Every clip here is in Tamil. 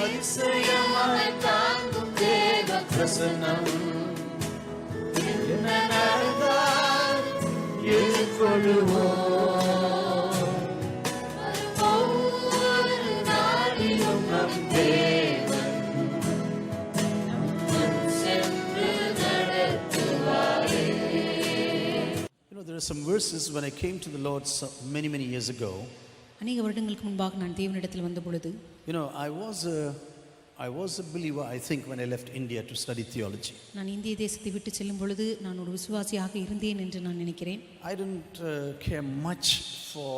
அதிசயமாய் தாங்கும் தேவ பிரசன்னம் என்ன நடந்தால் எதிர்கொள்ளுவோம். ஒவ்வொரு நாளிலும் நம் தேவன் நம்முன் சென்று நடத்துவாரே. There are some verses when I came to the Lord many years ago. அநேக வருடங்களுக்கு முன்பாக நான் தேவனிடத்தில் வந்த பொழுது, I was a believer, I think, when I left India to study theology. நான் இந்திய தேசத்தை விட்டு செல்லும் பொழுது நான் ஒரு விசுவாசியாக இருந்தேன் என்று நான் நினைக்கிறேன். I didn't care much for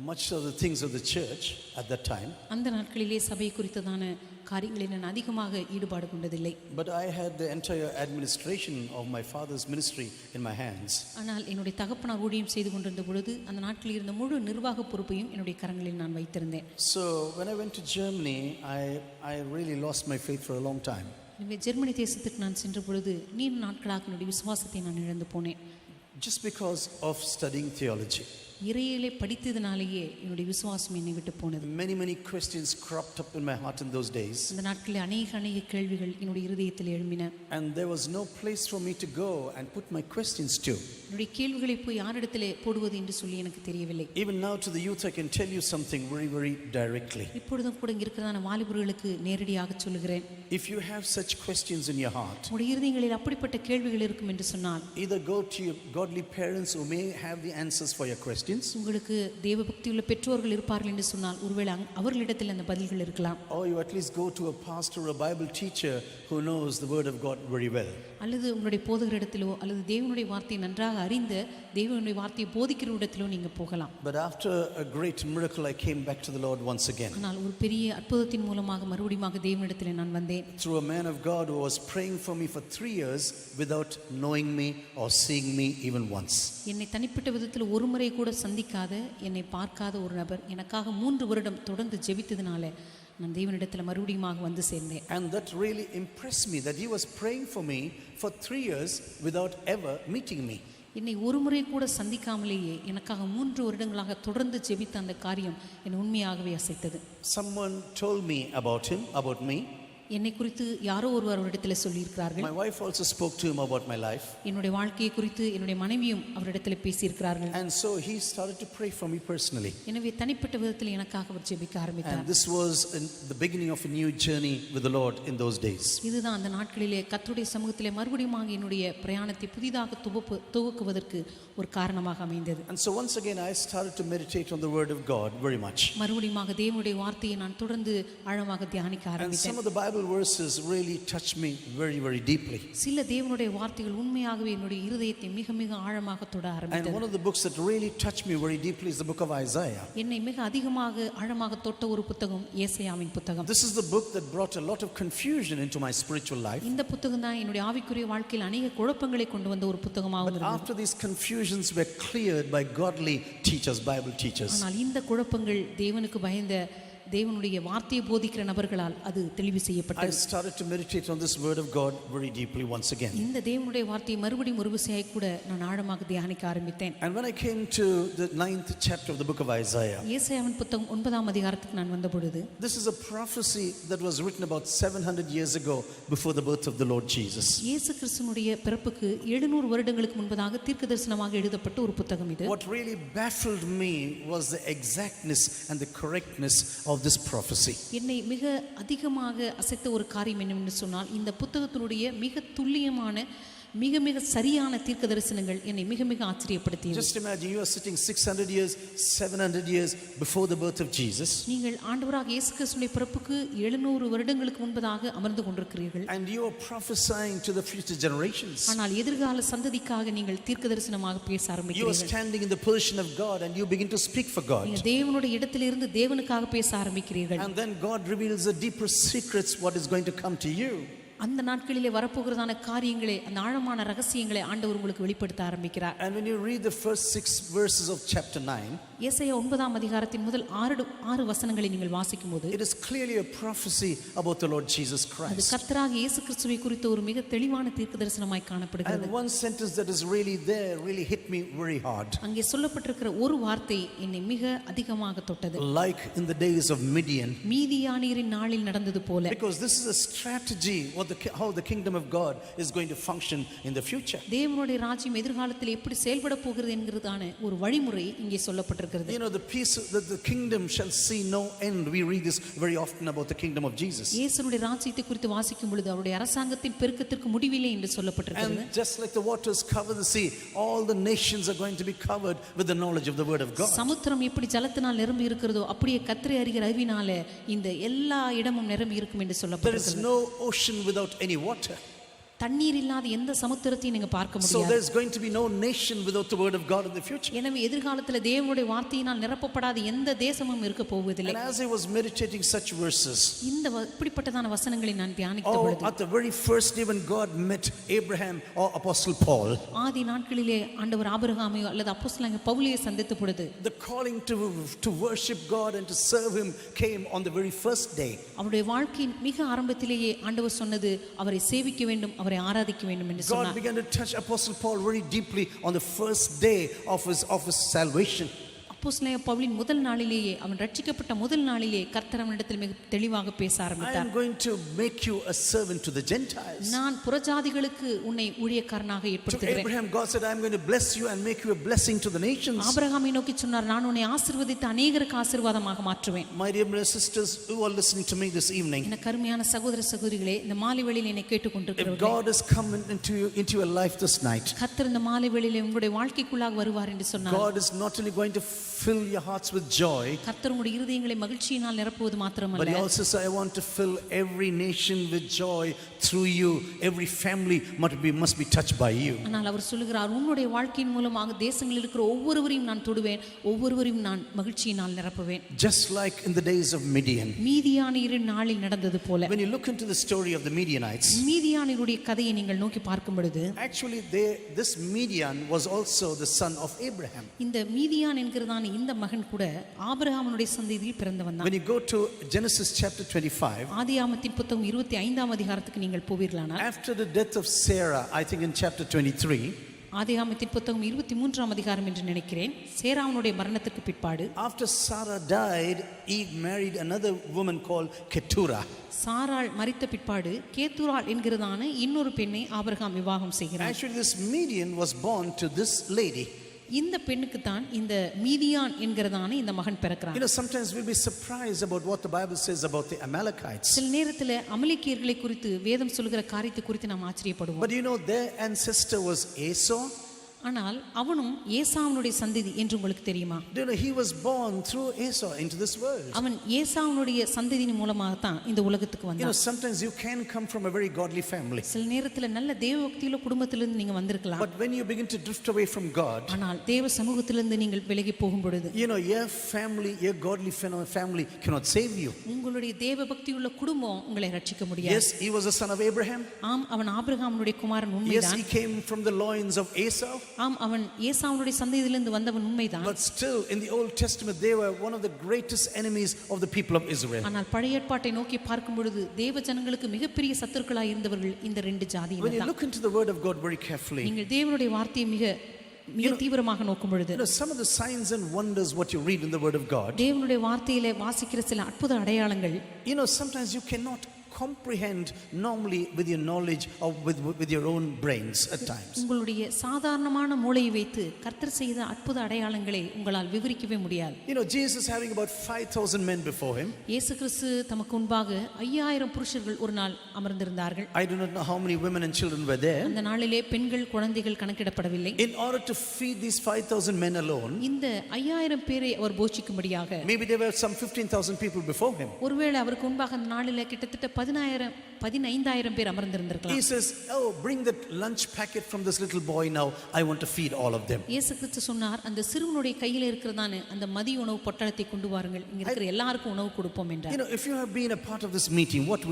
much of the things of the church at that time. அந்த நாட்களிலே சபை குறித்ததான காரியங்களில் நான் அதிகமாக ஈடுபாடு கொண்டதில்லை. But I had the entire administration of my father's ministry in my hands. ஆனால் என்னுடைய தகப்பனார் ஊழியம் செய்து கொண்டிருந்த பொழுது அந்த நாட்களில் இருந்த முழு நிர்வாக பொறுப்பையும் என்னுடைய கரங்களில் நான் வைத்திருந்தேன். So when I went to Germany, I really lost my faith for a long time. எனவே ஜெர்மனி தேசத்துக்கு நான் சென்ற பொழுது நீண்ட நாட்களாக என்னுடைய விசுவாசத்தை நான் இழந்து போனேன். Just because of studying theology. இறையிலே படித்ததினாலேயே என்னுடைய விசுவாசம் என்னை விட்டு போனது. Many questions cropped up in my heart in those days. அந்த நாட்களில் அநேக கேள்விகள் என்னுடைய இதயத்தில் எழும்பின. And there was no place for me to go and put my questions to. என்னுடைய கேள்விகளை போய் யாரிடத்திலே போடுவது என்று சொல்லி எனக்கு தெரியவில்லை. Even now to the youth I can tell you something very directly. இப்பொழுதும் கூட இருக்கிறதான வாலிபர்களுக்கு நேரடியாக சொல்லுகிறேன். If you have such questions in your heart, உங்களுடைய இதயங்களில் அப்படிப்பட்ட கேள்விகள் இருக்கும் என்று சொன்னால், either go to your godly parents who may have the answers for your questions. உங்களுக்கு தேவபக்தி உள்ள பெற்றோர்கள் இருப்பார்கள் என்று சொன்னால் ஒருவேளை அவர்களிடத்தில் அந்த பதில்கள் இருக்கலாம். Or you at least go to a pastor or a Bible teacher who knows the word of God very well. அல்லது உங்களுடைய போதகரிடத்திலோ அல்லது தேவனுடைய வார்த்தையை நன்றாக அறிந்த தேவனுடைய வார்த்தையை போதிக்கிற இடத்திலோ நீங்க போகலாம். But after a great miracle I came back to the Lord once again. ஆனால் ஒரு பெரிய அற்புதத்தின் மூலமாக மறுபடியும் தேவனிடத்திலே நான் வந்தேன். Through a man of God who was praying for me for 3 years without knowing me or seeing me even once. என்னை தனிப்பட்ட விதத்தில் ஒரு முறை கூட சந்திக்காத என்னை பார்க்காத ஒரு நபர் எனக்காக 3 வருடம் தொடர்ந்து ஜெபித்ததினால நான் தேவனிடத்தில் மறுபடியும் வந்து சேர்ந்தேன். And that really impressed me that he was praying for me for 3 years without ever meeting me. என்னை ஒரு முறை கூட சந்திக்காமலேயே எனக்காக 3 வருடங்களாக தொடர்ந்து ஜெபித்த அந்த காரியம் என்னை உண்மையாகவே அசைத்தது. Someone told me about me. என்னை குறித்து யாரோ ஒருவர் அவரிடத்தில் சொல்லியிருக்கிறார்கள். My wife also spoke to him about my life. என்னுடைய வாழ்க்கையை குறித்து என்னுடைய மனைவியும் அவரிடத்தில் பேசியிருக்கிறார்கள். And so he started to pray for me personally. எனவே தனிப்பட்ட விதத்தில் எனக்காக அவர் ஜெபிக்க ஆரம்பித்தார். And this was the beginning of a new journey with the Lord in those days. இதுதான் அந்த நாட்களிலே கர்த்தருடைய சமூகத்திலே மறுபடியும் என்னுடைய பிரயாணத்தை புதிதாக துவக்குவதற்கு ஒரு காரணமாக அமைந்தது. And so once again I started to meditate on the word of God very much. மறுபடியும் தேவனுடைய வார்த்தையை நான் தொடர்ந்து ஆழமாக தியானிக்க ஆரம்பித்தேன். And some of the Bible verses really touched me very deeply. சில தேவனுடைய வார்த்தைகள் உண்மையாகவே என்னுடைய இதயத்தை மிக ஆழமாக தொட ஆரம்பித்தது. And one of the books that really touched me very deeply is the book of Isaiah. என்னை மிக அதிகமாக ஆழமாக தொட்ட ஒரு புத்தகம் ஏசாயாவின் புத்தகம். This is the book that brought a lot of confusion into my spiritual life. இந்த புத்தகம் தான் என்னுடைய ஆவிக்குரிய வாழ்க்கையில் அநேக குழப்பங்களை கொண்டு வந்த ஒரு புத்தகமாக இருந்தது. But after these confusions were cleared by godly teachers, Bible teachers. ஆனால் இந்த குழப்பங்கள் தேவனுக்கு பயந்த தேவனுடைய வார்த்தையை போதிக்கிற நபர்களால் அது தெளிவு செய்யப்பட்டது. I started to meditate on this word of God very deeply once again. இந்த தேவனுடைய வார்த்தையை மறுபடியும் ஒரு விசையை கூட நான் ஆழமாக தியானிக்க ஆரம்பித்தேன். And when I came to the 9th chapter of the book of Isaiah, ஏசாயாவின் புத்தகம் 9ஆம் அதிகாரத்துக்கு நான் வந்த பொழுது, this is a prophecy that was written about 700 years ago before the birth of the Lord Jesus. இயேசு கிறிஸ்துவினுடைய பிறப்புக்கு 700 வருடங்களுக்கு முன்பதாக தீர்க்கதரிசனமாக எழுதப்பட்ட ஒரு புத்தகம் இது. What really baffled me was the exactness and the correctness of this prophecy. என்னை மிக அதிகமாக அசைத்த ஒரு காரியம் என்னவென்று சொன்னால் இந்த புத்தகத்தினுடைய மிக துல்லியமான மிக சரியான தீர்க்கதரிசனங்கள் என்னை மிக ஆச்சரியப்படுத்தியது. Just imagine you are sitting 600 years 700 years before the birth of Jesus. நீங்கள் ஆண்டவராக இயேசு கிறிஸ்துவின் பிறப்புக்கு 700 வருடங்களுக்கு முன்பதாக அமர்ந்து கொண்டிருக்கிறீர்கள். And you are prophesying to the future generations. ஆனால் எதிர்கால சந்ததிக்காக நீங்கள் தீர்க்கதரிசனமாக பேச ஆரம்பிக்கிறீர்கள். You are standing in the position of God and you begin to speak for God. நீங்கள் தேவனுடைய இடத்திலிருந்து தேவனுக்காக பேச ஆரம்பிக்கிறீர்கள். And then God reveals the deeper secrets what is going to come to you. அந்த நாட்களிலே வரப்போகிறதான காரியங்களை, அந்த ஆழமான ரகசியங்களை ஆண்டவர் உங்களுக்கு வெளிப்படுத்த ஆரம்பிக்கிறார். And when you read the first 6 verses of chapter 9, ஏசாயா 9ஆம் அதிகாரத்தின் முதல் 6 வசனங்களை நீங்கள் வாசிக்கும்போது it is clearly a prophecy about the Lord Jesus அது Christ. கர்த்தராகிய இயேசு கிறிஸ்துவை குறித்த ஒரு மிக தெளிவான தீர்க்கதரிசனமாய் காணப்படுகிறது. And one sentence that is really there really hit me very hard. அங்கே சொல்லப்பட்டிருக்கிற ஒரு வார்த்தை என்னை மிக அதிகமாக தொட்டது. Like in the days of Midian. மீதியானியரின் நாளில் நடந்தது போல. Because this is a strategy how the kingdom of God is going to function in the future. தேவனுடைய ராஜ்யம் எதிர்காலத்தில் எப்படி செயல்பட போகிறது என்கிறதான ஒரு வழிமுறை இங்கே சொல்லப்பட்டிருக்கிறது. You know, the peace that the kingdom shall see no end. We read this very often about the kingdom of Jesus. இயேசுவுடைய ராஜ்யத்தை குறித்து வாசிக்கும் பொழுது அவருடைய அரசாங்கத்தின் பெருக்கத்திற்கு முடிவில்லை என்று சொல்லப்பட்டிருக்கிறது. And just like the waters cover the sea, all the nations are going to be covered with the knowledge of the word of God. சமுத்திரம் எப்படி ஜலத்தினால் நிரம்பி இருக்கிறதோ அப்படியே கர்த்தரை அறிகிற அறிவினாலே இந்த எல்லா இடமும் நிரம்பி இருக்கும் என்று சொல்லப்பட்டிருக்கிறது. There is no ocean without any water. தண்ணீர் இல்லாத எந்த சமுத்திரத்தையும் நீங்க பார்க்க முடியாது. So there is going to be no nation without the word of God in the future. எனவே எதிர்காலத்தில் தேவனுடைய வார்த்தையினால் நிரப்பப்படாத எந்த தேசமும் இருக்க போவதில்லை. And as I was meditating such verses, இந்த இப்படிப்பட்டதான வசனங்களை நான் தியானித்த பொழுது, at the very first day when God met Abraham or Apostle Paul, ஆதி நாட்களிலே ஆண்டவர் ஆபிரகாமையோ அல்லது அப்போஸ்தலனாகிய பவுலையோ சந்தித்த பொழுது, the calling to worship God and to serve him came on the very first day. அவருடைய வாழ்க்கையின் மிக ஆரம்பத்திலேயே ஆண்டவர் சொன்னது அவரை சேவிக்க வேண்டும், அவரை ஆராதிக்க வேண்டும் என்று சொன்னார். God began to touch Apostle Paul very deeply on the first day of his salvation. அப்போஸ்தலனாகிய பவுலின் முதல் நாளிலேயே, அவன் ரட்சிக்கப்பட்ட முதல் நாளிலேயே கர்த்தர் அவனிடத்தில் மிக தெளிவாக பேச ஆரம்பித்தார். I am going to make you a servant to the Gentiles. நான் புறஜாதிகளுக்கு உன்னை ஊழியக்காரனாக ஏற்படுத்துகிறேன். To Abraham God said, I am going to bless you and make you a blessing to the nations. ஆபிரகாமை நோக்கி சொன்னார், நான் உன்னை ஆசீர்வதித்து அநேகருக்கு ஆசீர்வாதமாக மாற்றுவேன். My dear brothers and sisters who are listening to me this evening, என கருமையான சகோதர சகோதரிகளே, இந்த மாலை வேளையில் என்னை கேட்டுக்கொண்டிருக்கிறவர்களே, if God has come into your life this night, கர்த்தர் இந்த மாலை வேளையில் உங்களுடைய வாழ்க்கைக்குள்ளாக வருவார் என்று சொன்னார். God is not only going to fill your hearts with joy, கர்த்தர் உங்களுடைய இருதயங்களை மகிழ்ச்சியினால் நிரப்புவது மாத்திரமல்ல, but he also says, I want to fill every nation with joy through you. Every family must be touched by you. ஆனால் அவர் சொல்லுகிறார், உன்னுடைய வாழ்க்கையின் மூலமாக தேசங்களில் இருக்கிற ஒவ்வொருவரையும் நான் தொடுவேன், ஒவ்வொருவரையும் நான் மகிழ்ச்சியினால் நிரப்புவேன். Just like in the days of Midian. மீதியானியரின் நாளில் நடந்தது போல. When you look into the story of the Midianites, மீதியானியருடைய கதையை நீங்கள் நோக்கி பார்க்கும் பொழுது, actually this Midian was also the son of Abraham. இந்த மீதியான் என்கிறதான இந்த மகன் கூட ஆபிரகாமுடைய சந்ததியில் பிறந்தவன் தான். When you go to Genesis chapter 25, ஆதியாகமத்தின் புத்தகம் 25ஆம் அதிகாரத்துக்கு நீங்கள் போவீர்களானால், after the death of Sarah, I think in chapter 23, ஆதியாகமத்தின் புத்தகம் 23ஆம் அதிகாரம் என்று நினைக்கிறேன், சேராவுடைய மரணத்துக்கு பிற்பாடு, after Sarah died, Eve married another woman called Keturah. சாராள் மரித்த பிற்பாடு கேத்துராள் என்கிறதான இன்னொரு பெண்ணை ஆபிரகாம் விவாகம் செய்கிறார். Actually this Midian was born to this lady. இந்த பெண்ணுக்கு தான் இந்த மீதியான் என்கிறதான இந்த மகன் பிறக்கிறான். You know, sometimes we'll be surprised about what the Bible says about the Amalekites. சில நேரத்தில் அமலேக்கியர்களை குறித்து வேதம் சொல்லுகிற காரியத்தை குறித்து நாம் ஆச்சரியப்படுவோம். But you know, their ancestor was Esau. ஆனால் அவனும் ஏசாவுடைய சந்ததி என்று உங்களுக்கு தெரியுமா? You know, he was born through Esau into this world. அவன் ஏசாவுடைய சந்ததியின் மூலமாக தான் இந்த உலகத்துக்கு வந்தான். You know, sometimes you can come from a very godly family. சில நேரத்தில் நல்ல தேவபக்தியுள்ள குடும்பத்திலிருந்து நீங்க வந்திருக்கலாம். But when you begin to drift away from God, ஆனால் தேவ சமூகத்திலிருந்து நீங்கள் விலகி போகும் பொழுது, you know, your family, your godly family cannot save you. உங்களுடைய தேவபக்தியுள்ள குடும்பம் உங்களை ரட்சிக்க முடியாது. Yes, he was a son of Abraham. ஆம், அவன் ஆபிரகாமுடைய குமாரன், உண்மைதான். Yes, he came from the loins of Esau. ஆம், அவன் ஏசாவுடைய சந்ததியிலிருந்து வந்தவன், உண்மைதான். But still in the Old Testament they were one of the greatest enemies of the people of Israel. ஆனால் பழைய ஏற்பாட்டை நோக்கி பார்க்கும் பொழுது தேவ ஜனங்களுக்கு மிகப்பெரிய சத்துருக்களாய் இருந்தவர்கள் இந்த ரெண்டு ஜாதியினர் தான். When you look into the word of God very carefully, நீங்கள் தேவனுடைய வார்த்தையை மிக தீவிரமாக நோக்கும் பொழுது, you know, some of the signs and wonders what you read in the word of God, தேவனுடைய வார்த்தையிலே வாசிக்கிற சில அற்புத அடையாளங்கள், you know, sometimes you cannot comprehend normally with your knowledge or with your own brains at times. உங்களுடைய சாதாரணமான மூளையை வைத்து கர்த்தர் செய்த அற்புத அடையாளங்களை உங்களால் விவரிக்கவே முடியாது. You know, Jesus having about 5,000 men before him. இயேசு கிறிஸ்து தமக்கு முன்பாக 5000 புருஷர்கள் ஒரு நாள் அமர்ந்திருந்தார்கள். I do not know how many women and children were there. அந்த நாளிலே பெண்கள் குழந்தைகள் கணக்கிடப்படவில்லை. In order to feed these 5,000 men alone, இந்த 5000 பேரை அவர் போஷிக்கும்படியாக, maybe there were some 15,000 people before him. ஒருவேளை அவருக்கு முன்பாக அந்த நாளிலே கிட்டத்தட்ட 15,000 பேர் அமர்ந்திருந்திருக்கலாம். He says, oh, bring that lunch packet from this little boy now. I want to feed all of them. இயேசு கிறிஸ்து சொன்னார், அந்த சிறுவனுடைய கையில் இருக்கிறதான அந்த மதிய உணவு பொட்டலத்தை கொண்டு வாருங்கள், இங்க இருக்கிற எல்லாருக்கும் உணவு கொடுப்போம் என்றார். You know, if you have been a part of this meeting, what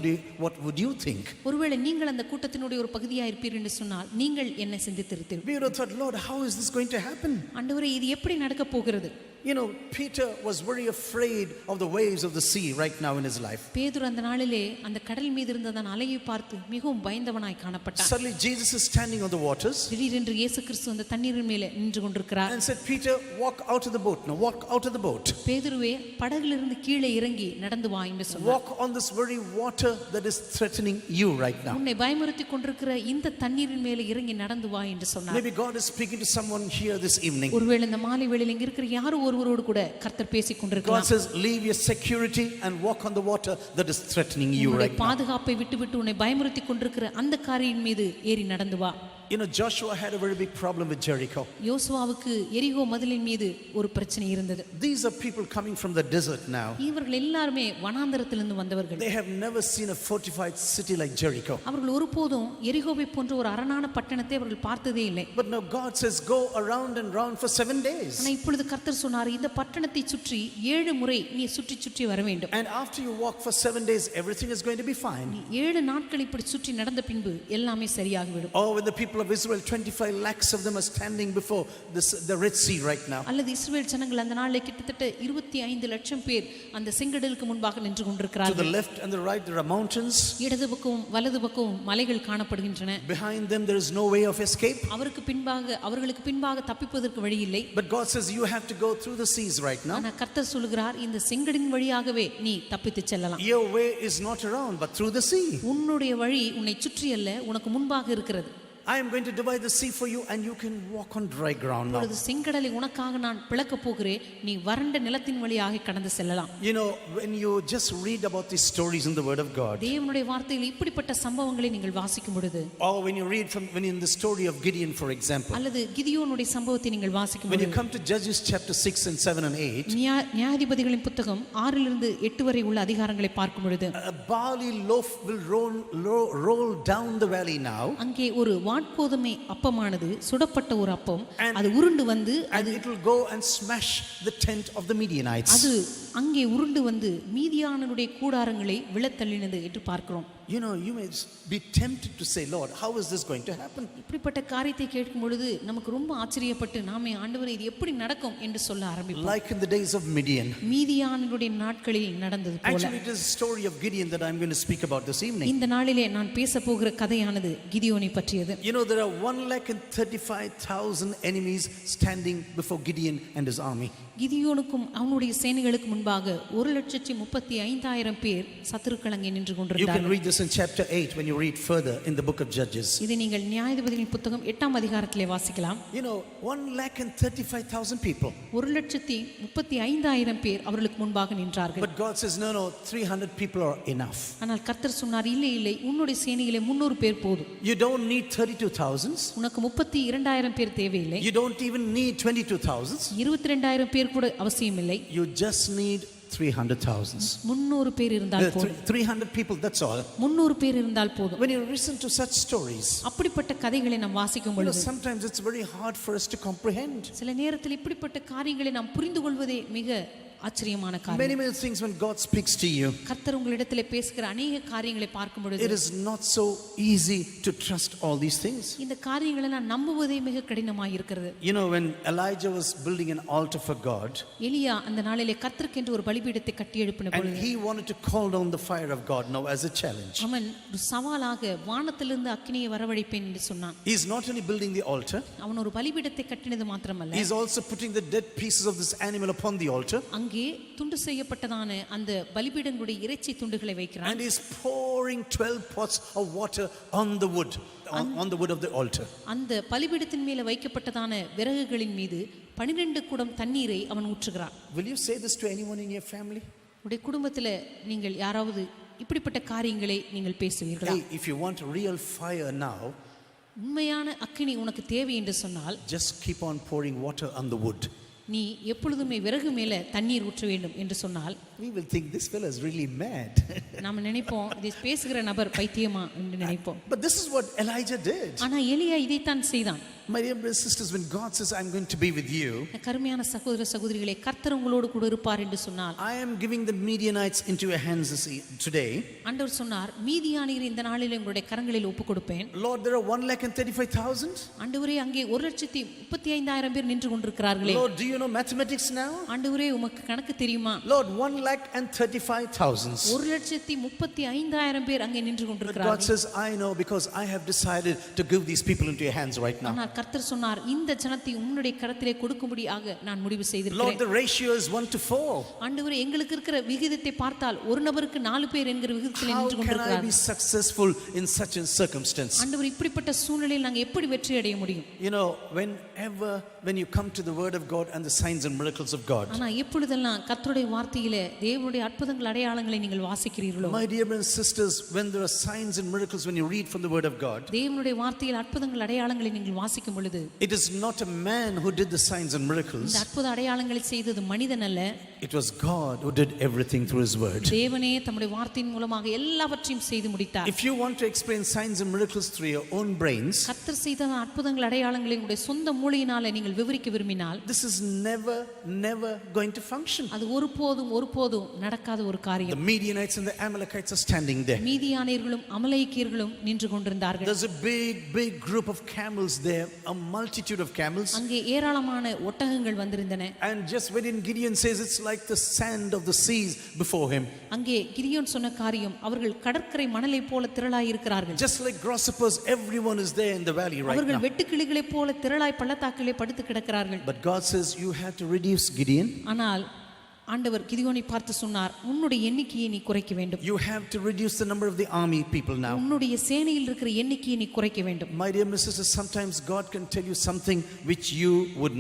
would you think? ஒருவேளை நீங்கள் அந்த கூட்டத்தினுடைய ஒரு பகுதியாக இருப்பீர்கள் என்று சொன்னால் நீங்கள் என்ன சிந்தித்திருப்பீர்கள்? We would have thought, Lord, how is this going to happen? ஆண்டவரே, இது எப்படி நடக்க போகிறது? You know, Peter was very afraid of the waves of the sea right now in his life. பேதுரு அந்த நாளிலே அந்த கடல் மீது இருந்ததான அலையை பார்த்து மிகவும் பயந்தவனாய் காணப்பட்டான். Suddenly Jesus is standing on the waters. திடீரென்று இயேசு கிறிஸ்து அந்த தண்ணீரின் மேலே நின்று கொண்டிருக்கிறார். And said, Peter, walk out of the boat. Now walk out of the boat. பேதுருவே, படகிலிருந்து கீழே இறங்கி நடந்து வா என்று சொன்னார். Walk on this very water that is threatening you right now. உன்னை பயமுறுத்திக் கொண்டிருக்கிற இந்த தண்ணீரின் மேலே இறங்கி நடந்து வா என்று சொன்னார். Maybe God is speaking to someone here this evening. ஒருவேளை இந்த மாலை வேளையில் இங்க இருக்கிற யாரோ ஒருவரோடு கூட கர்த்தர் பேசிக் கொண்டிருக்கலாம். God says, leave your security and walk on the water that is threatening you right now. பாதுகாப்பை விட்டுவிட்டு உன்னை பயமுறுத்திக் கொண்டிருக்கிற அந்த காரியின் மீது ஏறி நடந்து வா. You know, Joshua had a very big problem with Jericho. யோசுவாவுக்கு எரிகோ மதிலின் மீது ஒரு பிரச்சனை இருந்தது. These are people coming from the desert now. இவர்கள் எல்லாரும் வனாந்தரத்திலிருந்து வந்தவர்கள். They have never seen a fortified city like Jericho. அவர்கள் ஒருபோதும் எரிகோவை போன்ற ஒரு அரணான பட்டணத்தை அவர்கள் பார்த்ததே இல்லை. But now God says, go around and round for 7 days. ஆனா இப்பொழுது கர்த்தர் சொன்னார், இந்த பட்டணத்தை சுற்றி 7 முறை நீ சுற்றி சுற்றி வர வேண்டும். And after you walk for 7 days, everything is going to be fine. 7 நாட்கள் இப்படி சுற்றி நடந்த பின்பு எல்லாமே சரியாகிவிடும். Oh, when the people of Israel, 25 lakhs of them are standing before the Red Sea right now. அல்லது இஸ்ரவேல் ஜனங்கள் அந்த நாளிலே கிட்டத்தட்ட 25 லட்சம் பேர் அந்த செங்கடலுக்கு முன்பாக நின்று கொண்டிருக்கிறார்கள். To the left and the right there are mountains. இடது பக்கமும் வலது பக்கமும் மலைகள் காணப்படுகின்றன. Behind them there is no way of escape. அவர்களுக்கு பின்பாக தப்பிப்பதற்கு வழி இல்லை. But God says you have to go through the seas right now. ஆனா கர்த்தர் சொல்கிறார், இந்த செங்கடலின் வழியாகவே நீ தப்பித்து செல்லலாம். Your way is not around but through the sea. உன்னுடைய வழி உன்னை சுற்றி அல்ல, உனக்கு முன்பாக இருக்கிறது. I am going to divide the sea for you and you can walk on dry ground now. இப்பொழுது செங்கடலை உனக்காக நான் பிளக்க போகிறேன், நீ வறண்ட நிலத்தின் வழியாக கடந்து செல்லலாம். You know, when you just read about these stories in the word of God, தேவனுடைய வார்த்தையில் இப்படிப்பட்ட சம்பவங்களை நீங்கள் வாசிக்கும் பொழுது, or when you read when in the story of Gideon for example, அல்லது கிதியோனுடைய சம்பவத்தை நீங்கள் வாசிக்கும் பொழுது, when you come to Judges chapter 6 and 7 and 8, நியாயாதிபதிகளின் புத்தகம் 6 இலிருந்து 8 வரை உள்ள அதிகாரங்களை பார்க்கும் பொழுது, a barley loaf will roll down the valley now. அங்கே ஒரு வாட்கோதுமை அப்பமானது சுடப்பட்ட ஒரு அப்பம், அது உருண்டு வந்து and it will go and smash the tent of the Midianites. அது அங்கே உருண்டு வந்து மீதியானருடைய கூடாரங்களை விழத்தள்ளினது என்று பார்க்கிறோம். You know, you may be tempted to say, Lord, how is this going to happen? இப்படிப்பட்ட காரியத்தை கேட்கும் பொழுது நமக்கு ரொம்ப ஆச்சரியப்பட்டு நாமே, ஆண்டவரே, இது எப்படி நடக்கும் என்று சொல்ல ஆரம்பிப்போம். Like in the days of Midian. மீதியானருடைய நாட்களில் நடந்தது போல. Actually, it is the story of Gideon that I'm going to speak about this evening. இந்த நாளிலே நான் பேச போகிற கதையானது கிதியோனை பற்றியது. You know, there are 135,000 enemies standing before Gideon and his army. கிதியோனுக்கும் அவனுடைய சேனைகளுக்கு முன்பாக 135,000 பேர் சத்துருக்கள் அங்கே நின்று You கொண்டிருந்தார்கள். can read this in chapter 8 when you read further in the book of Judges. இதை நீங்கள் நியாயாதிபதிகளின் புத்தகம் 8ஆம் அதிகாரத்திலே வாசிக்கலாம். You know, 135,000 people. 135,000 பேர் அவர்களுக்கு முன்பாக நின்றார்கள். But God says, no, 300 people are enough. ஆனால் கர்த்தர் சொன்னார், இல்லை, உன்னுடைய சேனையிலே 300 பேர் போதும். You don't need 32,000. உனக்கு 32,000 பேர் தேவையில்லை. You don't even need 22,000. 22,000 பேர் கூட அவசியம் இல்லை. You just need 300,000. 300 பேர் இருந்தால் போதும். 300 people, that's all. 300 பேர் இருந்தால் போதும். When you listen to such stories, அப்படிப்பட்ட கதைகளை நாம் வாசிக்கும் பொழுது, sometimes it's very hard for us to comprehend. சில நேரத்தில் இப்படிப்பட்ட காரியங்களை நாம் புரிந்து கொள்வதே மிக ஆச்சரியமான காரியம். Many things when God speaks to you, கர்த்தர் உங்களிடத்திலே பேசுகிற அநேக காரியங்களை பார்க்கும் பொழுது, it is not so easy to trust all these things. இந்த காரியங்களை நான் நம்புவதே மிக கடினமாக இருக்கிறது. You know, when Elijah was building an altar for God, எலியா அந்த நாளிலே கர்த்தருக்கென்று ஒரு பலிபீடத்தை கட்டி எழுப்பின பொழுது, and he wanted to call down the fire of God now as a challenge. அவன் ஒரு சவாலாக வானத்திலிருந்து அக்கினியை வரவழைப்பேன் என்று சொன்னான். He is not only building the altar, அவன் ஒரு பலிபீடத்தை கட்டினது மாத்திரமல்ல, he is also putting the dead pieces of this animal upon the altar. அங்கே துண்டு செய்யப்பட்டதான அந்த பலிபீடங்களுடைய இறைச்சி துண்டுகளை வைக்கிறான். And he is pouring 12 pots of water on the wood, on the wood of the altar. அந்த பலிபீடத்தின் மேலே வைக்கப்பட்டதான விறகுகளின் மீது 12 குடம் தண்ணீரை அவன் ஊற்றுகிறான். Will you say this to anyone in your family? உடைய குடும்பத்தில் நீங்கள் யாராவது இப்படிப்பட்ட காரியங்களை நீங்கள் பேசுவீர்களா? Hey, if you want real fire now, உண்மையான அக்கினி உனக்கு தேவை என்று சொன்னால், just keep on pouring water on the wood. நீ எப்பொழுதுமே விறகு மேல தண்ணீர் ஊற்ற வேண்டும் என்று சொன்னால் we will think this fellow is really mad. நாம நினைப்போம் இதை பேசுகிற நபர் பைத்தியமா என்று நினைப்போம். But this is what Elijah did. ஆனா எலியா இதைத்தான் செய்தான். My dear brothers and sisters, when God says I'm going to be with you, கருமையான சகோதர சகோதரிகளே, கர்த்தர் உங்களோடு கூட இருப்பார் என்று சொன்னால், I am giving the Midianites into your hands today. ஆண்டவர் சொன்னார், மீதியானியரை இந்த நாளில் உங்களுடைய கரங்களில் ஒப்புக் கொடுப்பேன். Lord, there are 1,35,000. ஆண்டவரே, அங்கே 1,35,000 பேர் நின்று கொண்டிருக்கிறார்களே. Lord, do you know mathematics now? ஆண்டவரே, உமக்கு கணக்கு தெரியுமா? Lord, 1,35,000. 1,35,000 பேர் அங்கே நின்று God கொண்டிருக்கிறார்கள். says, I know because I have decided to give these people into your hands right now. ஆனால் கர்த்தர் சொன்னார், இந்த ஜனத்தை உம்முடைய கரத்திலே கொடுக்கும்படியாக நான் முடிவு Lord, செய்திருக்கிறேன். the ratio is 1:4. ஆண்டவரே, எங்களுக்கு இருக்கிற விகிதத்தை பார்த்தால் ஒரு நபருக்கு 4 பேர் என்கிற விகிதத்தில் How நின்று can I be கொண்டிருக்கிறார்கள். successful in such a circumstance? ஆண்டவர், இப்படிப்பட்ட சூழ்நிலையில் நாங்கள் எப்படி வெற்றி அடைய முடியும்? You know, when you come to the word of God and the signs and miracles of God, ஆனா எப்பொழுதெல்லாம் கர்த்தருடைய வார்த்தையிலே தேவனுடைய அற்புதங்கள் அடையாளங்களை நீங்கள் வாசிக்கிறீர்களோ, my dear brothers and sisters, when there are signs and miracles, when you read from the word of God, தேவனுடைய வார்த்தையில் அற்புதங்கள் அடையாளங்களை நீங்கள் வாசிக்கும் பொழுது, it is not a man who did the signs and miracles. இந்த அற்புத அடையாளங்களை செய்தது மனிதன் அல்ல, It was God who did everything through his word. தேவனே தம்முடைய வார்த்தையின் மூலமாக எல்லாவற்றையும் செய்து முடித்தார். If you want to explain signs and miracles through your own brains, கர்த்தர் செய்த அற்புதங்கள் அடையாளங்களை உங்களுடைய சொந்த மூளையினால நீங்கள் விவரிக்க விரும்பினால், this is never going to function. அது ஒருபோதும் நடக்காத ஒரு The காரியம். Midianites and the Amalekites are standing there. மீதியானியர்களும் அமலேக்கியர்களும் நின்று கொண்டிருந்தார்கள். There's a big group of camels there, a multitude of camels. அங்கே ஏராளமான ஒட்டகங்கள் வந்திருந்தன. And just when Gideon says it's like the sand of the seas before him. அங்கே கிதியோன் சொன்ன காரியம், அவர்கள் கடற்கரை மணலை போல திரளாய் இருக்கிறார்கள். Just like grasshoppers, everyone is there in the valley right அவர்கள் now. வெட்டுக்கிளிகளை போல திரளாய் பள்ளத்தாக்கிலே படுத்து கிடக்கிறார்கள். But God says you have to reduce, Gideon. ஆனால் ஆண்டவர் கிதியோனை பார்த்து சொன்னார், உன்னுடைய எண்ணிக்கையை நீ குறைக்க வேண்டும். You have to reduce the number of the army people now. உன்னுடைய சேனையில் இருக்கிற எண்ணிக்கையை நீ குறைக்க வேண்டும். My dear sisters, sometimes God can tell you something which you would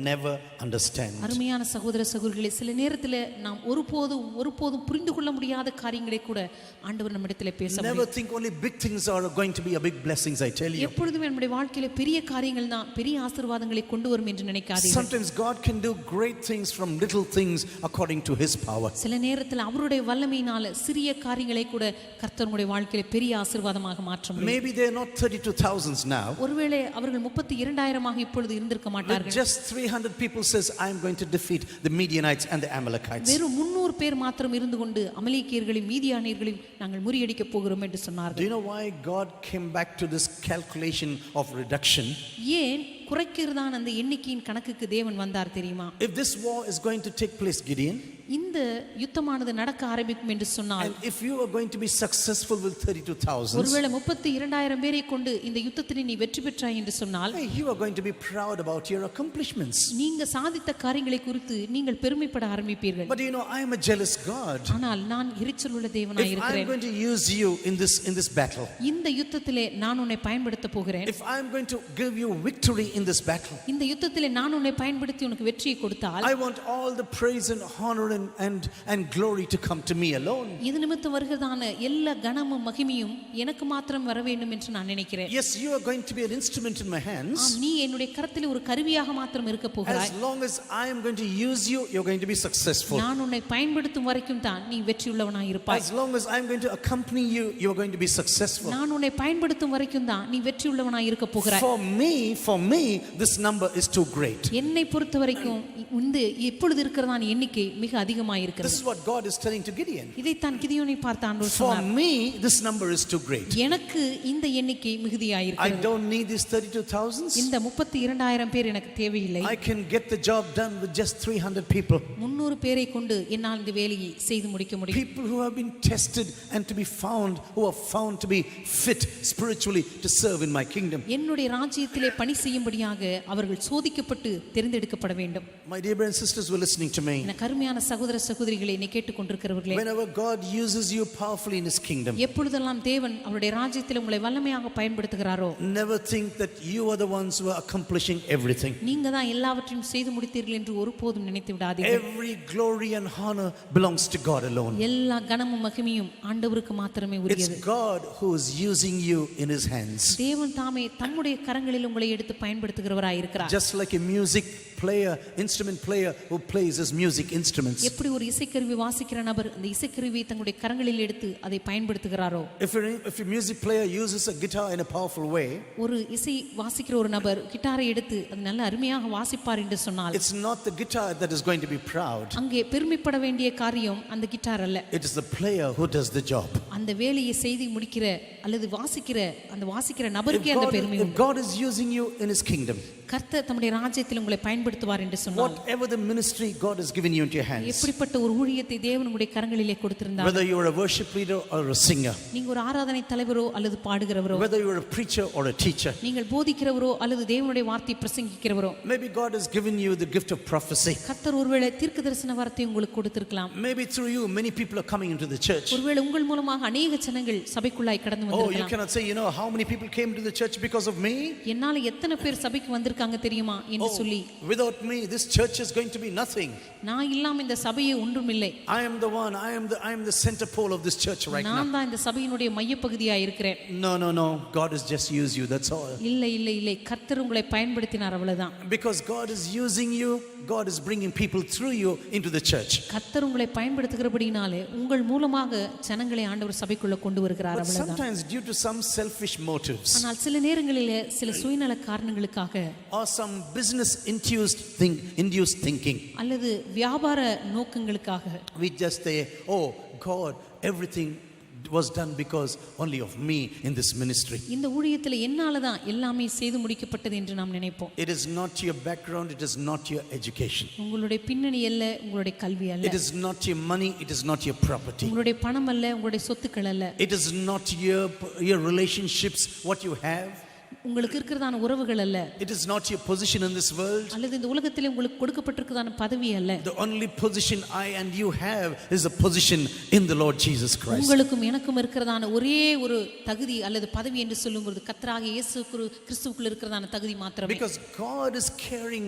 never understand. அருமையான சகோதர சகோதரிகளே, சில நேரத்தில் நாம் ஒருபோதும் புரிந்து கொள்ள முடியாத காரியங்களை கூட ஆண்டவர் நம்மிடத்தில் பேச முடியும். Never think only big things are going to be a big blessings, I tell you. எப்பொழுதுமே நம்முடைய வாழ்க்கையில பெரிய காரியங்கள் தான் பெரிய ஆசீர்வாதங்களை கொண்டு வரும் என்று நினைக்காதீர்கள். Sometimes God can do great things from little things according to his power. சில நேரத்தில் அவருடைய வல்லமையினால சிறிய காரியங்களை கூட கர்த்தர் உங்களுடைய வாழ்க்கையில பெரிய ஆசீர்வாதமாக மாற்ற முடியும். Maybe they are not 32,000 now. ஒருவேளை அவர்கள் 32,000 ஆக இப்பொழுது இருந்திருக்க மாட்டார்கள். Just 300 people says I am going to defeat the Midianites and the Amalekites. வெறும் 300 பேர் மாத்திரம் இருந்து கொண்டு அமலேக்கியர்களையும் மீதியானியர்களையும் நாங்கள் முறியடிக்க போகிறோம் என்று சொன்னார்கள். Do you know why God came back to this calculation of reduction? ஏன் குறைக்கிறதான அந்த எண்ணிக்கையின் கணக்குக்கு தேவன் வந்தார் தெரியுமா? If this war is going to take place, Gideon, இந்த யுத்தமானது நடக்க ஆரம்பிக்கும் என்று சொன்னால், and if you are going to be successful with 32,000, ஒருவேளை 32,000 பேரை கொண்டு இந்த யுத்தத்தில் நீ வெற்றி பெற்றாய் என்று சொன்னால், you are going to be proud about your accomplishments. நீங்க சாதித்த காரியங்களை குறித்து நீங்கள் பெருமைப்பட ஆரம்பிப்பீர்கள். But you know, I am a jealous God. ஆனால் நான் எரிச்சலுள்ள தேவனாய் If I am இருக்கிறேன். going to use you in this battle, இந்த யுத்தத்திலே நான் உன்னை பயன்படுத்த போகிறேன். if I am going to give you victory in this battle, இந்த யுத்தத்திலே நான் உன்னை பயன்படுத்தி உனக்கு வெற்றியை கொடுத்தால், I want all the praise and honor and glory to come to me alone. இது நிமித்தம் வருகிறதான எல்லா கனமும் மகிமையும் எனக்கு மாத்திரம் வர வேண்டும் என்று நான் நினைக்கிறேன். Yes, you are going to be an instrument in my hands. நீ என்னுடைய கரத்திலே ஒரு கருவியாக மாத்திரம் இருக்க போகிறாய். As long as I am going to use you, you are going to be successful. நான் உன்னை பயன்படுத்தும் வரைக்கும் தான் நீ வெற்றியுள்ளவனாய் இருப்பாய். As long as I am going to accompany you, you are going to be successful. நான் உன்னை பயன்படுத்தும் வரைக்கும் தான் நீ வெற்றியுள்ளவனாய் இருக்க போகிறாய். For me this number is too great. என்னை பொறுத்த வரைக்கும் இந்த எப்பொழுது இருக்கிறதான எண்ணிக்கை மிக அதிகமாய் இருக்கிறது. This is what God is telling to Gideon. இதைத்தான் கிதியோனை பார்த்த ஆண்டவர் For சொன்னார். me this number is too great. எனக்கு இந்த எண்ணிக்கை மிகுதியாய் I இருக்கிறது. don't need these 32,000. இந்த 32,000 பேர் எனக்கு தேவையில்லை. I can get the job done with just 300 people. 300 பேரை கொண்டு என்னால் இந்த வேலையை செய்து முடிக்க முடியும். People who have been tested and to be found, who are found to be fit spiritually to serve in my kingdom. என்னுடைய ராஜ்யத்திலே பணி செய்யும்படியாக அவர்கள் சோதிக்கப்பட்டு தெரிந்தெடுக்கப்பட வேண்டும். My dear brothers and sisters who are listening to me, எனக்கு அருமையான சகோதர சகோதரிகளே, என்னை கேட்டுக்கொண்டிருக்கிறவர்களே, whenever God uses you powerfully in his kingdom, எப்பொழுதெல்லாம் தேவன் அவருடைய ராஜ்யத்தில் உங்களை வல்லமையாக பயன்படுத்துகிறாரோ, never think that you are the ones who are accomplishing everything. நீங்க தான் எல்லாவற்றையும் செய்து முடித்தீர்கள் என்று ஒருபோதும் நினைத்து விடாதீர்கள். Every glory and honor belongs to God alone. எல்லா கனமும் மகிமையும் ஆண்டவருக்கு மாத்திரமே உரியது. It's God who is using you in his hands. தேவன் தாமே தம்முடைய கரங்களில் உங்களை எடுத்து பயன்படுத்துகிறவராய் இருக்கிறார். Just like a music instrument player who plays his music instruments. எப்படி ஒரு இசைக்கருவி வாசிக்கிற நபர் அந்த இசைக்கருவியை தங்களுடைய கரங்களில் எடுத்து அதை பயன்படுத்துகிறாரோ, If a music player uses a guitar in a powerful way, ஒரு இசை வாசிக்கிற ஒரு நபர் கிட்டாரை எடுத்து அது நல்ல அருமையாக வாசிப்பார் என்று சொன்னால், it's not the guitar that is going to be proud. அங்கே பெருமைப்பட வேண்டிய காரியம் அந்த கிட்டார் அல்ல, It is the player who does the job. அந்த வேலையை செய்து முடிக்கிற அல்லது வாசிக்கிற நபருக்கே அந்த பெருமை If உண்டு. God is using you in his kingdom, கர்த்தர் தம்முடைய ராஜ்யத்தில் உங்களை பயன்படுத்துவார் என்று சொன்னால், whatever the ministry God has given you into your hands, எப்படிப்பட்ட ஒரு ஊழியத்தை தேவன் உங்களுடைய கரங்களிலே கொடுத்திருந்தார், whether you are a worship leader or a singer, நீங்க ஒரு ஆராதனை தலைவரோ அல்லது பாடுகிறவரோ, whether you are a preacher or a teacher, நீங்கள் போதிக்கிறவரோ அல்லது தேவனுடைய வார்த்தை பிரசங்கிக்கிறவரோ, maybe God has given you the gift of prophecy. கர்த்தர் ஒருவேளை தீர்க்கதரிசன வரத்தை உங்களுக்கு கொடுத்திருக்கலாம். Maybe through you many people are coming into the church. ஒருவேளை உங்கள் மூலமாக அநேக ஜனங்கள் சபைக்குள்ளாய் கடந்து Oh, you வந்திருக்கலாம். cannot say, how many people came to the church because of me? என்னால எத்தனை பேர் சபைக்கு வந்திருக்காங்க தெரியுமா என்று சொல்லி, Without me this church is going to be nothing. நான் இல்லாம இந்த சபையே ஒன்றுமில்லை, I am the one, I am the center pole of this church right now. நான் தான் இந்த சபையினுடைய மையப்பகுதியா இருக்கிறேன். No, God has just used you, that's all. இல்லை, கர்த்தர் உங்களை பயன்படுத்தினார், அவ்வளவுதான். Because God is using you, God is bringing people through you into the church. கர்த்தர் உங்களை பயன்படுத்துகிறபடினாலே உங்கள் மூலமாக ஜனங்களை ஆண்டவர் சபைக்குள்ள கொண்டு வருகிறார், But அவ்வளவுதான். sometimes due to some selfish motives ஆனால் சில நேரங்களிலே சில சுயநல காரணங்களுக்காக or some business induced thinking, அல்லது வியாபார நோக்கங்களுக்காக we just say, God, everything was done because only of me in this ministry. இந்த ஊழியத்தில் என்னால தான் எல்லாமே செய்து முடிக்கப்பட்டது என்று நாம் நினைப்போம். It is not your background, it is not your education, உங்களுடைய பின்னணி அல்ல, உங்களுடைய கல்வி அல்ல, it is not your money, it is not your property, உங்களுடைய பணம் அல்ல, உங்களுடைய சொத்துக்கள் அல்ல, it is not your relationships, what you have, உங்களுக்கு இருக்கிறதான உறவுகள் அல்ல, it is not your position in this world. அல்லது இந்த உலகத்தில் உங்களுக்கு கொடுக்கப்பட்டிருக்கிறதான பதவி அல்ல. The only position I and you have is a position in the Lord Jesus Christ. உங்களுக்கும் எனக்கும் இருக்கிறதான ஒரே ஒரு தகுதி அல்லது பதவி என்று சொல்லும்போது கர்த்தராகிய இயேசு கிறிஸ்துவுக்குள் இருக்கிறதான தகுதி மாத்திரமே. Because God is caring,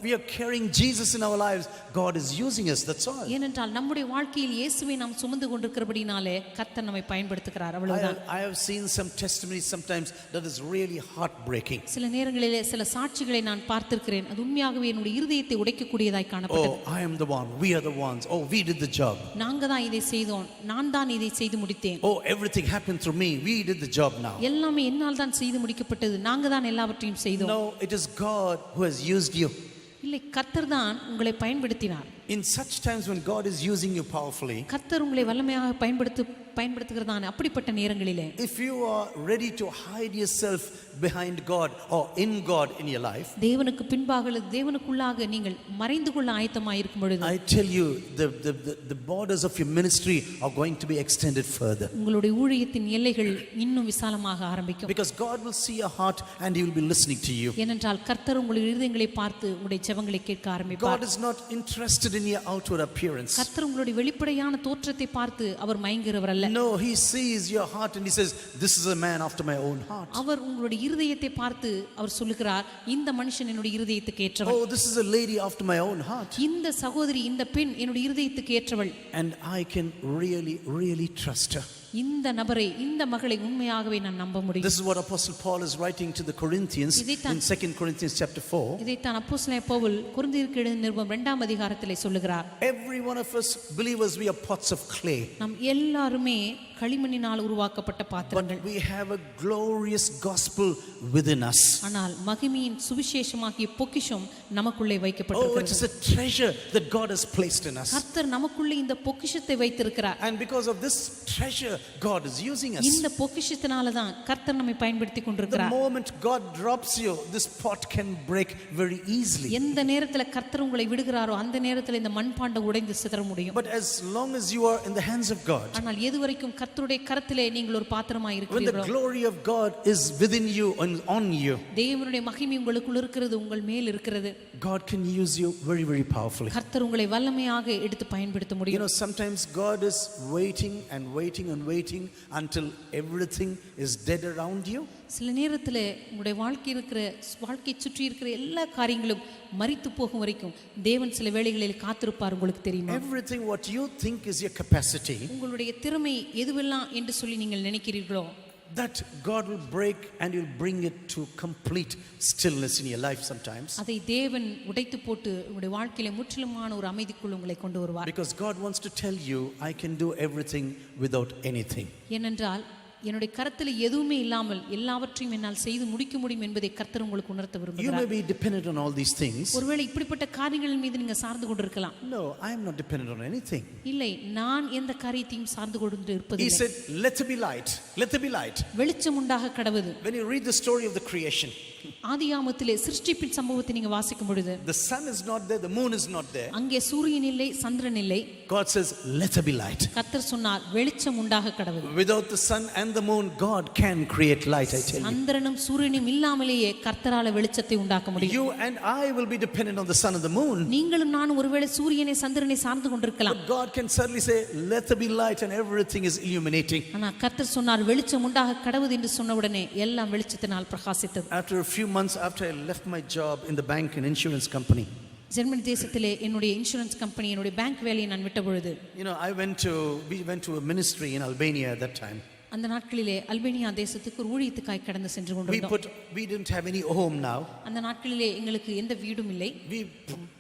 we are carrying Jesus in our lives, God is using us, that's all. ஏனென்றால் நம்முடைய வாழ்க்கையில் இயேசுவை நாம் சுமந்து கொண்டிருக்கிறபடினாலே கர்த்தர் நம்மை பயன்படுத்துகிறார், அவ்வளவுதான். I have seen some testimonies sometimes that is really heartbreaking. சில நேரங்களிலே சில சாட்சிகளை நான் பார்த்திருக்கிறேன், அது உண்மையாகவே என்னுடைய இருதயத்தை உடைக்கக்கூடியதாய் காணப்பட்டது. I am the one, we are the ones, we did the job, நாங்க தான் இதை செய்தோம், நான் தான் இதை செய்து முடித்தேன், everything happened through me, we did the job now. எல்லாமே என்னால் தான் செய்து முடிக்கப்பட்டது, நாங்க தான் எல்லாவற்றையும் செய்தோம். No, it is God who has used you. இல்லை, கர்த்தர் தான் உங்களை பயன்படுத்தினார். In such times when God is using you powerfully, கர்த்தர் உங்களை வல்லமையாக பயன்படுத்துகிறதான அப்படிப்பட்ட நேரங்களிலே, if you are ready to hide yourself behind God or in God in your life, தேவனுக்கு பின்பாக அல்லது தேவனுக்குள்ளாக நீங்கள் மறைந்து கொள்ள ஆயத்தமாக இருக்கும் பொழுது, I tell you the borders of your ministry are going to be extended further. உங்களுடைய ஊழியத்தின் எல்லைகள் இன்னும் விசாலமாக ஆரம்பிக்கும். Because God will see your heart and he will be listening to you. ஏனென்றால் கர்த்தர் உங்களுடைய இருதயங்களை பார்த்து உங்களுடைய ஜெபங்களை கேட்க ஆரம்பிப்பார். God is not interested in your outward appearance. கர்த்தர் உங்களுடைய வெளிப்படையான தோற்றத்தை பார்த்து அவர் மயங்குகிறவர் அல்ல. No, he sees your heart and he says, this is a man after my own heart. அவர் உங்களுடைய இருதயத்தை பார்த்து அவர் சொல்லுகிறார், இந்த மனுஷன் என்னுடைய இருதயத்துக்கு ஏற்றவள். This is a lady after my own heart. இந்த சகோதரி, இந்த பெண் என்னுடைய இருதயத்துக்கு ஏற்றவள். And I can really trust her. இந்த நபரை, இந்த மகளை உண்மையாகவே நான் நம்ப முடியும். This is what Apostle Paul is writing to the Corinthians in 2 Corinthians chapter 4. இதைத்தான் அப்போஸ்தலனாகிய பவுல் கொரிந்தியருக்கு எழுதின நிருபம் 2ஆம் அதிகாரத்திலே சொல்லுகிறார். Every one of us believers, we are pots of clay. நாம் எல்லாருமே களிமண்ணினால் உருவாக்கப்பட்ட பாத்திரங்கள். But we have a glorious gospel within us. ஆனால் மகிமையின் சுவிசேஷமாகிய பொக்கிஷம் நமக்குள்ளே வைக்கப்பட்டிருக்கிறது. It is a treasure that God has placed in us. கர்த்தர் நமக்குள்ளே இந்த பொக்கிஷத்தை வைத்திருக்கிறார். And because of this treasure, God is using us. இந்த பொக்கிஷத்தினால தான் கர்த்தர் நம்மை பயன்படுத்தி கொண்டிருக்கிறார். The moment God drops you, this pot can break very easily. எந்த நேரத்துல கர்த்தர் உங்களை விடுகிறாரோ அந்த நேரத்துல இந்த மண்பாண்டம் உடைந்து சிதற முடியும். But as long as you are in the hands of God, ஆனால் எதுவரைக்கும் கர்த்தருடைய கரத்திலே நீங்கள் ஒரு பாத்திரமாய் இருக்கிறீர்களோ, when the glory of God is within you and on you, தேவனுடைய மகிமை உங்களுக்குள் இருக்கிறது, உங்கள் மேல் இருக்கிறது, God can use you very powerfully. கர்த்தர் உங்களை வல்லமையாக எடுத்து பயன்படுத்த முடியும். Sometimes God is waiting until everything is dead around you. சில நேரத்துல உங்களுடைய வாழ்க்கை சுற்றி இருக்கிற எல்லா காரியங்களும் மரித்து போகும் வரைக்கும் தேவன் சில வேளைகளில் காத்திருப்பார். உங்களுக்கு தெரியுமா? Everything what you think is your capacity, உங்களுடைய திறமை எதுவெல்லாம் என்று சொல்லி நீங்கள் நினைக்கிறீர்களோ, that God will break and you'll bring it to complete stillness in your life sometimes. அதை தேவன் உடைத்து போட்டு உங்களுடைய வாழ்க்கையில முற்றிலுமான ஒரு அமைதிக்குள் உங்களை கொண்டு வருவார். Because God wants to tell you, I can do everything without anything. ஏனென்றால் என்னுடைய கரத்தில் எதுவுமே இல்லாமல் எல்லாவற்றையும் என்னால் செய்து முடிக்க முடியும் என்பதை கர்த்தர் உங்களுக்கு உணர்த்த விரும்புகிறார். You may be dependent on all these things. ஒருவேளை இப்படிப்பட்ட காரியங்களின் மீது நீங்க சார்ந்து கொண்டிருக்கலாம். No, I am not dependent on anything. இல்லை, நான் எந்த காரியத்தையும் சார்ந்து கொண்டு இருப்பதில்லை. He said, let there be light. Let there be light. வெளிச்சம் உண்டாக கடவுது. When you read the story of the creation, ஆதியாகமத்திலே சிருஷ்டிப்பின் சம்பவத்தை நீங்க வாசிக்கும் பொழுது, the sun is not there, the moon is not there. அங்கே சூரியன் இல்லை, சந்திரன் இல்லை. God says, let there be light. கர்த்தர் சொன்னார் வெளிச்சம் உண்டாக கடவுது. Without the sun and the moon, God can create light, I tell you. சந்திரனும் சூரியனும் இல்லாமலேயே கர்த்தரால வெளிச்சத்தை உண்டாக்க முடியும். You and I will be dependent on the sun and the moon. நீங்களும் நானும் ஒருவேளை சூரியனை சந்திரனை சார்ந்து கொண்டிருக்கலாம். But God can certainly say, let there be light, and everything is illuminating. ஆனா கர்த்தர் சொன்னார் வெளிச்சம் உண்டாக கடவுது என்று சொன்ன உடனே எல்லாம் வெளிச்சத்தினால் பிரகாசித்தது. After a few months after I left my job in the bank and insurance company, Germany தேசத்திலே என்னுடைய இன்சூரன்ஸ் கம்பெனி என்னுடைய பேங்க் வேலையை நான் விட்ட பொழுது, we went to a ministry in Albania at that time. அந்த நாட்களிலே அல்பேனியா தேசத்துக்கு ஒரு ஊழியத்துக்காய் கடந்து சென்று கொண்டிருந்தோம். We didn't have any home now. அந்த நாட்களிலே எங்களுக்கு எந்த வீடும் இல்லை.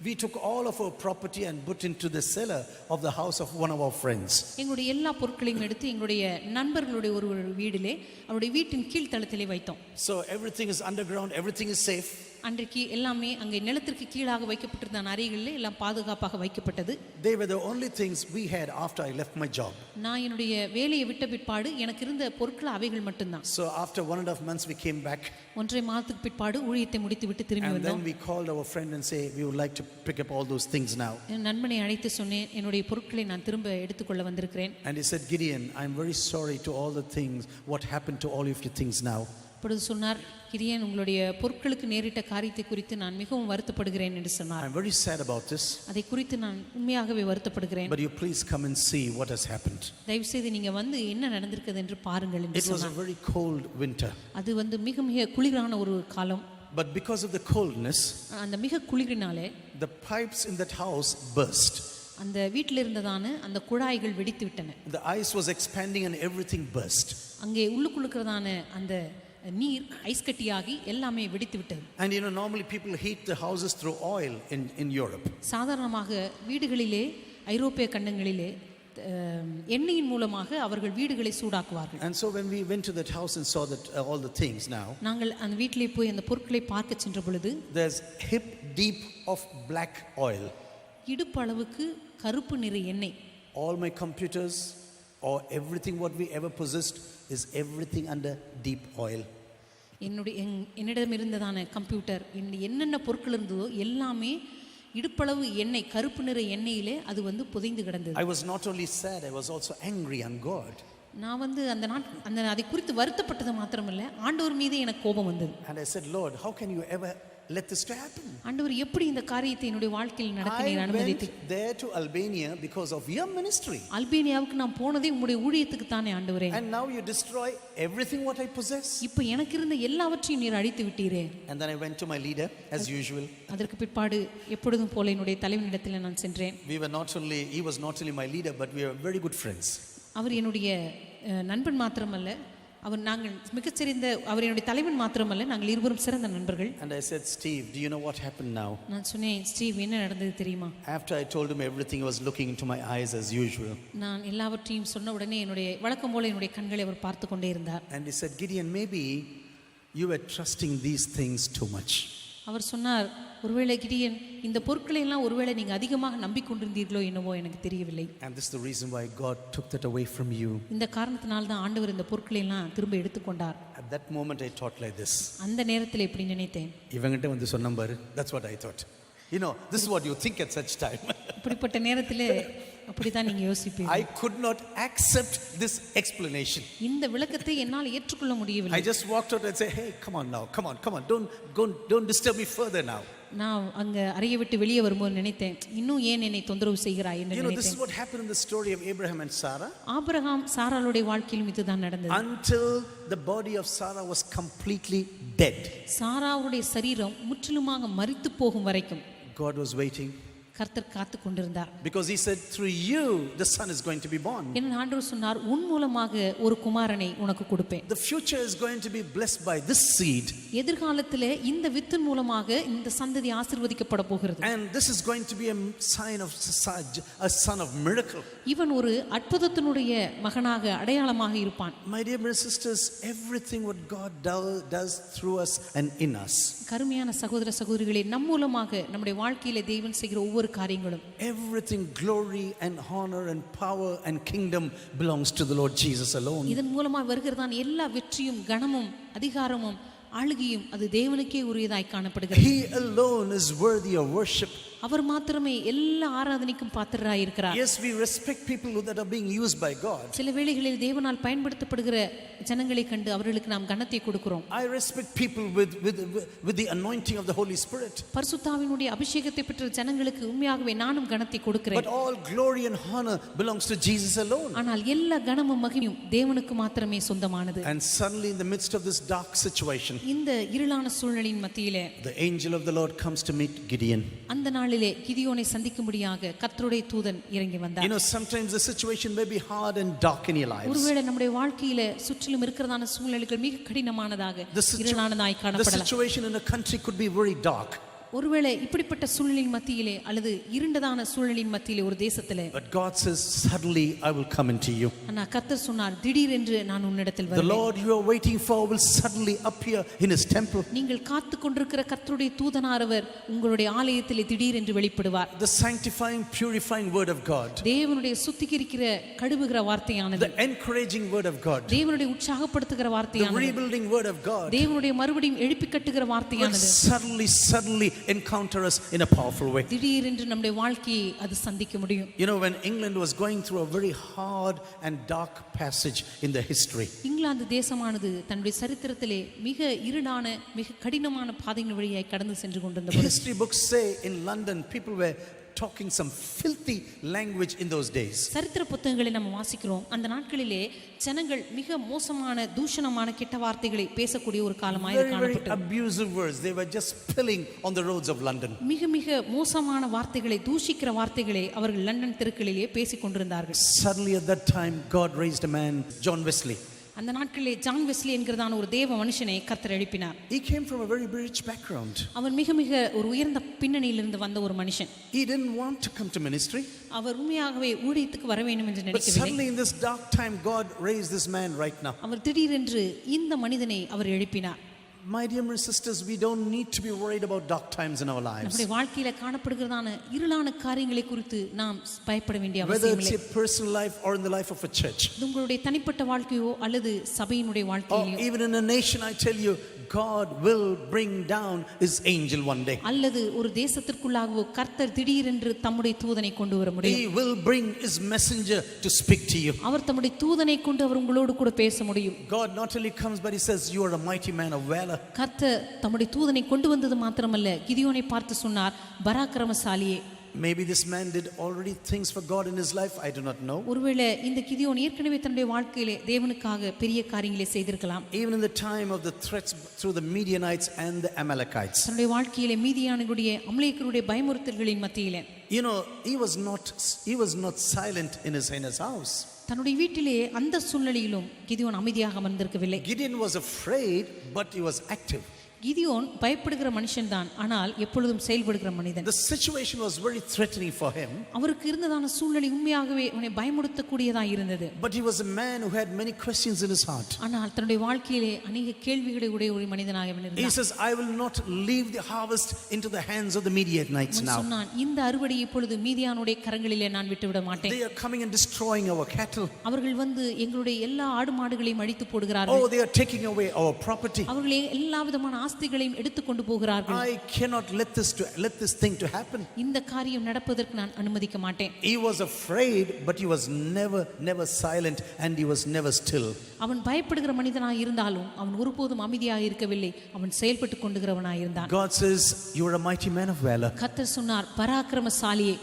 We took all of our property and put into the cellar of the house of one of our friends. எங்களுடைய எல்லா பொருட்களையும் எடுத்து எங்களுடைய நண்பர்களுடைய ஒரு வீட்டிலே அவருடைய வீட்டின் கீழ் தளத்திலே வைத்தோம். So everything is underground, everything is safe. அன்றைக்கு எல்லாமே அங்கே நிலத்திற்கு கீழாக வைக்கப்பட்டிருந்த அறைகளில் எல்லாம் பாதுகாப்பாக வைக்கப்பட்டது. They were the only things we had after I left my job. நான் என்னுடைய வேலையை விட்ட பிற்பாடு எனக்கு இருந்த பொருட்கள் அவைகள் மட்டும்தான். So after 1.5 months we came back. ஒன்றரை மாதத்துக்கு பிற்பாடு ஊழியத்தை முடித்துவிட்டு திரும்பி வந்தோம். And then we called our friend and say we would like to pick up all those things now. என் நண்பனை அழைத்து சொன்னேன், என்னுடைய பொருட்களை நான் திரும்ப எடுத்துக்கொள்ள வந்திருக்கிறேன். And he said, Gideon, I'm very sorry to all the things what happened to all of your things now. அப்பொழுது சொன்னார், கிதியோன், உங்களுடைய பொருட்களுக்கு நேரிட்ட காரியத்தை குறித்து நான் மிகவும் வருத்தப்படுகிறேன் என்று சொன்னார். I'm very sad about this. அதை குறித்து நான் உண்மையாகவே வருத்தப்படுகிறேன். But you please come and see what has happened. தயவு செய்து நீங்க வந்து என்ன நடந்திருக்கிறது என்று பாருங்கள் என்று சொன்னார். It was a very cold winter. அது வந்து மிக மிக குளிரான ஒரு காலம். But because of the coldness, அந்த மிக குளிரினாலே the pipes in that house burst. அந்த வீட்டில் இருந்ததான அந்த குழாய்கள் வெடித்து விட்டன. The ice was expanding and everything burst. அங்கே உள்ளுக்குள்ளதான அந்த நீர் ஐஸ் கட்டியாகி எல்லாமே வெடித்து விட்டது. And normally people heat the houses through oil in Europe. சாதாரணமாக வீடுகளிலே ஐரோப்பிய கண்டங்களிலே எண்ணெயின் மூலமாக அவர்கள் வீடுகளை சூடாக்குவார்கள். And so when we went to that house and saw that all the things now, நாங்கள் அந்த வீட்டிலே போய் அந்த பொருட்களை பார்க்க சென்ற பொழுது, there's hip deep of black oil. இடுப்பு அளவுக்கு கருப்பு நிற எண்ணெய். All my computers or everything what we ever possessed is everything under deep oil. என்னிடம் இருந்ததான கம்ப்யூட்டர், என்னென்ன பொருட்கள் இருந்ததோ எல்லாமே இடுப்பளவு எண்ணெய், கருப்பு நிற எண்ணெயிலே அது வந்து புதைந்து கிடந்தது. I was not only sad, I was also angry on God. நான் வந்து அந்த அதை குறித்து வருத்தப்பட்டது மாத்திரமல்ல, ஆண்டவர் மீது எனக்கு கோபம் வந்தது. And I said, Lord, how can you ever let this to happen? ஆண்டவர், எப்படி இந்த காரியத்தை என்னுடைய வாழ்க்கையில் நடக்க நீர் அனுமதித்தீர்? I went there to Albania because of your ministry. அல்பேனியாவுக்கு நான் போனதே உம்முடைய ஊழியத்துக்கு தானே ஆண்டவரே. And now you destroy everything what I possess. இப்போ எனக்கு இருந்த எல்லாவற்றையும் நீர் அழித்து விட்டீரே. And then I went to my leader as usual. அதற்கு பிற்பாடு எப்பொழுதும் போல என்னுடைய தலைவனிடத்தில் நான் சென்றேன். He was not only my leader, but we were very good friends. அவர் என்னுடைய நண்பன் மாத்திரமல்ல, நாங்கள் மிகச்சிறந்த அவர் என்னுடைய தலைவன் மாத்திரமல்ல, நாங்கள் இருவரும் சிறந்த நண்பர்கள். And I said, Steve, do you know what happened now? நான் சொன்னேன், ஸ்டீவ், என்ன நடந்தது தெரியுமா? After I told him everything, he was looking into my eyes as usual. நான் எல்லாவற்றையும் சொன்ன உடனே என்னுடைய வழக்கம் போல என்னுடைய கண்களை அவர் பார்த்து கொண்டே இருந்தார். And he said, Gideon, maybe you were trusting these things too much. அவர் சொன்னார், ஒருவேளை கிடியன், இந்த பொருட்களை எல்லாம் ஒருவேளை நீங்க அதிகமாக நம்பிக்கொண்டிருந்தீர்களோ என்னவோ எனக்கு தெரியவில்லை. And this is the reason why God took that away from you. இந்த காரணத்தினால தான் ஆண்டவர் இந்த பொருட்களை எல்லாம் திரும்ப எடுத்துக்கொண்டார். At that moment I thought like this. அந்த நேரத்தில் இப்படி நினைத்தேன். இவங்கிட்ட வந்து சொன்ன பாரு, that's what I thought. This is what you think at such time. இப்படிப்பட்ட நேரத்திலே அப்படிதான் நீங்க யோசிப்பீங்க. I could not accept this explanation. இந்த விளக்கத்தை என்னால் ஏற்றுக்கொள்ள முடியவில்லை. I just walked out and said, hey, come on now, come on, don't disturb me further now. நான் அங்க அறையை விட்டு வெளியே வரும்போது நினைத்தேன், இன்னும் ஏன் என்னை தொந்தரவு செய்கிறாய் என்று நினைத்தேன். This is what happened in the story of Abraham and Sarah. Abraham சாராளுடைய வாழ்க்கையிலும் இதுதான் நடந்தது. Until the body of Sarah was completely dead. சாராவுடைய சரீரம் முற்றிலுமாக மரித்து போகும் வரைக்கும் God was waiting. கர்த்தர் காத்து கொண்டிருந்தார். Because he said, through you the son is going to be born. என்ன ஆண்டவர் சொன்னார், உன் மூலமாக ஒரு குமாரனை உனக்கு கொடுப்பேன். The future is going to be blessed by this seed. எதிர்காலத்திலே இந்த வித்தின் மூலமாக இந்த சந்ததி ஆசீர்வதிக்கப்பட போகிறது. And this is going to be a sign of a son of miracle. இவன் ஒரு அற்புதத்தினுடைய மகனாக அடையாளமாக இருப்பான். My dear brothers and sisters, everything what God does through us and in us. கருமையான சகோதர சகோதரிகளே, நம் மூலமாக நம்முடைய வாழ்க்கையிலே தேவன் செய்கிற ஒவ்வொரு காரியங்களும், everything, glory and honor and power and kingdom belongs to the Lord Jesus alone. இதன் மூலமா வருகிறதான் எல்லா வெற்றியும் கனமும் அதிகாரமும் ஆளுகையும் அது தேவனுக்கே உரியதாய் காணப்படுகிறது. He alone is worthy of worship. அவர் மாத்திரமே எல்லா ஆராதனைக்கும் பாத்திரராய் இருக்கிறார். Yes, we respect people that are being used by God. சில வேளைகளில் தேவனால் பயன்படுத்தப்படுகிற ஜனங்களை கண்டு அவர்களுக்கு நாம் கனத்தை கொடுக்கிறோம். I respect people with the anointing of the Holy Spirit. பரிசுத்தாவினுடைய அபிஷேகத்தை பெற்ற ஜனங்களுக்கு உண்மையாகவே நானும் கனத்தை கொடுக்கிறேன். But all glory and honor belongs to Jesus alone. ஆனால் எல்லா கனமும் மகிமையும் தேவனுக்கு மாத்திரமே சொந்தமானது. And suddenly in the midst of this dark situation, இந்த இருளான சூழ்நிலையின் மத்தியிலே the angel of the Lord comes to meet Gideon. அந்த நாளிலே கிதியோனை சந்திக்கும்படியாக கர்த்தருடைய தூதன் இறங்கி வந்தார். You know, sometimes the situation may be hard and dark in your lives. ஒருவேளை நம்முடைய வாழ்க்கையில சுற்றிலும் இருக்கிறதான சூழ்நிலைகள் மிக கடினமானதாக இருளானதாய் காணப்படலாம். The situation in a country could be very dark. ஒருவேளை இப்படிப்பட்ட சூழ்நிலையின் மத்தியிலே அல்லது இருண்டதான சூழ்நிலையின் மத்தியிலே ஒரு தேசத்திலே, but God says, suddenly I will come into you. ஆனா கர்த்தர் சொன்னார், திடீரென்று நான் உன்னிடத்தில் வருவேன். The Lord you are waiting for will suddenly appear in his temple. நீங்கள் காத்துக் கொண்டிருக்கிற கர்த்தருடைய தூதனானவர் உங்களுடைய ஆலயத்திலே திடீரென்று வெளிப்படுவார். The sanctifying, purifying word of God, தேவனுடைய சுத்திகரிக்கிற கழுவுகிற வார்த்தையானது, the encouraging word of God, தேவனுடைய உற்சாகப்படுத்துகிற the வார்த்தையானது, rebuilding word of God, தேவனுடைய மறுபடியும் எழுப்பி கட்டுகிற வார்த்தையானது suddenly encounter us in a powerful way. திடீரென்று நம்முடைய வாழ்க்கையை அது சந்திக்க முடியும். You know, when England was going through a very hard and dark passage in the history, England தேசமானது தன்னுடைய சரித்திரத்திலே மிக இருளான மிக கடினமான பாதைகள் வழியாய் கடந்து சென்று கொண்டிருந்தது. history books say in London people were talking some filthy language in those days. சரித்திர புத்தகங்களை நம்ம வாசிக்கிறோம், அந்த நாட்களிலே ஜனங்கள் மிக மோசமான தூஷணமான கெட்ட வார்த்தைகளை பேசக்கூடிய ஒரு காலமாய் காணப்பட்டது. Very abusive words, they were just spilling on the roads of London. மிக மிக மோசமான வார்த்தைகளை, தூஷிக்கிற வார்த்தைகளை அவர்கள் லண்டன் தெருக்களிலே பேசிக் கொண்டிருந்தார்கள். Suddenly at that time God raised a man, John Wesley. அந்த நாட்களிலே ஜான் வெஸ்லி என்கிறதான ஒரு தேவ மனுஷனை கர்த்தர் எழுப்பினார். He came from a very rich background. அவன் மிக மிக ஒரு உயர்ந்த பின்னணியிலிருந்து வந்த ஒரு மனுஷன். He didn't want to come to ministry. அவர் உண்மையாகவே ஊழியத்துக்கு வர வேண்டும் என்று But நினைக்கவில்லை. suddenly in this dark time God raised this man right now. அவர் திடீரென்று இந்த மனிதனை அவர் எழுப்பினார். My dear sisters, we don't need to be worried about dark times in our lives. நம்முடைய வாழ்க்கையில காணப்படுகிறதான இருளான காரியங்களை குறித்து நாம் பயப்பட வேண்டிய Whether அவசியம் it's இல்லை. a personal life or in the life of a church, உங்களுடைய தனிப்பட்ட வாழ்க்கையோ அல்லது சபையினுடைய or வாழ்க்கையிலோ, even in a nation, I tell you, God will bring down his angel one day. அல்லது ஒரு தேசத்திற்குள்ளாகவோ கர்த்தர் திடீரென்று தம்முடைய தூதனை கொண்டு வர முடியும். He will bring his messenger to speak to you. அவர் தம்முடைய தூதனை கொண்டு அவர் உங்களோடு கூட பேச முடியும். God not only comes but he says you are a mighty man of valor. கர்த்தர் தம்முடைய தூதனை கொண்டு வந்தது மாத்திரமல்ல, கிதியோனை பார்த்து சொன்னார், பராக்கிரமசாலியே. Maybe this man did already things for God in his life, I do not know. ஒருவேளை இந்த கிதியோன் ஏற்கனவே தன்னுடைய வாழ்க்கையிலே தேவனுக்காக பெரிய காரியங்களை செய்திருக்கலாம். Even in the time of the threats through the Midianites and the Amalekites, தன்னுடைய வாழ்க்கையிலே மீதியானுடைய அமலேக்கருடைய பயமுறுத்தல்களின் மத்தியிலே, you know, he was not silent in his house. தன்னுடைய வீட்டிலே அந்த சூழ்நிலையிலும் கிதியோன் அமைதியாக அமர்ந்திருக்கவில்லை. Gideon was afraid but he was active. Gideon பயப்படுகிற மனுஷன் தான், ஆனால் எப்பொழுதும் செயல்படுகிற மனிதன். The situation was very threatening for him. அவருக்கு இருந்ததான சூழ்நிலை உண்மையாகவே அவனை பயமுறுத்தக்கூடியதாக இருந்தது. But he was a man who had many questions in his heart. ஆனால் தன்னுடைய வாழ்க்கையிலே அநேக கேள்விகளை உடைய ஒரு மனிதனாக அவன் இருந்தான். He says, I will not leave the harvest into the hands of the Midianites now. சொன்னான், இந்த அறுவடை இப்பொழுது மீதியானுடைய கரங்களிலே நான் விட்டுவிட மாட்டேன். They are coming and destroying our cattle. அவர்கள் வந்து எங்களுடைய எல்லா ஆடு மாடுகளையும் அழித்து போடுகிறார்கள். Oh, they are taking away our property. அவர்களே எல்லா விதமான ஆஸ்திகளையும் எடுத்து கொண்டு போகிறார்கள். I cannot let this thing to happen. இந்த காரியம் நடப்பதற்கு நான் அனுமதிக்க மாட்டேன். He was afraid but he was never silent and he was never still. அவன் பயப்படுகிற மனிதனாக இருந்தாலும் அவன் ஒருபோதும் அமைதியாக இருக்கவில்லை, அவன் செயல்பட்டு கொண்டுகிறவனாக இருந்தான். God says you are a mighty man of valor. கர்த்தர் சொன்னார், பராக்கிரமசாலியே.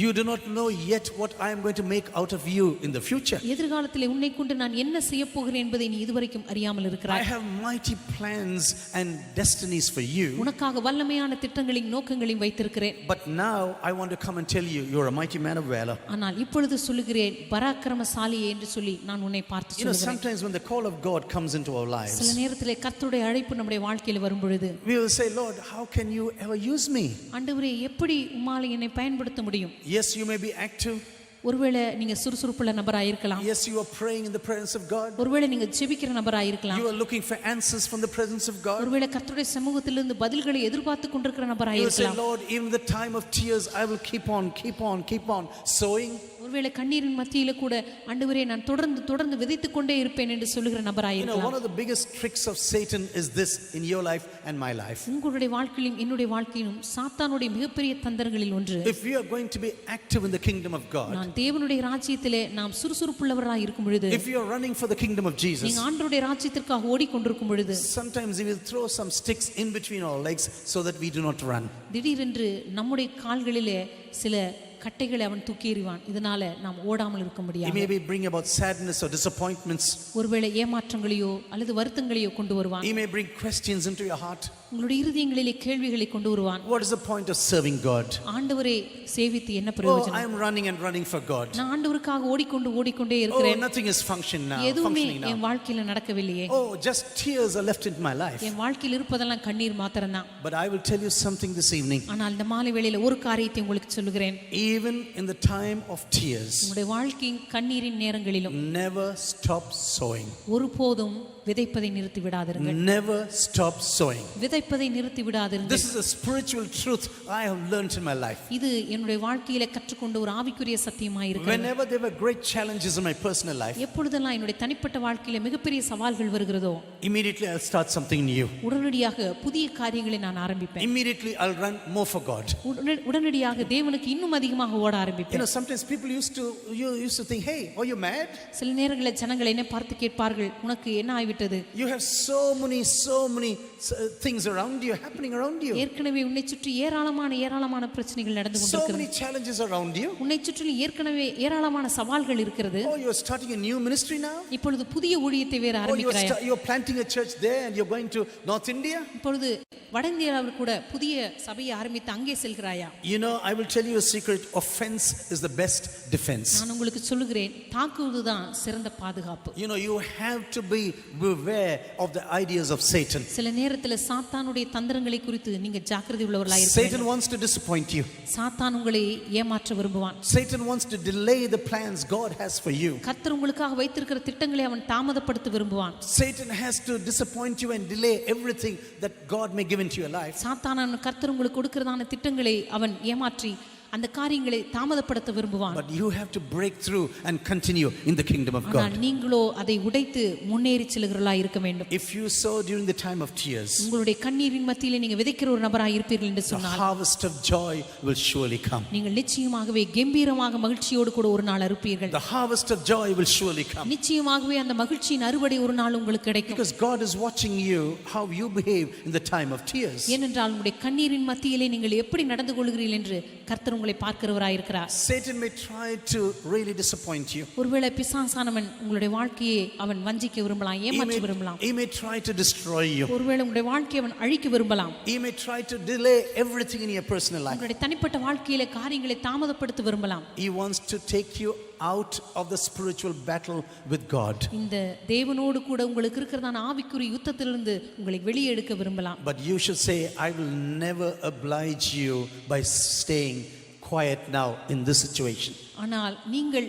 You do not know yet what I am going to make out of you in the future. எதிர்காலத்திலே உன்னை கொண்டு நான் என்ன செய்ய போகிறேன் என்பதை நீ இதுவரைக்கும் அறியாமல் இருக்கிறாய். I have mighty plans and destinies for you. உனக்காக வல்லமையான திட்டங்களையும் நோக்கங்களையும் வைத்திருக்கிறேன். But now I want to come and tell you, you are a mighty man of valor. ஆனால் இப்பொழுது சொல்லுகிறேன் பராக்கிரமசாலியே என்று சொல்லி நான் உன்னை பார்த்து சொல்லுகிறேன். Sometimes when the call of God comes into our lives, சில நேரத்திலே கர்த்தருடைய அழைப்பு நம்முடைய வாழ்க்கையில் வரும் பொழுது we will say, Lord, how can you ever use me? ஆண்டவரே எப்படி உம்மால் என்னை பயன்படுத்த முடியும்? Yes, you may be active. ஒருவேளை நீங்க சுறுசுறுப்புள்ள நபராக இருக்கலாம். Yes, you are praying in the presence of God. ஒருவேளை நீங்க ஜெபிக்கிற நபராக இருக்கலாம். You are looking for answers from the presence of God. ஒருவேளை கர்த்தருடைய சமூகத்திலிருந்து பதில்களை எதிர்பார்த்து கொண்டிருக்கிற நபராக இருக்கலாம். You say, Lord, even in the time of tears, I will keep on sowing. ஒருவேளை கண்ணீரின் மத்தியில கூட ஆண்டவரே நான் தொடர்ந்து விதைத்துக் கொண்டே இருப்பேன் என்று சொல்லுகிற நபராக இருக்கலாம். One of the biggest tricks of Satan is this in your life and my life. உங்களுடைய வாழ்க்கையிலும் என்னுடைய வாழ்க்கையிலும் சாத்தானுடைய மிகப்பெரிய தந்திரங்களில் ஒன்று. If we are going to be active in the kingdom of God, நான் தேவனுடைய ராஜ்யத்திலே நாம் சுறுசுறுப்புள்ளவராக இருக்கும் பொழுது, if you are running for the kingdom of Jesus, நீங்க ஆண்டவருடைய ராஜ்யத்திற்காக ஓடிக்கொண்டிருக்கும் பொழுது, sometimes he will throw some sticks in between our legs so that we do not run. திடீரென்று நம்முடைய கால்களிலே சில கட்டைகளை அவன் தூக்கி எறிவான். இதனால நாம் ஓடாமல் இருக்க முடியாது. He may bring about sadness or disappointments. ஒருவேளை ஏமாற்றங்களையோ அல்லது வருத்தங்களையோ கொண்டு வருவான். He may bring questions into your heart. உங்களுடைய இருதயங்களிலே கேள்விகளை கொண்டு வருவான். What is the point of serving God? ஆண்டவரை சேவித்து என்ன பிரயோஜனம்? I am running for God. நான் ஆண்டவருக்காக ஓடிக்கொண்டே இருக்கிறேன். Nothing is functioning now. எதுவுமே என் வாழ்க்கையில நடக்கவில்லையே. Just tears are left in my life. என் வாழ்க்கையில் இருப்பதெல்லாம் கண்ணீர் மாத்திரம்தான். But I will tell you something this evening. ஆனால் இந்த மாலை வேளையில ஒரு காரியத்தை உங்களுக்கு சொல்லுகிறேன். Even in the time of tears, உங்களுடைய வாழ்க்கையின் கண்ணீரின் நேரங்களிலும் never stop sowing. ஒருபோதும் விதைப்பதை நிறுத்தி விடாதீர்கள். Never stop sowing. விதைப்பதை நிறுத்தி விடாதீர்கள். This is a spiritual truth I have learned in my life. இது என்னுடைய வாழ்க்கையில கற்றுக்கொண்ட ஒரு ஆவிக்குரிய சத்தியமாய் இருக்கிறது. Whenever there were great challenges in my personal life, எப்பொழுதெல்லாம் என்னுடைய தனிப்பட்ட வாழ்க்கையில மிகப்பெரிய சவால்கள் வருகிறதோ, immediately I'll start something new. உடனடியாக புதிய காரியங்களை நான் ஆரம்பிப்பேன். Immediately I'll run more for God. உடனடியாக தேவனுக்கு இன்னும் அதிகமாக ஓட ஆரம்பிப்பேன். Sometimes people used to think, hey, are you mad? சில நேரங்களில் ஜனங்கள் என்ன பார்த்து கேட்பார்கள், உனக்கு என்ன ஆகிவிட்டது? You have so many things around you, happening around you. ஏற்கனவே உன்னை சுற்றி ஏராளமான பிரச்சனைகள் நடந்து கொண்டிருக்கிறது. So many challenges around you. உன்னை சுற்றி ஏற்கனவே ஏராளமான சவால்கள் இருக்கிறது. Oh, you are starting a new ministry now? இப்பொழுது புதிய ஊழியத்தை வேற ஆரம்பிக்கிறாய். You are planting a church there and you are going to North India? இப்பொழுது வட இந்தியாவில் கூட புதிய சபையை ஆரம்பித்து அங்கே செல்கிறாயா? I will tell you a secret. Offense is the best defense. நான் உங்களுக்கு சொல்லுகிறேன், தாக்குவதுதான் சிறந்த பாதுகாப்பு. You have to be beware of the ideas of Satan. சில நேரத்துல சாத்தானுடைய தந்திரங்களை குறித்து நீங்க ஜாக்கிரதை உள்ளவர்களாய் இருக்க வேண்டும். Satan wants to disappoint you. சாத்தான் உங்களை ஏமாற்ற விரும்புவான். Satan wants to delay the plans God has for you. கர்த்தர் உங்களுக்காக வைத்திருக்கிற திட்டங்களை அவன் தாமதப்படுத்த விரும்புவான். Satan has to disappoint you and delay everything that God may give into your life. சாத்தானான கர்த்தர் உங்களுக்கு கொடுக்கிறதான திட்டங்களை அவன் ஏமாற்றி அந்த காரியங்களை தாமதப்படுத்த விரும்புவான். But you have to break through and continue in the kingdom of God. ஆனால் நீங்களோ அதை உடைத்து முன்னேறி செல்கிறவர்களாய் இருக்க வேண்டும். If you sow during the time of tears, உங்களுடைய கண்ணீரின் மத்தியிலே நீங்க விதைக்கிற ஒரு நபராய் இருப்பீர்கள் என்று சொன்னால், the harvest of joy will surely come. நீங்கள் நிச்சயமாகவே கம்பீரமாக மகிழ்ச்சியோடு கூட ஒரு நாள் அறுப்பீர்கள். The harvest of joy will surely come. நிச்சயமாகவே அந்த மகிழ்ச்சியின் அறுவடை ஒரு நாள் உங்களுக்கு கிடைக்கும். Because God is watching you how you behave in the time of tears. ஏனென்றால் உங்களுடைய கண்ணீரின் மத்தியிலே நீங்கள் எப்படி நடந்து கொள்கிறீர்கள் என்று கர்த்தர் உங்களை பார்க்கிறவராய் இருக்கிறார். Satan may try to really disappoint you. ஒருவேளை பிசாசானவன் உங்களுடைய வாழ்க்கையை அவன் வஞ்சிக்க விரும்பலாம், ஏமாற்ற விரும்பலாம். He may try to destroy you. ஒருவேளை உங்களுடைய வாழ்க்கையை அவன் அழிக்க விரும்பலாம். He may try to delay everything in your personal life. உங்களுடைய தனிப்பட்ட வாழ்க்கையில காரியங்களை தாமதப்படுத்த விரும்பலாம். He wants to take you out of the spiritual battle with God. இந்த தேவனோடு கூட உங்களுக்கு இருக்கிறதான ஆவிக்குரிய யுத்தத்திலிருந்து உங்களை வெளியே எடுக்க விரும்பலாம். But you should say, I will never oblige you by staying quiet now in this situation. ஆனால் நீங்கள்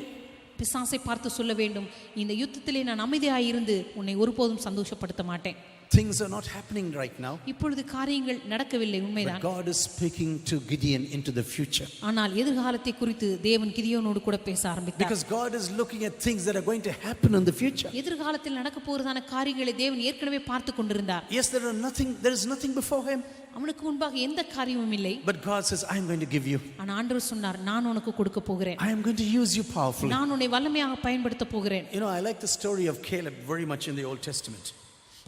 பிசாசை பார்த்து சொல்ல வேண்டும், இந்த யுத்தத்திலே நான் அமைதியாய் இருந்து உன்னை ஒருபோதும் சந்தோஷப்படுத்த மாட்டேன். Things are not happening right now. இப்பொழுது காரியங்கள் நடக்கவில்லை, உண்மைதான். But God is speaking to Gideon into the future. ஆனால் எதிர்காலத்தை குறித்து தேவன் கிதியோனோடு கூட பேச ஆரம்பித்தார். Because God is looking at things that are going to happen in the future. எதிர்காலத்தில் நடக்க போறதான காரியங்களை தேவன் ஏற்கனவே பார்த்து கொண்டிருந்தார். Yes, there is nothing before him. அவனுக்கு முன்பாக எந்த காரியமும் இல்லை. But God says, I am going to give you. ஆனா ஆண்டவர் சொன்னார், நான் உனக்கு கொடுக்க போகிறேன். I am going to use you powerfully. நான் உன்னை வல்லமையாக பயன்படுத்த போகிறேன். I like the story of Caleb very much in the Old Testament.